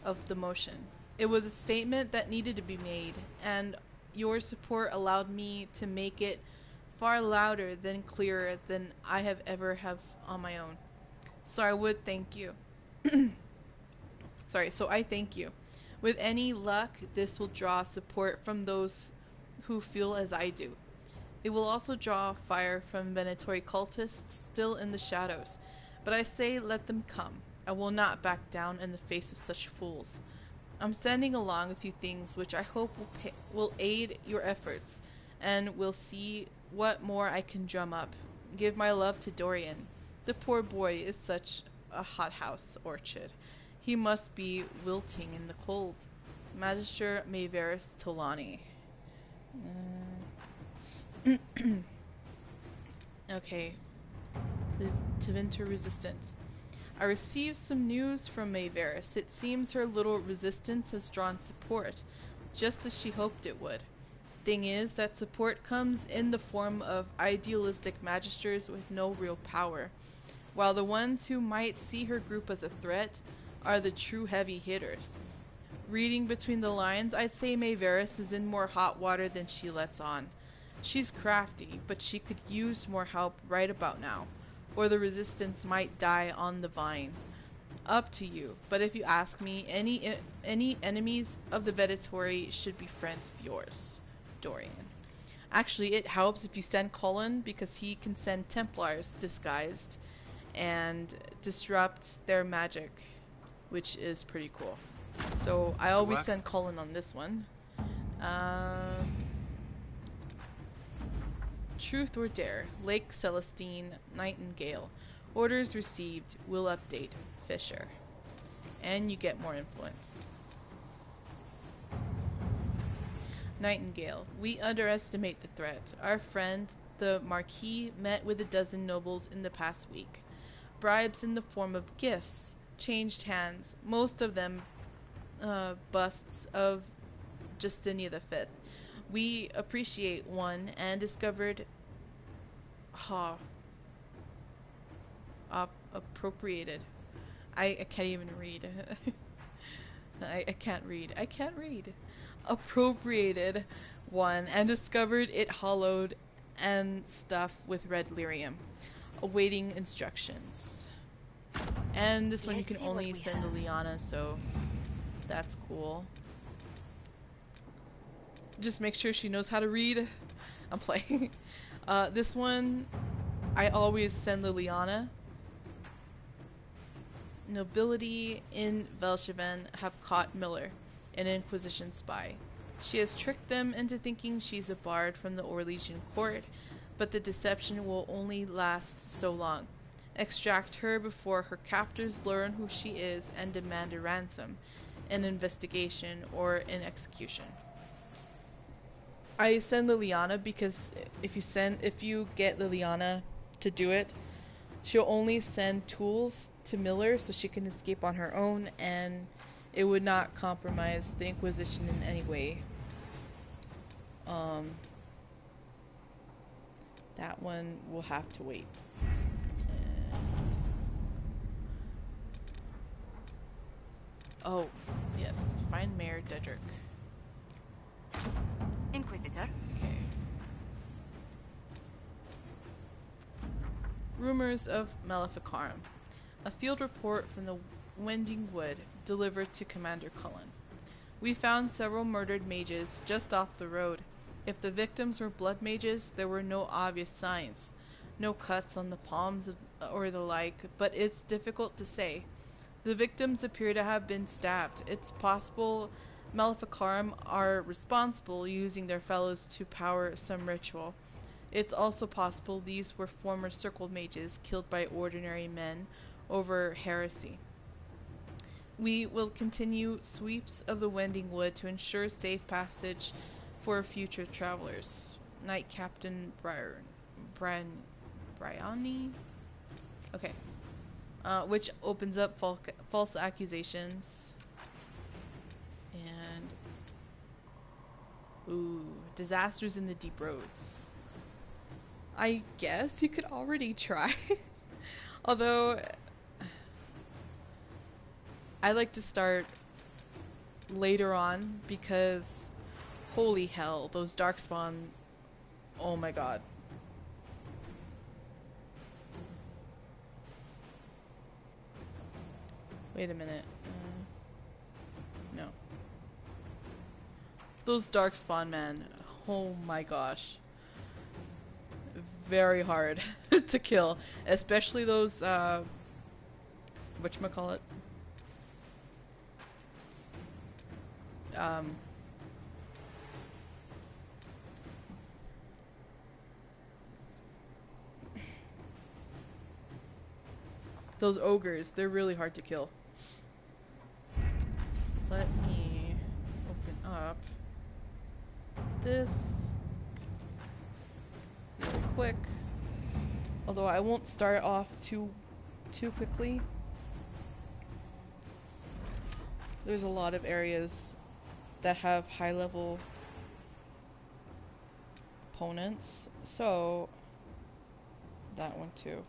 of the motion. It was a statement that needed to be made, and your support allowed me to make it far louder than clearer than I have ever have on my own. So I would thank you. So I thank you. With any luck, this will draw support from those who feel as I do. It will also draw fire from Venatori cultists still in the shadows. But I say let them come. I will not back down in the face of such fools. I'm sending along a few things which I hope will aid your efforts, and we'll see what more I can drum up. Give my love to Dorian. The poor boy is such a hothouse orchid. He must be wilting in the cold. Magister Mayveris Talani. Okay. The Tevinter Resistance. I received some news from Mayveris. It seems her little resistance has drawn support, just as she hoped it would. Thing is, that support comes in the form of idealistic magisters with no real power, while the ones who might see her group as a threat are the true heavy hitters. Reading between the lines, I'd say Mayveris is in more hot water than she lets on. She's crafty, but she could use more help right about now, or the resistance might die on the vine. Up to you, but if you ask me, any enemies of the Venatori should be friends of yours, Dorian. Actually, it helps if you send Cullen, because he can send Templars disguised and disrupt their magic, which is pretty cool. So I always send Cullen on this one. Truth or Dare, Lake Celestine, Nightingale. Orders received, will update, Fisher. And you get more influence. Nightingale, we underestimate the threat. Our friend, the Marquis, met with a dozen nobles in the past week. Bribes in the form of gifts changed hands, most of them busts of Justinia V. We appreciate one and discovered appropriated. I can't even read. I can't read. I can't read. Appropriated one and discovered it hollowed and stuffed with red lyrium, awaiting instructions. And this one you can only send to Liana, so that's cool. Just make sure she knows how to read. I'm playing. This one, I always send Liliana. Nobility in Velshaven have caught Miller, an Inquisition spy. She has tricked them into thinking she's a bard from the Orlesian court, but the deception will only last so long. Extract her before her captors learn who she is and demand a ransom, an investigation, or an execution. I send Liliana because if you get Liliana to do it, she'll only send tools to Miller so she can escape on her own, and it would not compromise the Inquisition in any way. That one will have to wait. And... oh, yes. Find Mayor Dedrick. Inquisitor. Okay. Rumors of Maleficarum. A field report from the Wending Wood delivered to Commander Cullen. We found several murdered mages just off the road. If the victims were blood mages, there were no obvious signs. No cuts on the palms or the like, but it's difficult to say. The victims appear to have been stabbed. It's possible Maleficarum are responsible, using their fellows to power some ritual. It's also possible these were former circle mages killed by ordinary men over heresy. We will continue sweeps of the Wending Wood to ensure safe passage for future travelers. Knight Captain Bryony? Okay. Which opens up false accusations. And... ooh, disasters in the deep roads. I guess you could already try. Although... I like to start later on because holy hell, those darkspawn, oh my god. Wait a minute. No. Those darkspawn, man, oh my gosh. Very hard to kill, especially those whatchamacallit? Those ogres, they're really hard to kill. Let me open up this really quick. Although I won't start off too quickly. There's a lot of areas that have high level opponents, so that one too.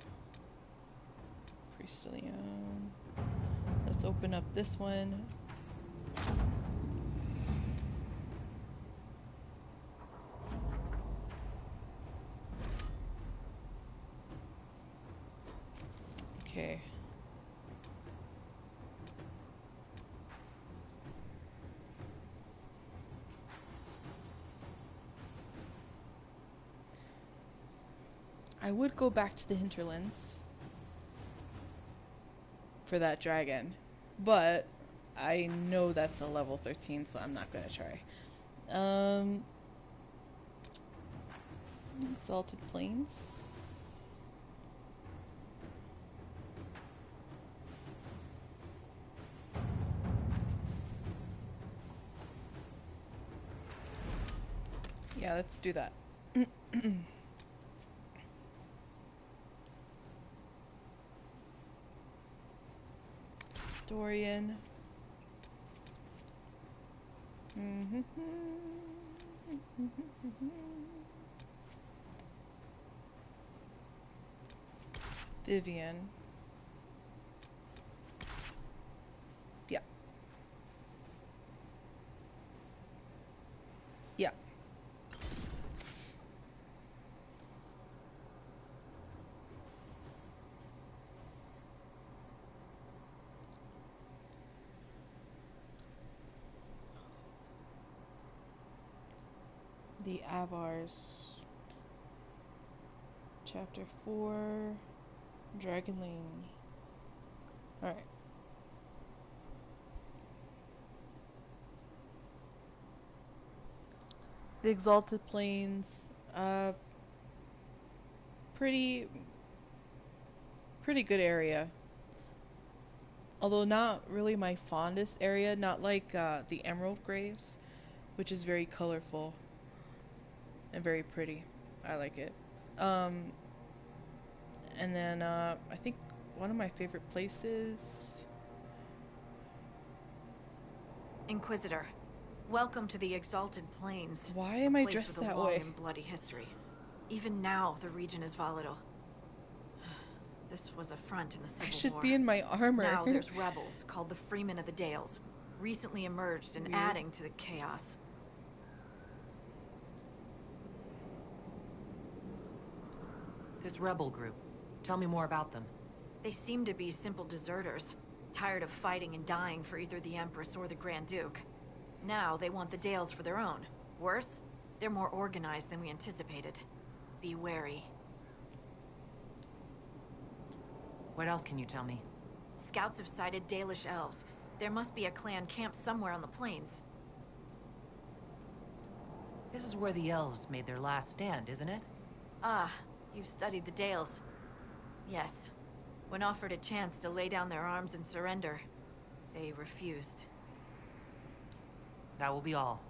Priestilion. Let's open up this one. Okay. I would go back to the hinterlands for that dragon, but I know that's a level 13, so I'm not gonna try. Exalted Plains. Yeah, let's do that. Dorian. Vivian. Yeah. Yeah. The Avars. Chapter 4. Dragon Lane. Alright. The Exalted Plains. Pretty pretty good area. Although not really my fondest area, not like the Emerald Graves, which is very colorful and very pretty. I like it. And then I think one of my favorite places... Inquisitor, welcome to the Exalted Plains. Why am I place dressed with a that long way? and bloody history. Even now, the region is volatile. This was a front in the Civil War. I should be in my armor. Now there's rebels called the Freemen of the Dales, recently emerged and Weird. adding to the chaos. This rebel group. Tell me more about them. They seem to be simple deserters, tired of fighting and dying for either the Empress or the Grand Duke. Now they want the Dales for their own. Worse, they're more organized than we anticipated. Be wary. What else can you tell me? Scouts have sighted Dalish elves. There must be a clan camped somewhere on the plains. This is where the elves made their last stand, isn't it? Ah, you've studied the Dales. Yes. When offered a chance to lay down their arms and surrender, they refused. That will be all.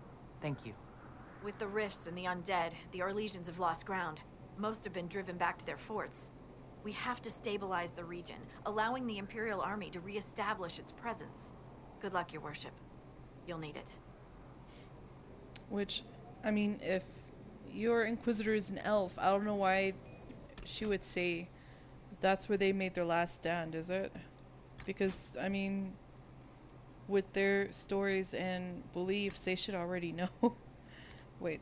Thank you. With the rifts and the undead, the Orlesians have lost ground. Most have been driven back to their forts. We have to stabilize the region, allowing the Imperial Army to re-establish its presence. Good luck, Your Worship. You'll need it. Which, I mean, if your Inquisitor is an elf, I don't know why she would say that's where they made their last stand, is it? Because, I mean, with their stories and beliefs, they should already know. Wait.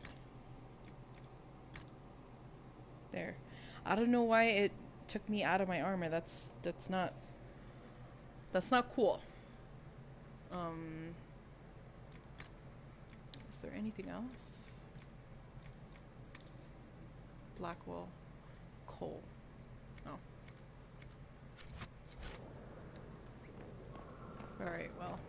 There. I don't know why it took me out of my armor. That's not cool. Is there anything else? Blackwell. Coal. Oh. Alright, well.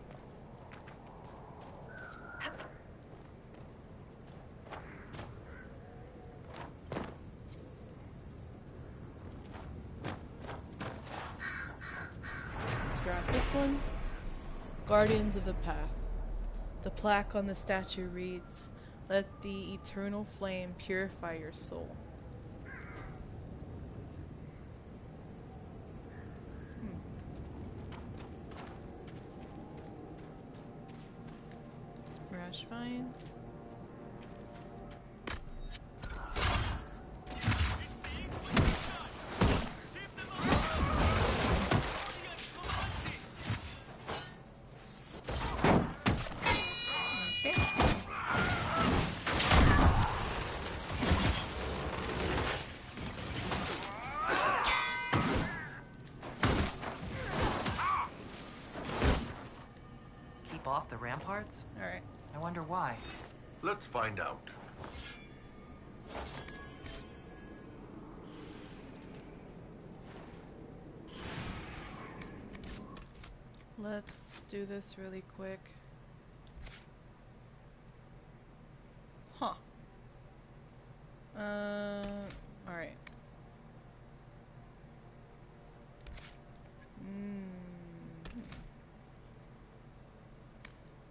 Let's grab this one. Guardians of the Path. The plaque on the statue reads, "Let the eternal flame purify your soul." Rash vine. Off the ramparts? Alright. I wonder why. Let's find out. Let's do this really quick. Huh. Alright.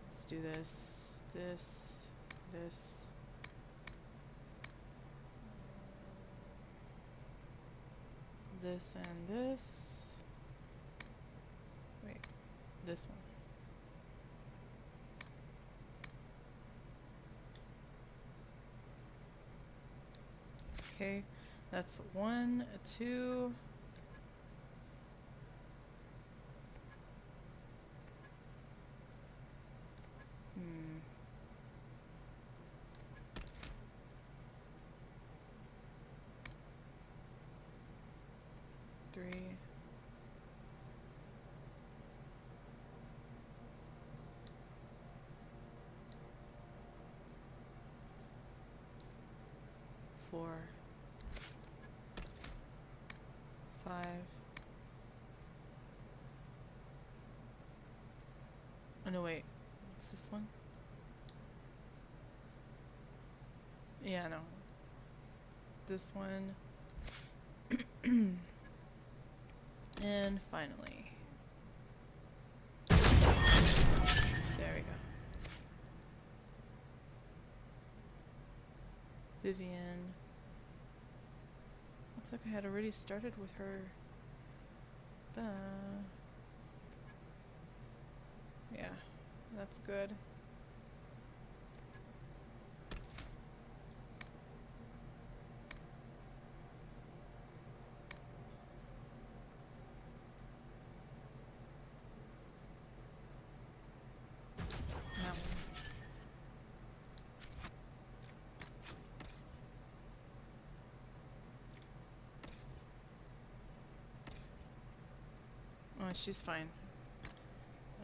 Let's do this, this. This and this. Wait, this one. Okay, that's 1, 2. Three. 4, 5. Oh no, wait. What's this one? Yeah, no. This one. And finally. There we go. Vivian. Looks like I had already started with her. But yeah, that's good. Oh, she's fine.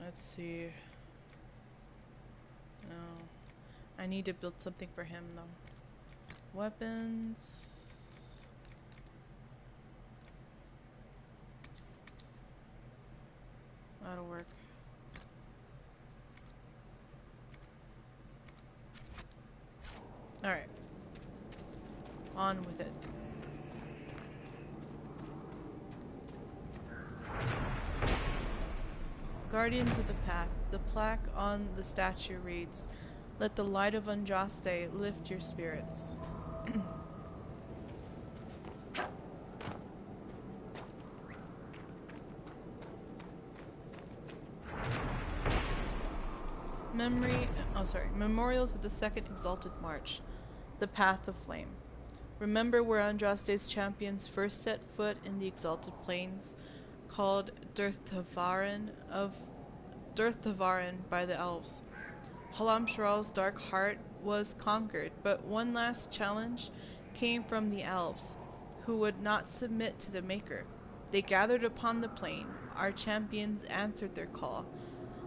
Let's see. No. I need to build something for him, though. Weapons. That'll work. Alright. On with it. Guardians of the Path. The plaque on the statue reads, "Let the light of Andraste lift your spirits." Memorials of the Second Exalted March. The Path of Flame. Remember where Andraste's champions first set foot in the Exalted Plains, called Durthavaran by the elves. Halamshral's dark heart was conquered, but one last challenge came from the elves, who would not submit to the Maker. They gathered upon the plain. Our champions answered their call.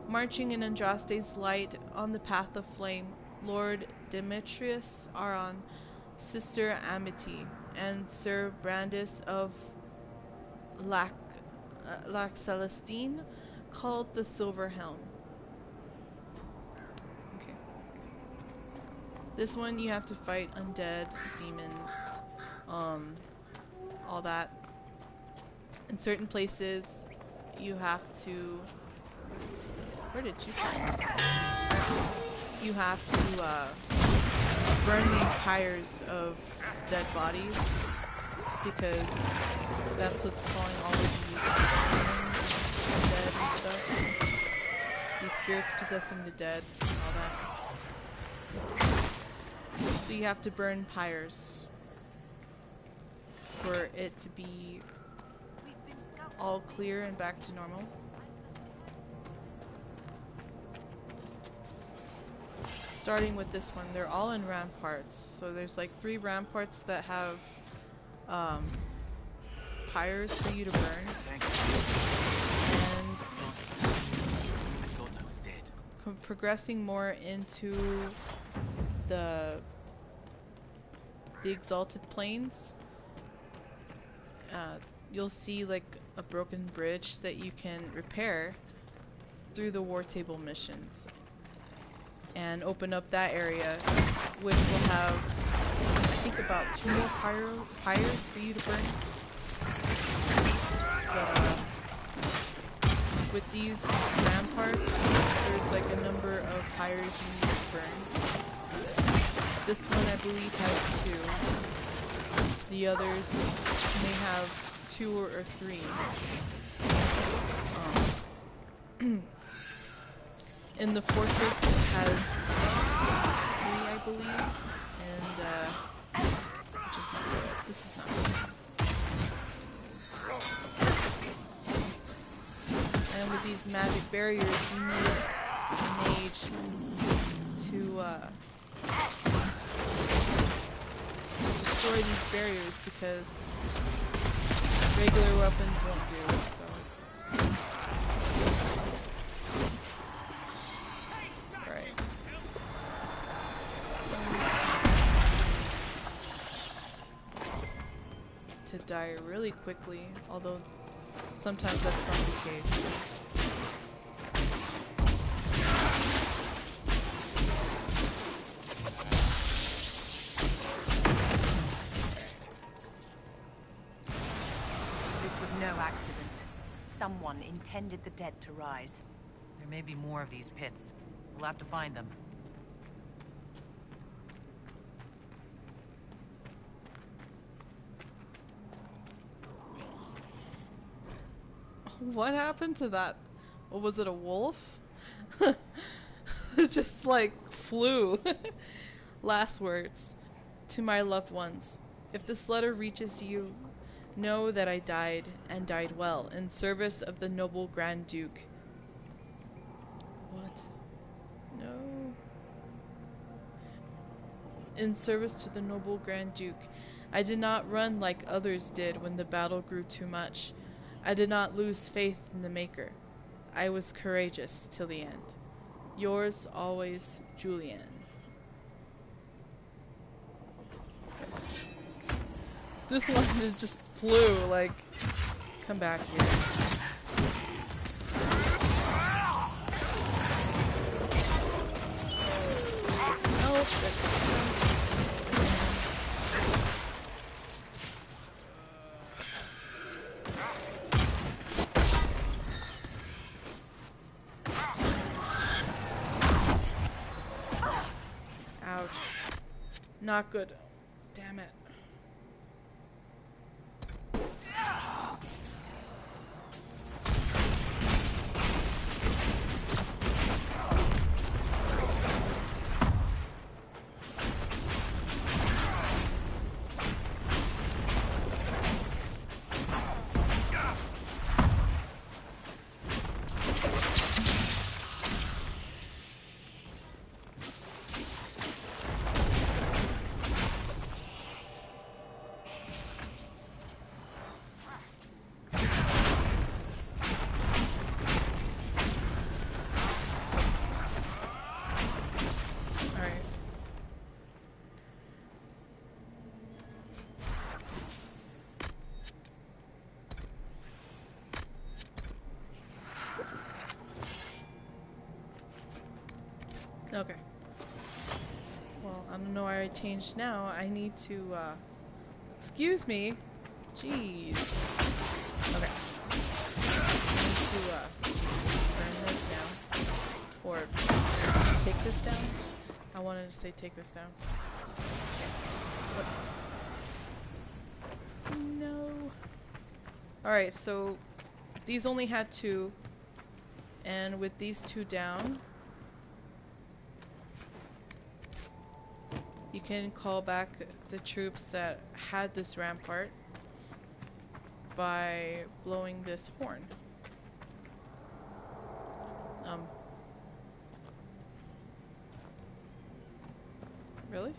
Marching in Andraste's light on the path of flame, Lord Demetrius Aron, Sister Amity, and Sir Brandis of Lac Celestine, called the Silver Helm. Okay. This one you have to fight undead, demons, all that. In certain places, you have to... Where did you go? You have to burn these pyres of dead bodies, because that's what's calling all of these dead and stuff. These spirits possessing the dead and all that. So you have to burn pyres for it to be all clear and back to normal. Starting with this one, they're all in ramparts. So there's like 3 ramparts that have pyres for you to burn. And progressing more into the Exalted Plains, you'll see like a broken bridge that you can repair through the War Table missions, and open up that area, which will have, I think, about 2 more pyres for you to burn. But with these ramparts, there's like a number of pyres you need to burn. This one, I believe, has 2. The others may have 2 or 3. And the fortress has 3, I believe, and which is not good. This is not good. And with these magic barriers, you need a mage to destroy these barriers, because regular weapons won't do. So. To die really quickly, although sometimes that's not the case. This was no accident. someone intended the dead to rise. There may be more of these pits. We'll have to find them. What happened to that? Or was it a wolf? It just like flew. Last words. To my loved ones. If this letter reaches you, know that I died, and died well, in service of the noble Grand Duke. What? No. In service to the noble Grand Duke. I did not run like others did when the battle grew too much. I did not lose faith in the Maker. I was courageous till the end. Yours always, Julianne. This one just flew, like, come back here. Ouch. Not good. Damn it. Okay. Well, I don't know why I changed now. I need to, excuse me. Jeez. Okay. I need to, burn this down. Or take this down. I wanted to say take this down. Okay. What? No. Alright, so these only had 2. And with these 2 down, you can call back the troops that had this rampart by blowing this horn. Really?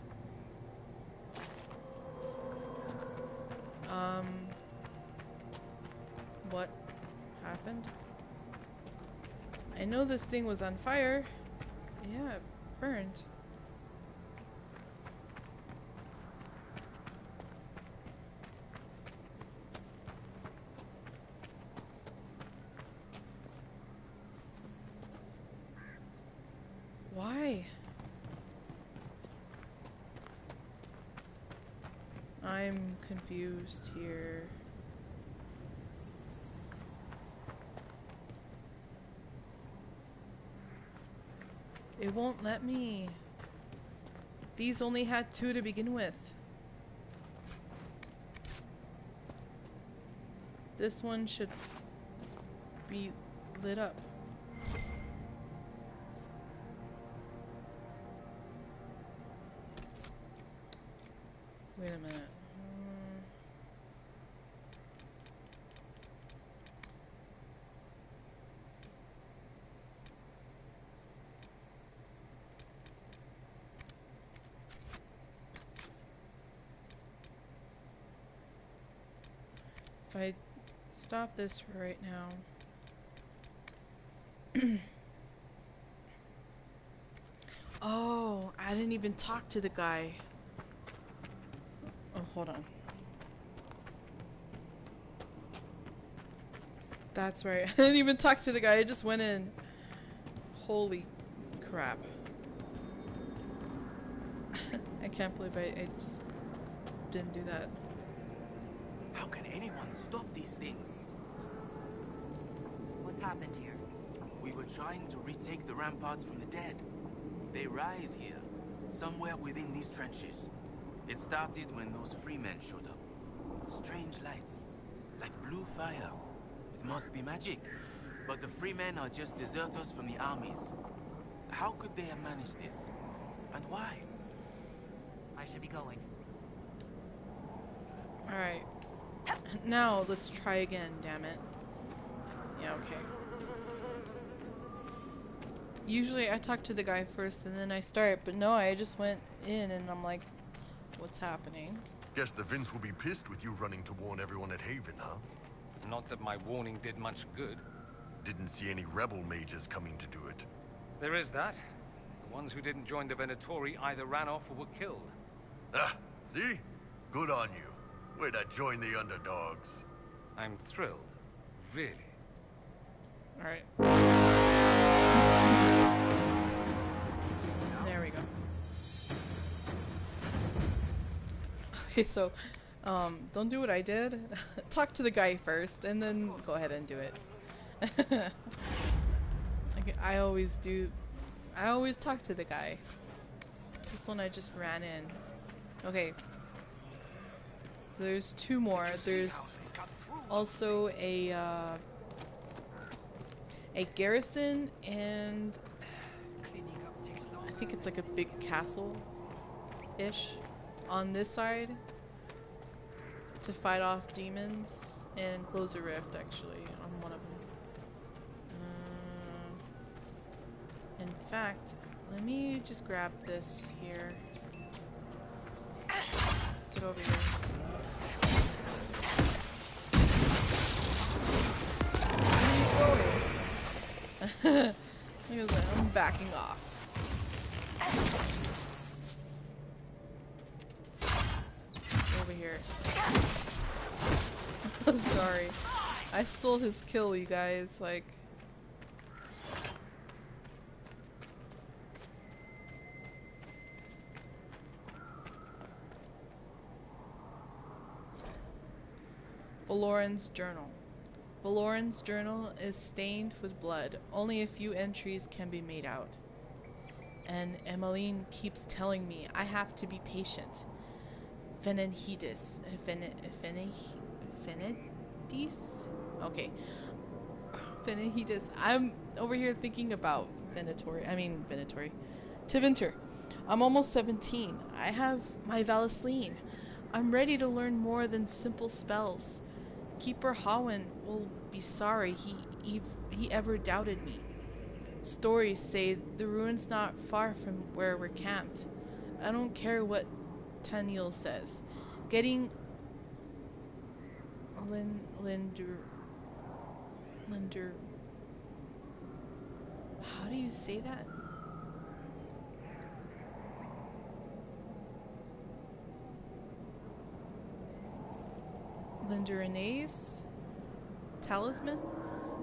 What happened? I know this thing was on fire. Yeah, it burned. Why? I'm confused here. It won't let me. These only had 2 to begin with. This one should be lit up. Wait a minute. If I stop this right now. Oh, I didn't even talk to the guy. Oh, hold on. That's right. I didn't even talk to the guy. I just went in. Holy crap. I can't believe I just didn't do that. How can anyone stop these things? What's happened here? We were trying to retake the ramparts from the dead. They rise here, somewhere within these trenches. It started when those free men showed up. Strange lights, like blue fire. It must be magic. But the free men are just deserters from the armies. How could they have managed this? And why? I should be going. Alright. Now, let's try again, damn it. Yeah, okay. Usually I talk to the guy first and then I start, but no, I just went in and I'm like, what's happening? Guess the Vince will be pissed with you running to warn everyone at Haven, huh? Not that my warning did much good. Didn't see any rebel mages coming to do it. There is that. The ones who didn't join the Venatori either ran off or were killed. Ah, see? Good on you. Way to join the underdogs. I'm thrilled. Really. Alright. There we go. Okay, so, don't do what I did. Talk to the guy first, and then go ahead and do it. Like, I always do. I always talk to the guy. This one I just ran in. Okay. So there's two more. There's also a garrison and I think it's like a big castle-ish on this side to fight off demons and close a rift actually on one of them. In fact, let me just grab this here. Get over here. Look at that, I'm backing off. Over here. Sorry. I stole his kill, you guys, like... Valoran's journal. Valoran's journal is stained with blood. Only a few entries can be made out. And Emmeline keeps telling me I have to be patient. Venenhidis. Venedis? Okay. Venenhidis. I'm over here thinking about Venatori. Tevinter. I'm almost 17. I have my Valisline. I'm ready to learn more than simple spells. Keeper Hawen will be sorry he ever doubted me. Stories say the ruin's not far from where we're camped. I don't care what Taniel says. Getting Linder. How do you say that? Linderinae's talisman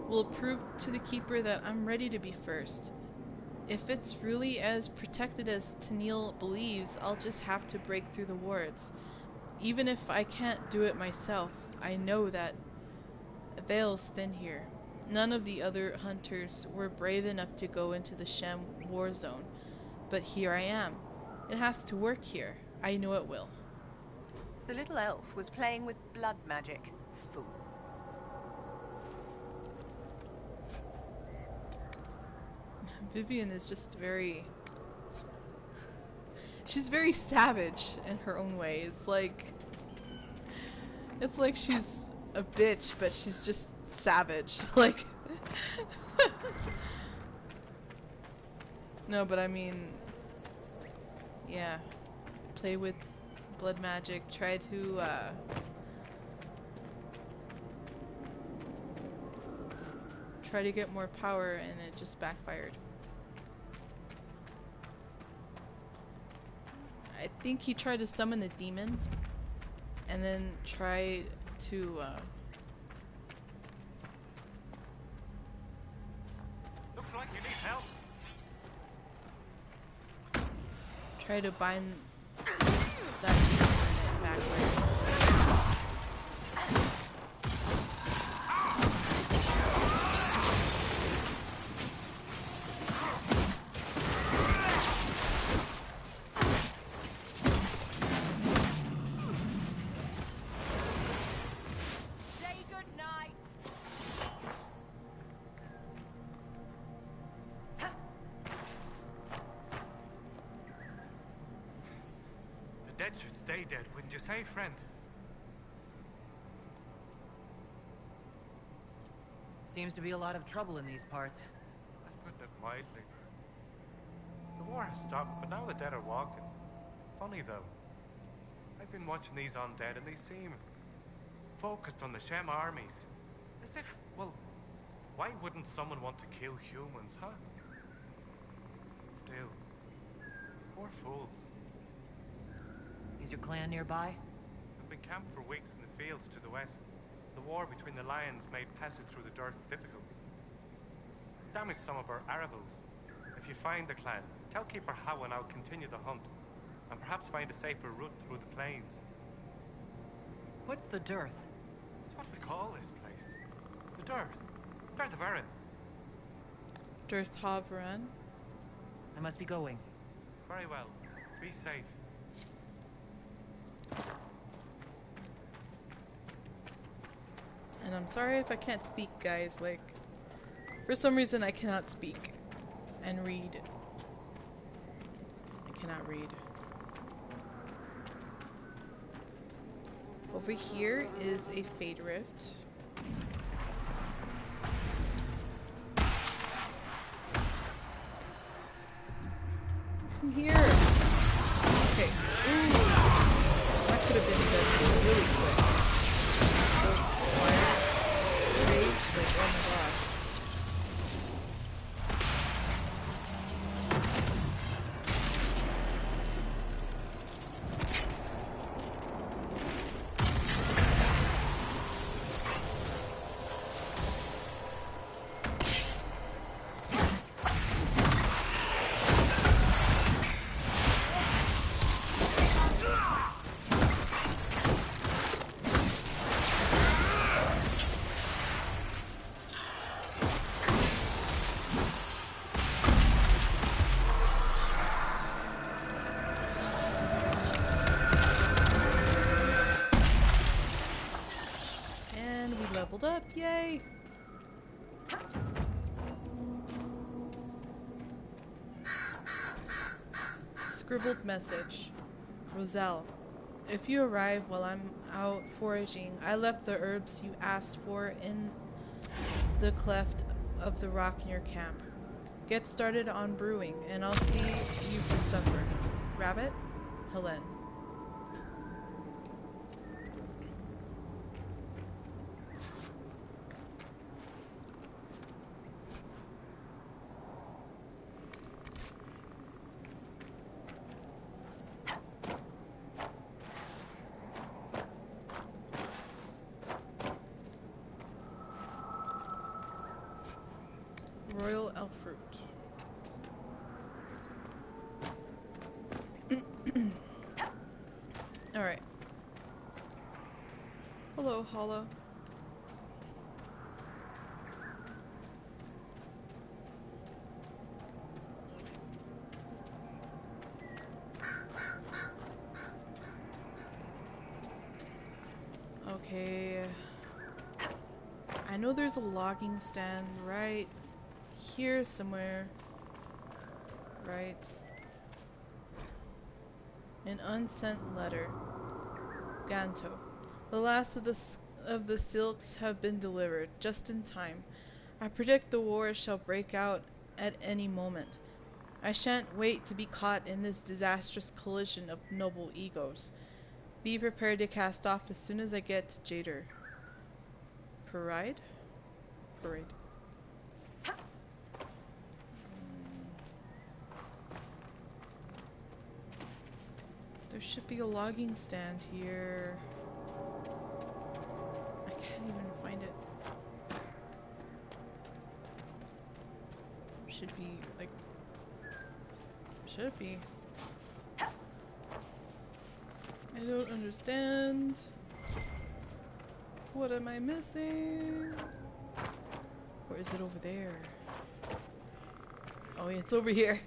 will prove to the keeper that I'm ready to be first. If it's really as protected as Tennille believes, I'll just have to break through the wards. Even if I can't do it myself, I know that Vale's thin here. None of the other hunters were brave enough to go into the Shem war zone, but here I am. It has to work here. I know it will. The little elf was playing with blood magic. Fool. Vivian is just very... She's very savage in her own way. It's like she's a bitch, but she's just savage. Like... No, but I mean... Yeah. Play with blood magic. Try to, try to get more power, and it just backfired. I think he tried to summon a demon, and then try to, Looks like you need help. try to bind that demon backwards. dead should stay dead, wouldn't you say, friend? Seems to be a lot of trouble in these parts. That's putting it mildly. The war has stopped, but now the dead are walking. Funny though. I've been watching these undead and they seem focused on the Shem armies. As if, well, why wouldn't someone want to kill humans, huh? Still, poor fools. Is your clan nearby? We've been camped for weeks in the fields to the west. The war between the lions made passage through the dirt difficult. Damaged some of our arable. If you find the clan, tell Keeper How and I'll continue the hunt, and perhaps find a safer route through the plains. What's the dearth? It's what we call this place. The dearth. Dearth of Erin. Dearth Havran. I must be going. Very well. Be safe. And I'm sorry if I can't speak, guys. Like, for some reason I cannot speak and read. I cannot read. Over here is a Fade Rift. Come here. Okay. Ooh. That could have been done really quick. Rage, like, oh my gosh. Leveled up, yay! Scribbled message. Roselle, if you arrive while I'm out foraging, I left the herbs you asked for in the cleft of the rock near camp. Get started on brewing, and I'll see you for supper. Rabbit? Helen. Royal elf fruit. Alright. Hello, Hollow. Okay. I know there's a logging stand right here somewhere. Right. An unsent letter. Ganto. The last of the silks have been delivered, just in time. I predict the war shall break out at any moment. I shan't wait to be caught in this disastrous collision of noble egos. Be prepared to cast off as soon as I get to Jader. Parade? Parade. There should be a logging stand here. I can't even find it. Should be, like... Should be. I don't understand. What am I missing? Or is it over there? Oh, yeah, it's over here.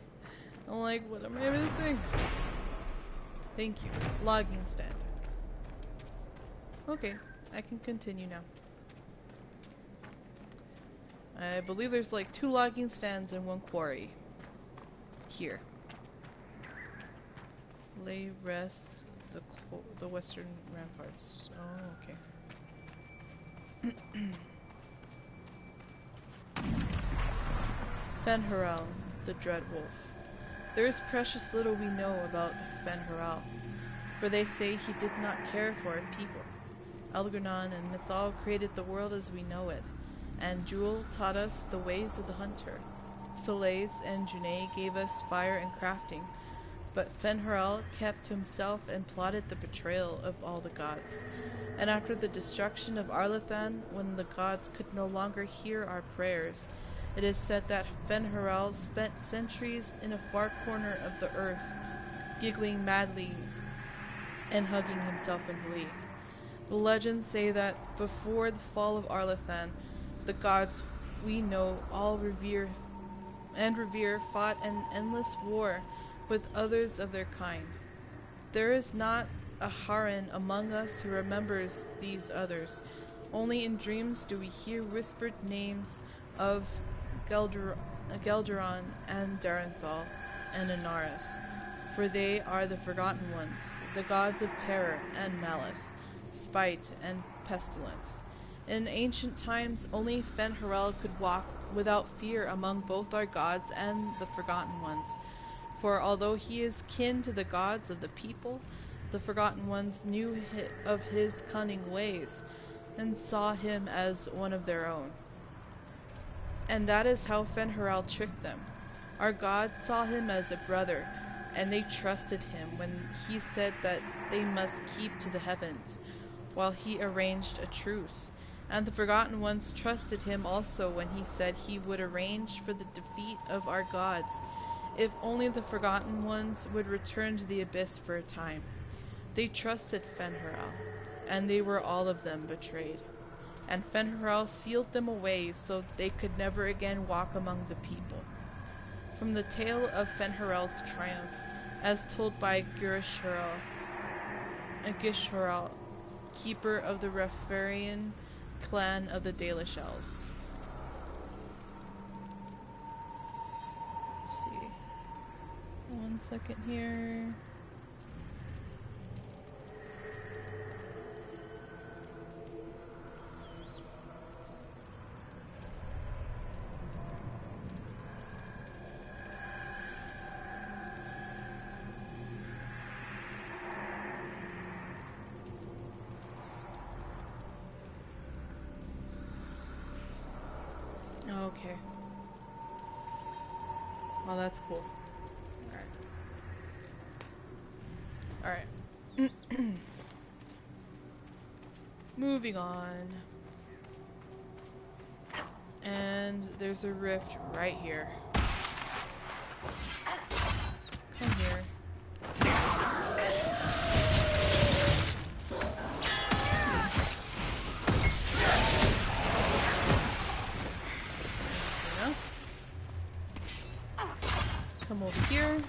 I'm like, what am I missing? Thank you. Logging stand. Okay, I can continue now. I believe there's like 2 logging stands and 1 quarry. Here. Lay rest the western ramparts. Oh, okay. Fen'Harel, the Dread Wolf. There is precious little we know about Fen'Harel, for they say he did not care for a people. Elgar'nan and Mythal created the world as we know it, and Jewel taught us the ways of the hunter. Soleil and Junet gave us fire and crafting, but Fen'Harel kept to himself and plotted the betrayal of all the gods. And after the destruction of Arlathan, when the gods could no longer hear our prayers, it is said that Fen'Harel spent centuries in a far corner of the earth, giggling madly and hugging himself in glee. The legends say that before the fall of Arlathan, the gods we know all revere fought an endless war with others of their kind. There is not a Haran among us who remembers these others. Only in dreams do we hear whispered names of Gelderon and Darenthal and Inaris, for they are the Forgotten Ones, the gods of terror and malice, spite and pestilence. In ancient times, only Fen'Harel could walk without fear among both our gods and the Forgotten Ones, for although he is kin to the gods of the people, the Forgotten Ones knew of his cunning ways and saw him as one of their own. And that is how Fen'Harel tricked them. Our gods saw him as a brother, and they trusted him when he said that they must keep to the heavens, while he arranged a truce. And the Forgotten Ones trusted him also when he said he would arrange for the defeat of our gods, if only the Forgotten Ones would return to the Abyss for a time. They trusted Fen'Harel, and they were all of them betrayed. And Fen'Harel sealed them away so they could never again walk among the people. From the tale of Fen'Harel's triumph, as told by Gish'Harel, keeper of the Referian clan of the Dalish Elves. Let's see. 1 second here. Okay. Well, that's cool. Alright. Moving on. And there's a rift right here. Come here. Come over here.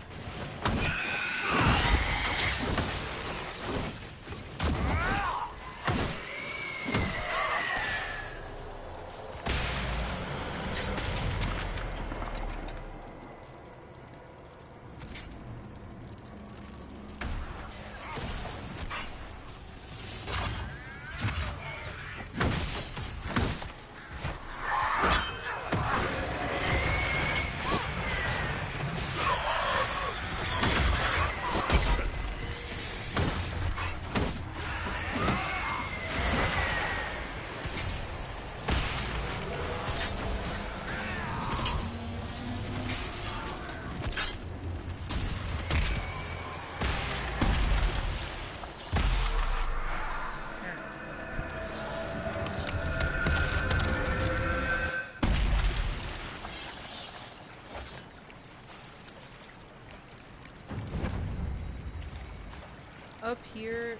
Up here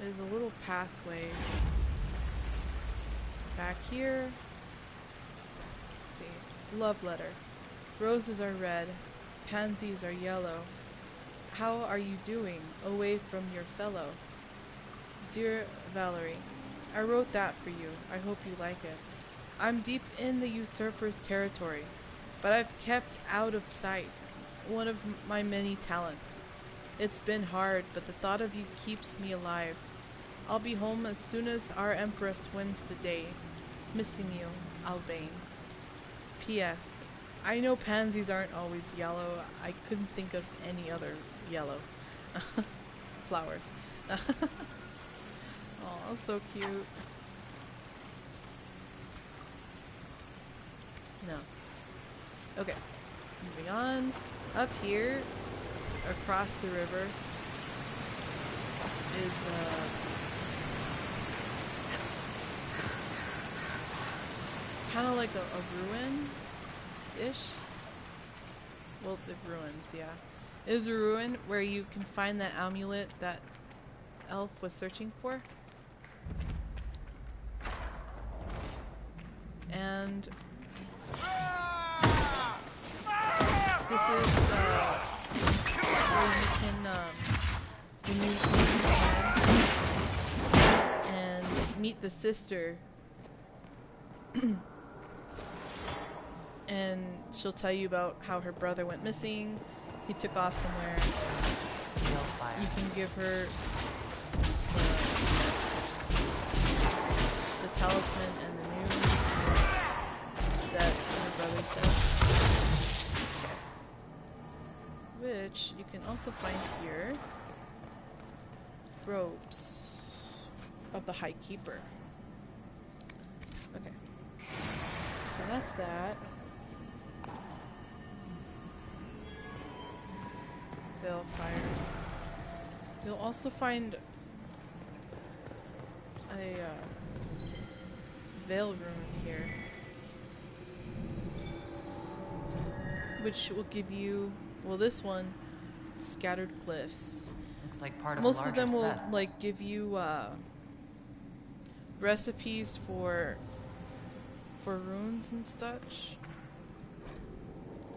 is a little pathway. Back here, let's see, love letter. Roses are red, pansies are yellow. How are you doing, away from your fellow? Dear Valerie, I wrote that for you. I hope you like it. I'm deep in the usurper's territory, but I've kept out of sight. one of my many talents. It's been hard, but the thought of you keeps me alive. I'll be home as soon as our Empress wins the day. Missing you, Ayven. P.S. I know pansies aren't always yellow. I couldn't think of any other yellow flowers. Oh, so cute. No. Okay. Moving on. Up here, across the river, is kind of like a ruin-ish. Well, the ruins, yeah. It is a ruin where you can find that amulet that elf was searching for. And this is where you can and meet the sister. And she'll tell you about how her brother went missing. He took off somewhere. You can give her the talisman and the news that her brother's dead. Which you can also find here. Robes of the High Keeper. Okay. So that's that. Veil fire. You'll also find a veil rune here, which will give you, well, this one, scattered glyphs. Looks like part of Most a of them will set. like give you recipes for runes and such.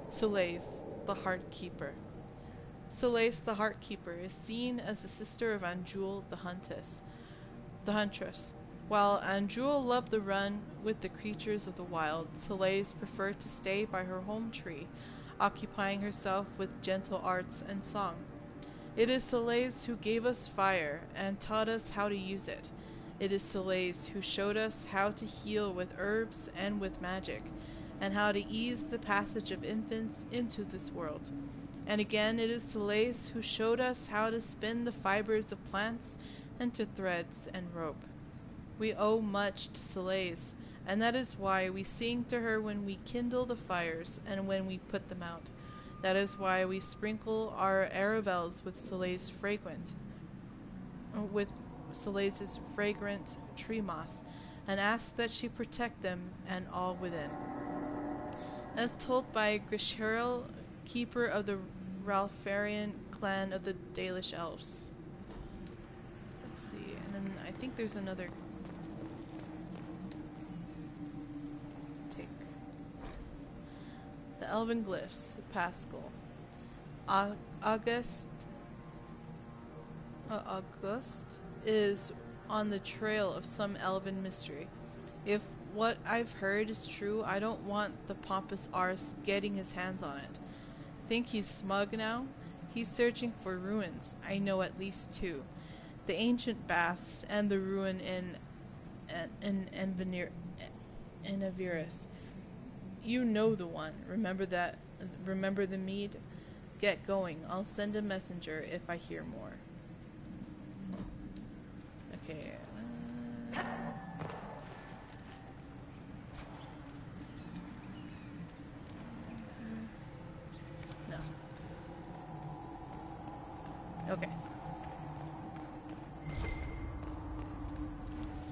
Soleis, the Heart Keeper. Soleis, the Heart Keeper, is seen as the sister of Anjul, the Huntress. While Anjul loved the run with the creatures of the wild, Soleis preferred to stay by her home tree, occupying herself with gentle arts and song. It is Soleis who gave us fire and taught us how to use it. It is Soleis who showed us how to heal with herbs and with magic, and how to ease the passage of infants into this world. And again, it is Soleis who showed us how to spin the fibers of plants into threads and rope. We owe much to Soleis, and that is why we sing to her when we kindle the fires and when we put them out. That is why we sprinkle our arabelles with Soleil's fragrant tree moss, and ask that she protect them and all within. As told by Grishael, keeper of the Ralpharian clan of the Dalish elves. Let's see, and then I think there's another take. The Elven Glyphs, Pascal. August is on the trail of some elven mystery. If what I've heard is true, I don't want the pompous arse getting his hands on it. Think he's smug now? He's searching for ruins. I know at least two. The ancient baths and the ruin in Avirus. You know the one. Remember the mead? Get going. I'll send a messenger if I hear more. Okay. No. Okay.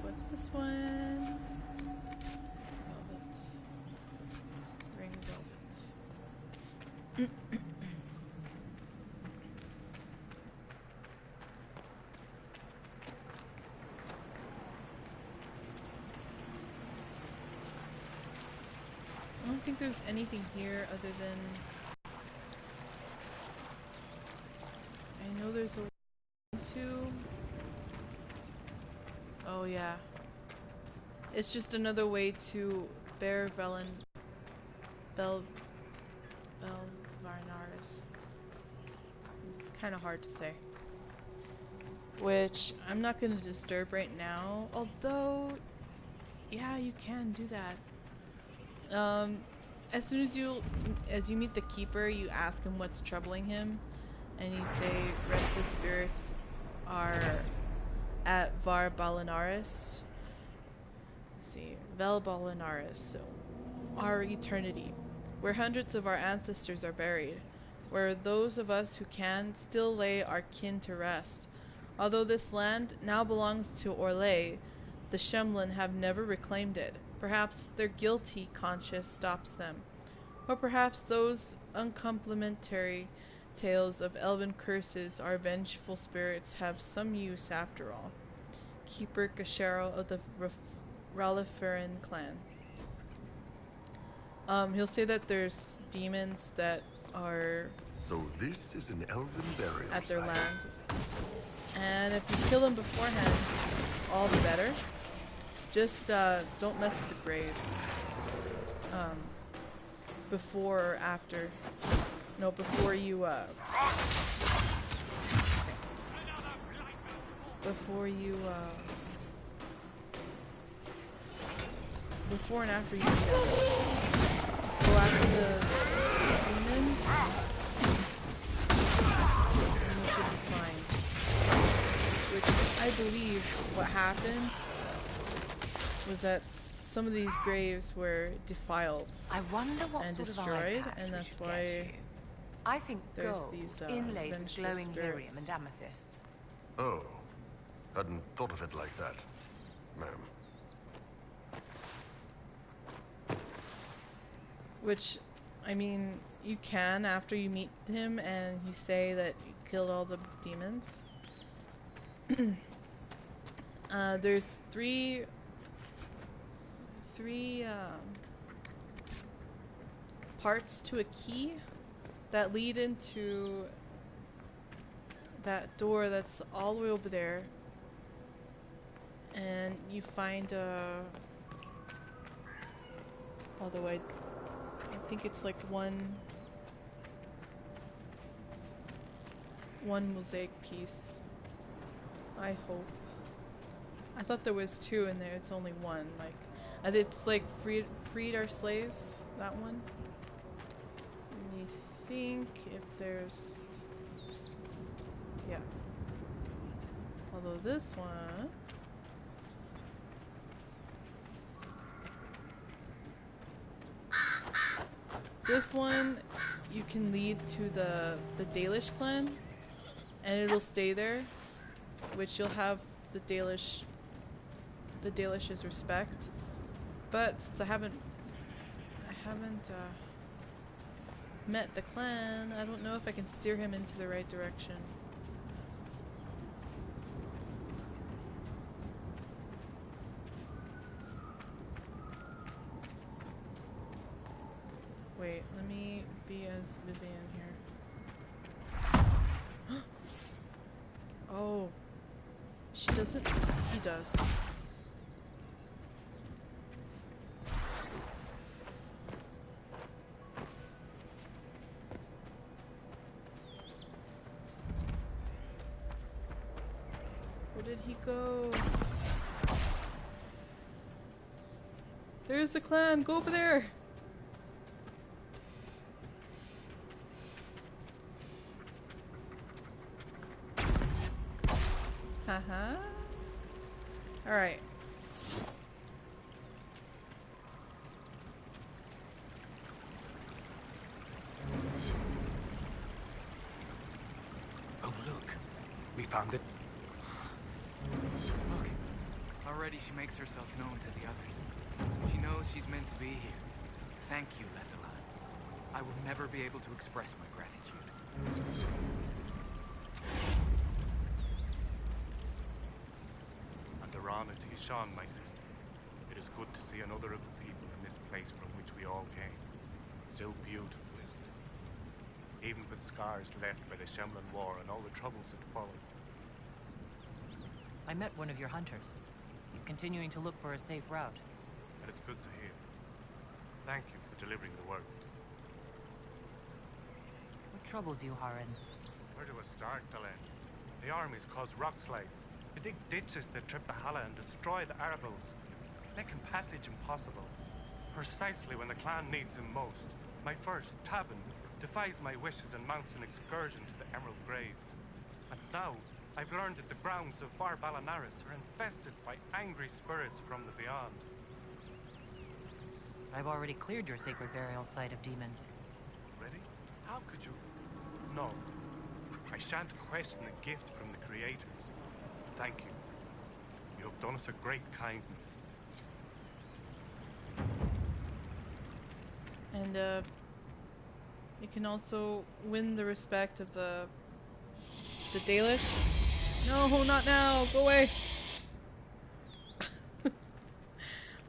What's this one? Velvet. Ring velvet. I don't think there's anything here other than... I know there's a 2. Oh yeah. It's just another way to bear Varnaris. It's kind of hard to say. Which I'm not going to disturb right now, although, yeah, you can do that. As soon as you meet the keeper, you ask him what's troubling him, and you say restless spirits are at Var Balinaris. Let's see, Vel Balinaris, so our eternity, where hundreds of our ancestors are buried, where those of us who can still lay our kin to rest. Although this land now belongs to Orlais, the Shemlin have never reclaimed it. Perhaps their guilty conscience stops them. Or perhaps those uncomplimentary tales of elven curses our vengeful spirits have some use after all. Keeper Gashero of the Raliferan clan. He'll say that there's demons that are... So this is an elven burial at their site. land. And if you kill them beforehand, all the better. Just don't mess with the graves. Before or after. No, before you before and after you do that. Just go after the demons. And you should be fine. Which I believe what happened was that some of these graves were defiled and destroyed, and that's why I think there's gold these inlaid with vengeful glowing spirits. lyrium and amethysts. Oh, hadn't thought of it like that, ma'am. Which, I mean, you can after you meet him and you say that you killed all the demons. There's three parts to a key that lead into that door that's all the way over there, and you find although I think it's like one mosaic piece. I hope. I thought there was two in there. It's only one. Like, it's like freed our slaves. That one. Let me think if there's. Yeah. Although this one. This one, you can lead to the Dalish clan, and it'll stay there, which you'll have the Dalish's respect. But since I haven't met the clan, I don't know if I can steer him into the right direction. Wait, let me be as Vivian here. Oh. She doesn't? He does. Where did he go? There's the clan! Go over there! Uh-huh. Alright. Oh, look. We found it. Look. Already she makes herself known to the others. She knows she's meant to be here. Thank you, Lethala. I will never be able to express my gratitude. Honor to Yashan, my sister. It is good to see another of the people in this place from which we all came. Still beautiful, isn't it? Even with scars left by the Shemlin War and all the troubles that followed. I met one of your hunters. He's continuing to look for a safe route. And it's good to hear. Thank you for delivering the word. What troubles you, Harin? Where do I start, Delenn? The armies cause rock slides. They dig ditches that trip the Hala and destroy the Arabels, making passage impossible. Precisely when the clan needs him most, my first, Tavin, defies my wishes and mounts an excursion to the Emerald Graves. And now, I've learned that the grounds of Var Balanaris are infested by angry spirits from the beyond. I've already cleared your sacred burial site of demons. Ready? How could you? No. I shan't question a gift from the creators. Thank you. You have done us a great kindness. And you can also win the respect of the Dalish. No, not now. Go away.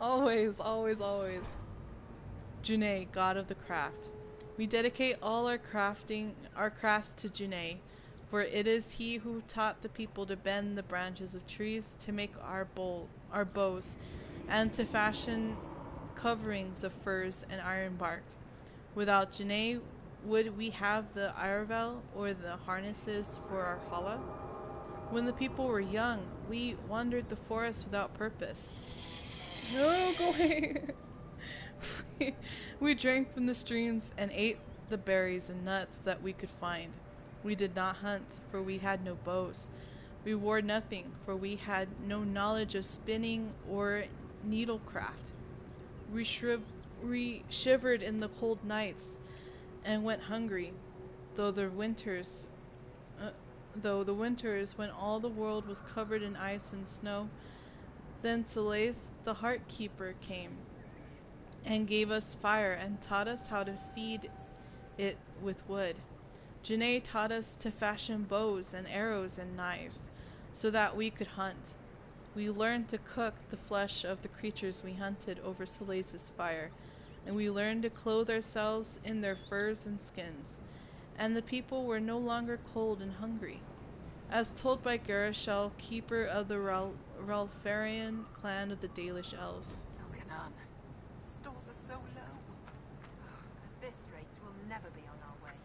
Always, always, always. Junei, god of the craft. We dedicate all our crafts to Junei, for it is he who taught the people to bend the branches of trees to make our bows, and to fashion coverings of furs and iron bark. Without Junei, would we have the Aravel or the harnesses for our hala? When the people were young, we wandered the forest without purpose. No, go away! We drank from the streams and ate the berries and nuts that we could find. We did not hunt, for we had no bows. We wore nothing, for we had no knowledge of spinning or needlecraft. We shivered in the cold nights and went hungry, though the winters when all the world was covered in ice and snow. Then Soleil, the heart keeper, came and gave us fire and taught us how to feed it with wood. Junei taught us to fashion bows and arrows and knives, so that we could hunt. We learned to cook the flesh of the creatures we hunted over Soleil's fire, and we learned to clothe ourselves in their furs and skins, and the people were no longer cold and hungry. As told by Garishel, keeper of the Ralfarian clan of the Dalish elves. Elkanan, stores are so low. At this rate, we'll never be on our way.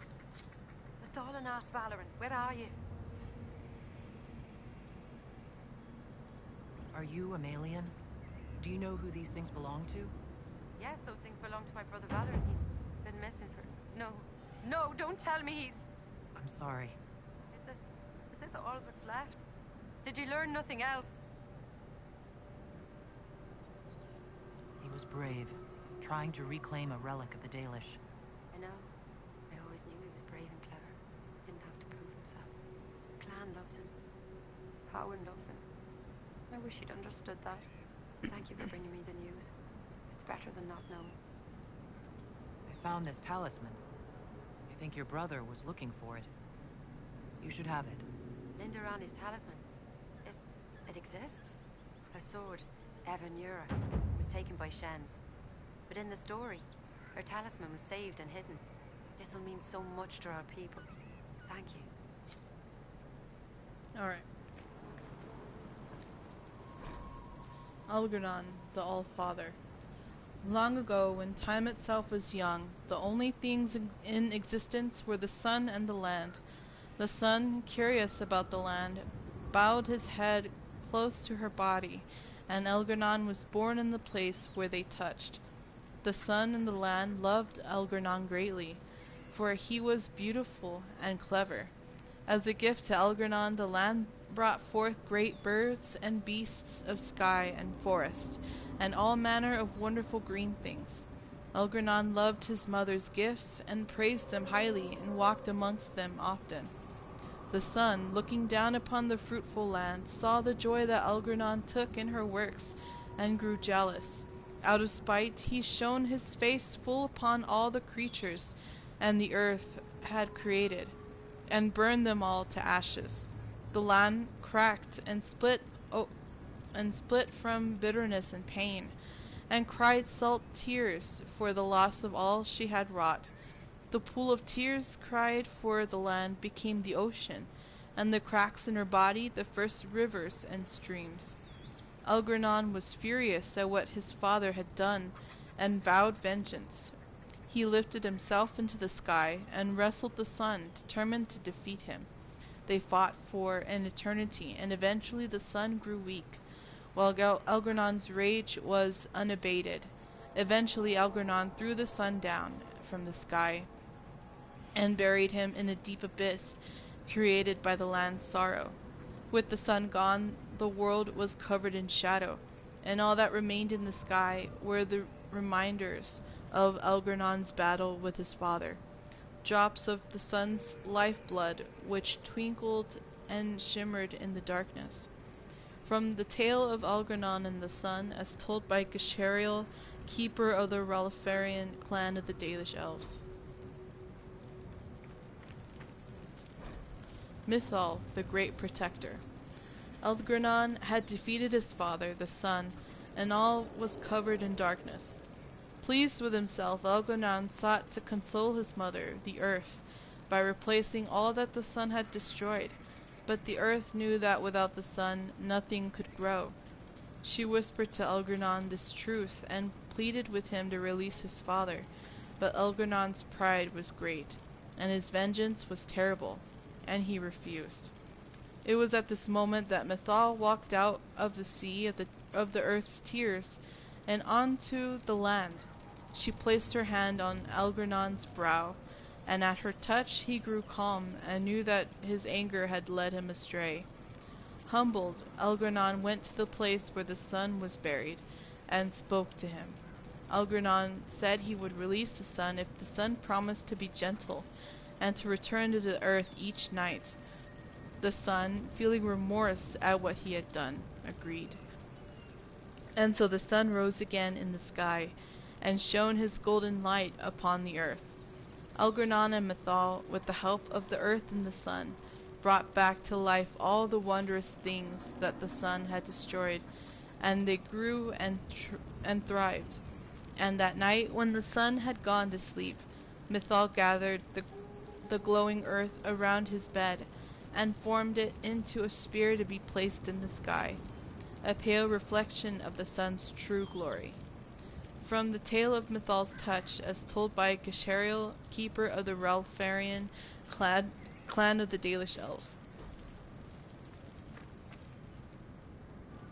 Nathalanas Valoran, where are you? Are you a Malian? Do you know who these things belong to? Yes, those things belong to my brother Valoran. He's been missing for... No, don't tell me he's... I'm sorry. Is this all that's left? Did you learn nothing else? He was brave, trying to reclaim a relic of the Dalish. I know. I always knew he was brave and clever. Didn't have to prove himself. The clan loves him. Howard loves him. I wish he'd understood that. Thank you for bringing me the news. It's better than not knowing. I found this talisman. I think your brother was looking for it. You should have it. Lindarani's talisman. It exists? Her sword, Ayven, was taken by Shens. But in the story, her talisman was saved and hidden. This will mean so much to our people. Thank you. Alright. Algernon, the All-Father. Long ago, when time itself was young, the only things in existence were the sun and the land. The sun, curious about the land, bowed his head close to her body, and Algernon was born in the place where they touched. The sun and the land loved Algernon greatly, for he was beautiful and clever. As a gift to Algernon, the land brought forth great birds and beasts of sky and forest, and all manner of wonderful green things. Algernon loved his mother's gifts and praised them highly and walked amongst them often. The sun, looking down upon the fruitful land, saw the joy that Algernon took in her works and grew jealous. Out of spite, he shone his face full upon all the creatures and the earth had created, and burned them all to ashes. The land cracked and split from bitterness and pain, and cried salt tears for the loss of all she had wrought. The pool of tears cried for the land became the ocean, and the cracks in her body the first rivers and streams. Algernon was furious at what his father had done, and vowed vengeance. He lifted himself into the sky and wrestled the sun, determined to defeat him. They fought for an eternity, and eventually the sun grew weak, while Elgernon's rage was unabated. Eventually Elgernon threw the sun down from the sky and buried him in a deep abyss created by the land's sorrow. With the sun gone, the world was covered in shadow, and all that remained in the sky were the reminders of Elgernon's battle with his father, drops of the sun's lifeblood which twinkled and shimmered in the darkness. From the tale of Elgernon and the sun, as told by Gashariel, keeper of the Ralfarian clan of the Dalish elves. Mythal, the Great Protector. Elgernon had defeated his father, the sun, and all was covered in darkness. Pleased with himself, Elgernon sought to console his mother, the earth, by replacing all that the sun had destroyed. But the earth knew that without the sun, nothing could grow. She whispered to Elgernon this truth, and pleaded with him to release his father. But Elgernon's pride was great, and his vengeance was terrible, and he refused. It was at this moment that Mythal walked out of the sea of the earth's tears, and onto the land. She placed her hand on Elgernon's brow, and at her touch he grew calm, and knew that his anger had led him astray. Humbled, Elgernon went to the place where the sun was buried, and spoke to him. Elgernon said he would release the sun if the sun promised to be gentle, and to return to the earth each night. The sun, feeling remorse at what he had done, agreed. And so the sun rose again in the sky, and shone his golden light upon the earth. Elgernon and Mythal, with the help of the earth and the sun, brought back to life all the wondrous things that the sun had destroyed, and they grew and thrived. And that night, when the sun had gone to sleep, Mythal gathered the glowing earth around his bed, and formed it into a spear to be placed in the sky, a pale reflection of the sun's true glory. From the tale of Mythal's touch, as told by Gashariel, keeper of the Ralfarian clan of the Dalish elves.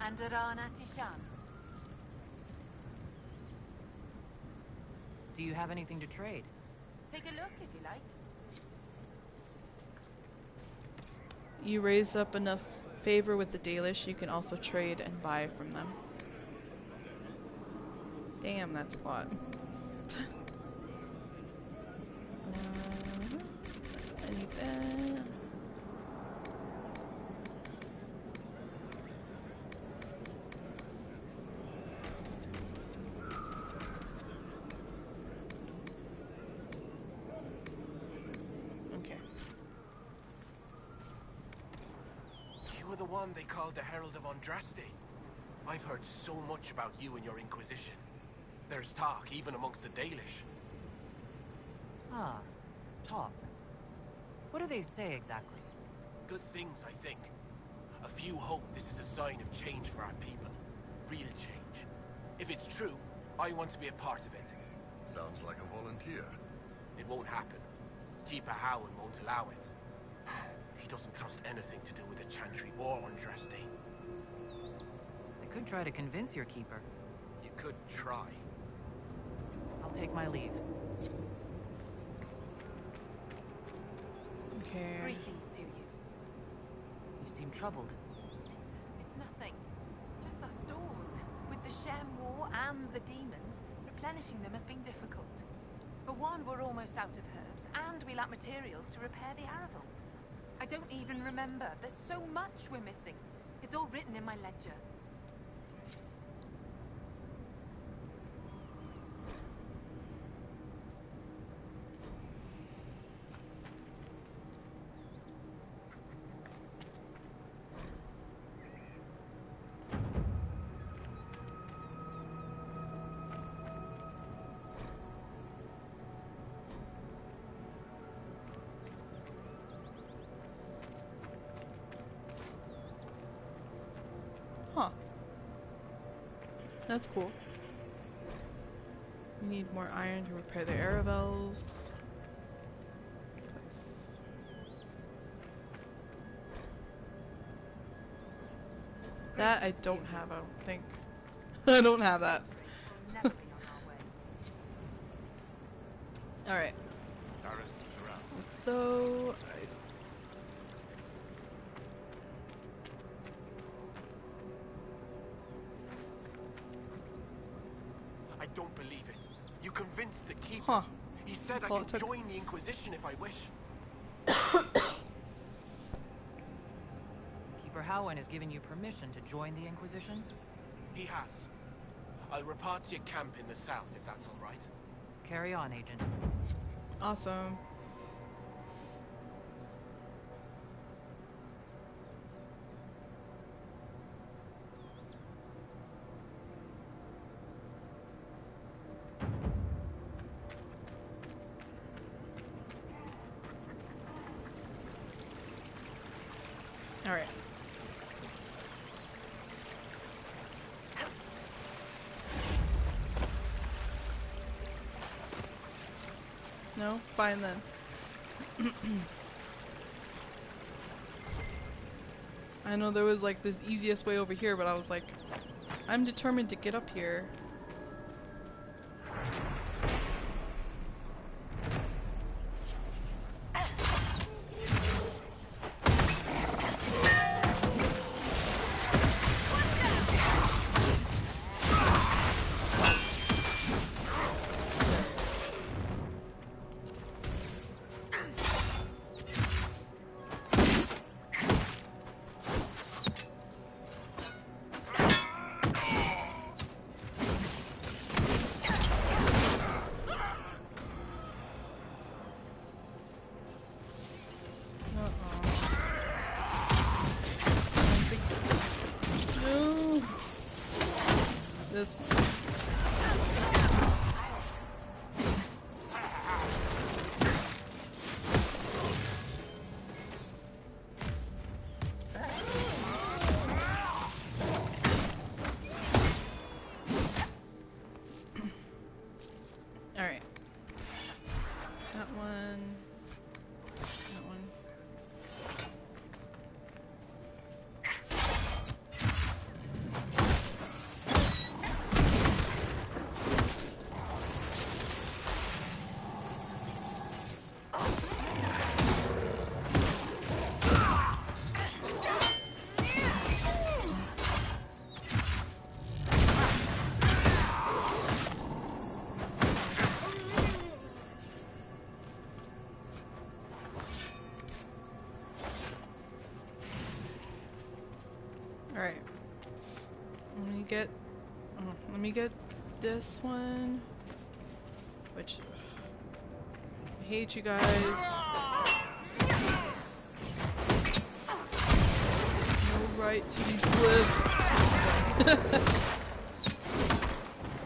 Andarana Tishan. Do you have anything to trade? Take a look if you like. You raise up enough favor with the Dalish, you can also trade and buy from them. Damn, that's a lot. I need that. Okay. You were the one they called the Herald of Andraste. I've heard so much about you and your Inquisition. There's talk, even amongst the Dalish. Ah, talk. What do they say exactly? Good things, I think. A few hope this is a sign of change for our people. Real change. If it's true, I want to be a part of it. Sounds like a volunteer. It won't happen. Keeper Howen won't allow it. He doesn't trust anything to do with the Chantry or Andraste. I could try to convince your keeper. You could try. I'll take my leave. Okay. Greetings to you. You seem troubled. It's nothing. Just our stores. With the Shem War and the demons, replenishing them has been difficult. For one, we're almost out of herbs, and we lack materials to repair the Aravals. I don't even remember. There's so much we're missing. It's all written in my ledger. Huh. That's cool. We need more iron to repair the Aravels. Nice. That I don't have, I don't think. I don't have that. Alright. So... I don't believe it. You convinced the keeper. Huh. He said I could join the Inquisition if I wish. Keeper Howin has given you permission to join the Inquisition? He has. I'll report to your camp in the south if that's all right. Carry on, Agent. Awesome. All right. No? Fine then. I know there was like this easiest way over here, but I was like, I'm determined to get up here. This. All right. That one. That one. Alright. Let me get this one. Which I hate you guys. No right to these glyphs.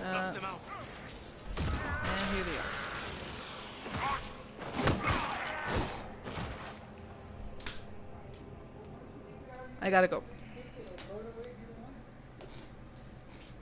And here they are. I gotta go.